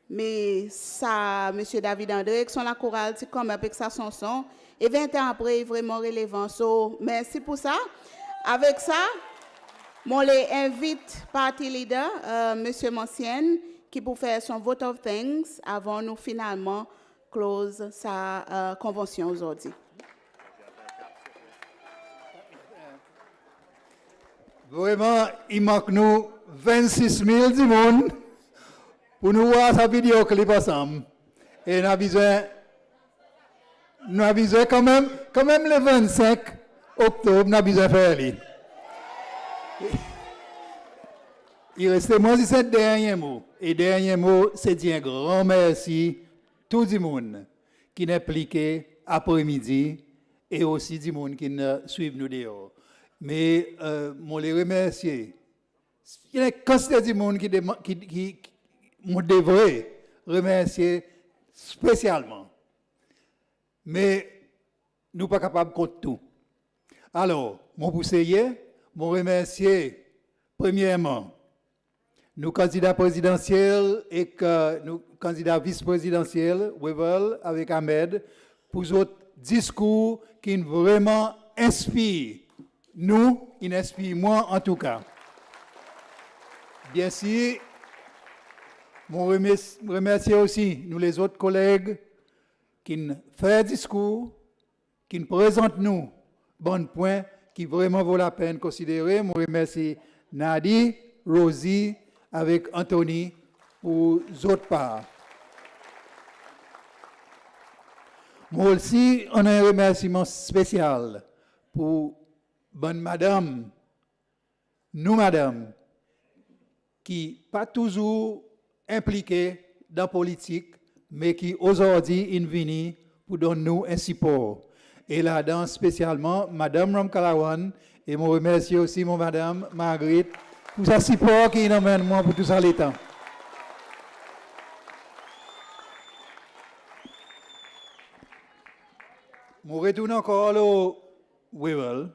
Mais ça, M. David André, qui sont la chorale, c'est comme avec sa chanson. Et 20 ans après, vraiment relevant. So, merci pour ça. Avec ça, on les invite party leader, M. Monsienne, qui pour faire son vote of thanks avant nous finalement close sa convention aujourd'hui. Vraiment, il manque nous 26 000 du monde pour nous voir sa vidéo clip ensemble. Et on a besoin nous avisons quand même le 25 octobre, nous avisons faire lui. Il reste moi si c'est dernier mot. Et dernier mot, c'est dire un grand merci tout le monde qui est impliqué après-midi et aussi du monde qui nous suivent nous dehors. Mais je les remercier. Il y a une quantité de monde qui devrait remercier spécialement. Mais nous ne sommes pas capables de compter tout. Alors, mon conseiller, je remercie premièrement nos candidats présidentiels et que nos candidats vice-présidentiels, Wevel avec Ahmed, pour votre discours qui vraiment inspire nous, il inspire moi en tout cas. Bien sûr, je remercie aussi nous les autres collègues qui nous font discours, qui nous présentent nous bon point qui vraiment vaut la peine de considérer. Je remercie Nadi, Rosie, avec Anthony pour d'autres parts. Moi aussi, on a un remerciement spécial pour bonne madame, nous madame, qui pas toujours impliquée dans la politique, mais qui aujourd'hui est venue pour donner nous un support. Et là-dedans, spécialement, madame Ramkalawan, et je remercie aussi mon madame Marguerite, pour sa support qui emmène moi pour tout ça les temps. Je retourne encore au Wevel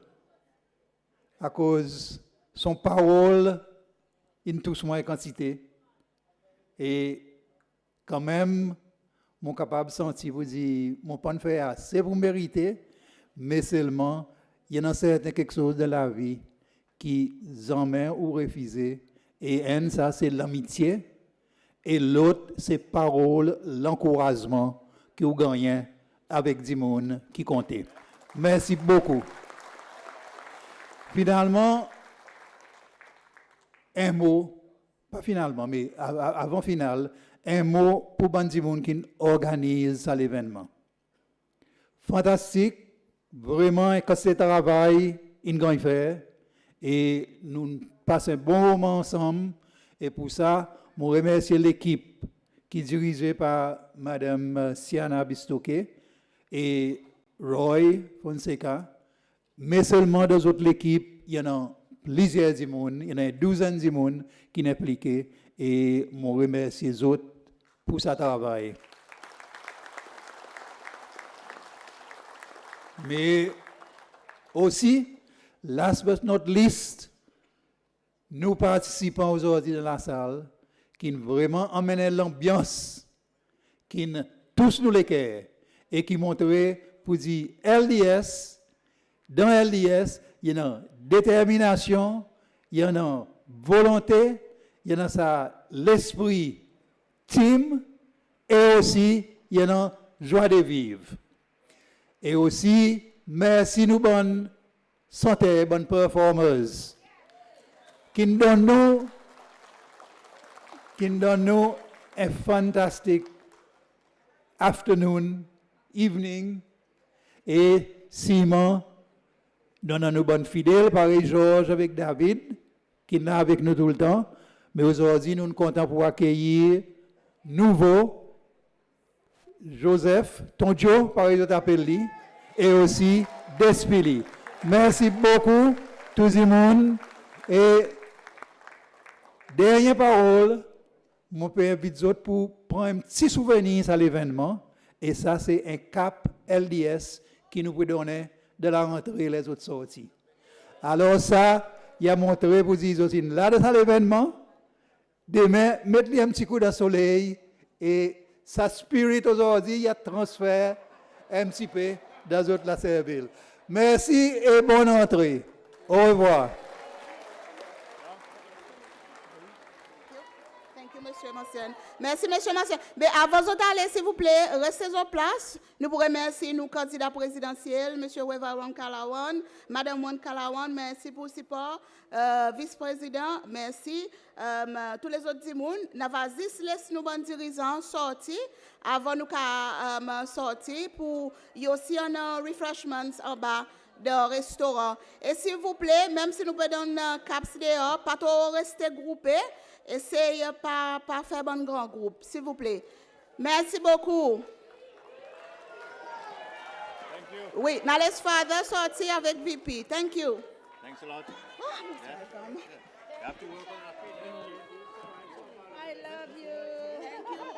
à cause de son parole in tous moins quantité. Et quand même, je suis capable de sentir, vous dire, mon pas fait assez pour mériter, mais seulement, il y a certain quelque chose de la vie qui emmène ou refuse. Et un, ça, c'est l'amitié. Et l'autre, c'est parole, l'encouragement que vous gagnez avec du monde qui comptait. Merci beaucoup. Finalement, un mot, pas finalement, mais avant final, un mot pour Bandi Moun qui organise l'événement. Fantastique, vraiment, que ce travail, il gagne faire. Et nous passons un bon moment ensemble. Et pour ça, je remercie l'équipe qui est dirigée par Mme Siana Bistoke et Roy Fonseca. Mais seulement dans toute l'équipe, il y en a plusieurs du monde, il y en a 12 du monde qui sont impliqués. Et je remercie les autres pour ce travail. Mais aussi, last but not least, nous participants aujourd'hui dans la salle qui vraiment emmènent l'ambiance, qui tous nous les cœurs et qui montrent pour dire LDS, dans LDS, il y a détermination, il y a volonté, il y a l'esprit team et aussi il y a joie de vivre. Et aussi, merci nous bonne santé, bonnes performers, qui nous donnent un fantastique afternoon, evening, et Simon donne nous bonnes fidèles, pareil Georges avec David, qui est là avec nous tout le temps, mais aujourd'hui nous sommes contents pour accueillir nouveau Joseph, Tonjo, pareil je t'appelle lui, et aussi Despili. Merci beaucoup, tout le monde. Et dernière parole, je peux inviter les autres pour prendre un petit souvenir à l'événement. Et ça, c'est un cap LDS qui nous peut donner de la rentrée les autres sorties. Alors ça, il a montré pour dire aussi, là, de l'événement, demain, mettez un petit coup de soleil et sa spirit aujourd'hui, il a transféré un petit peu dans autres la Serville. Merci et bonne entrée. Au revoir. Thank you, Monsieur. Massian. Merci, monsieur Massian. Mais avant d'aller, s'il vous plaît, restez en place. Nous pourrons remercier nos candidats présidentiels, monsieur Wevaron Kalawan, madame Wan Kalawan, merci pour le support. Vice-président, merci. Tous les autres dimoun, nous avons juste laissé nos bons dirigeants sortir avant nous sortir pour y aussi un refreshments en bas de restaurant. Et s'il vous plaît, même si nous pouvons donner un caps dehors, pas trop rester groupés, essayez pas faire un grand groupe, s'il vous plaît. Merci beaucoup. Thank you. Oui, now let's father sortir avec VP. Thank you. Thanks a lot. You have to work on our feet. I love you. Thank you.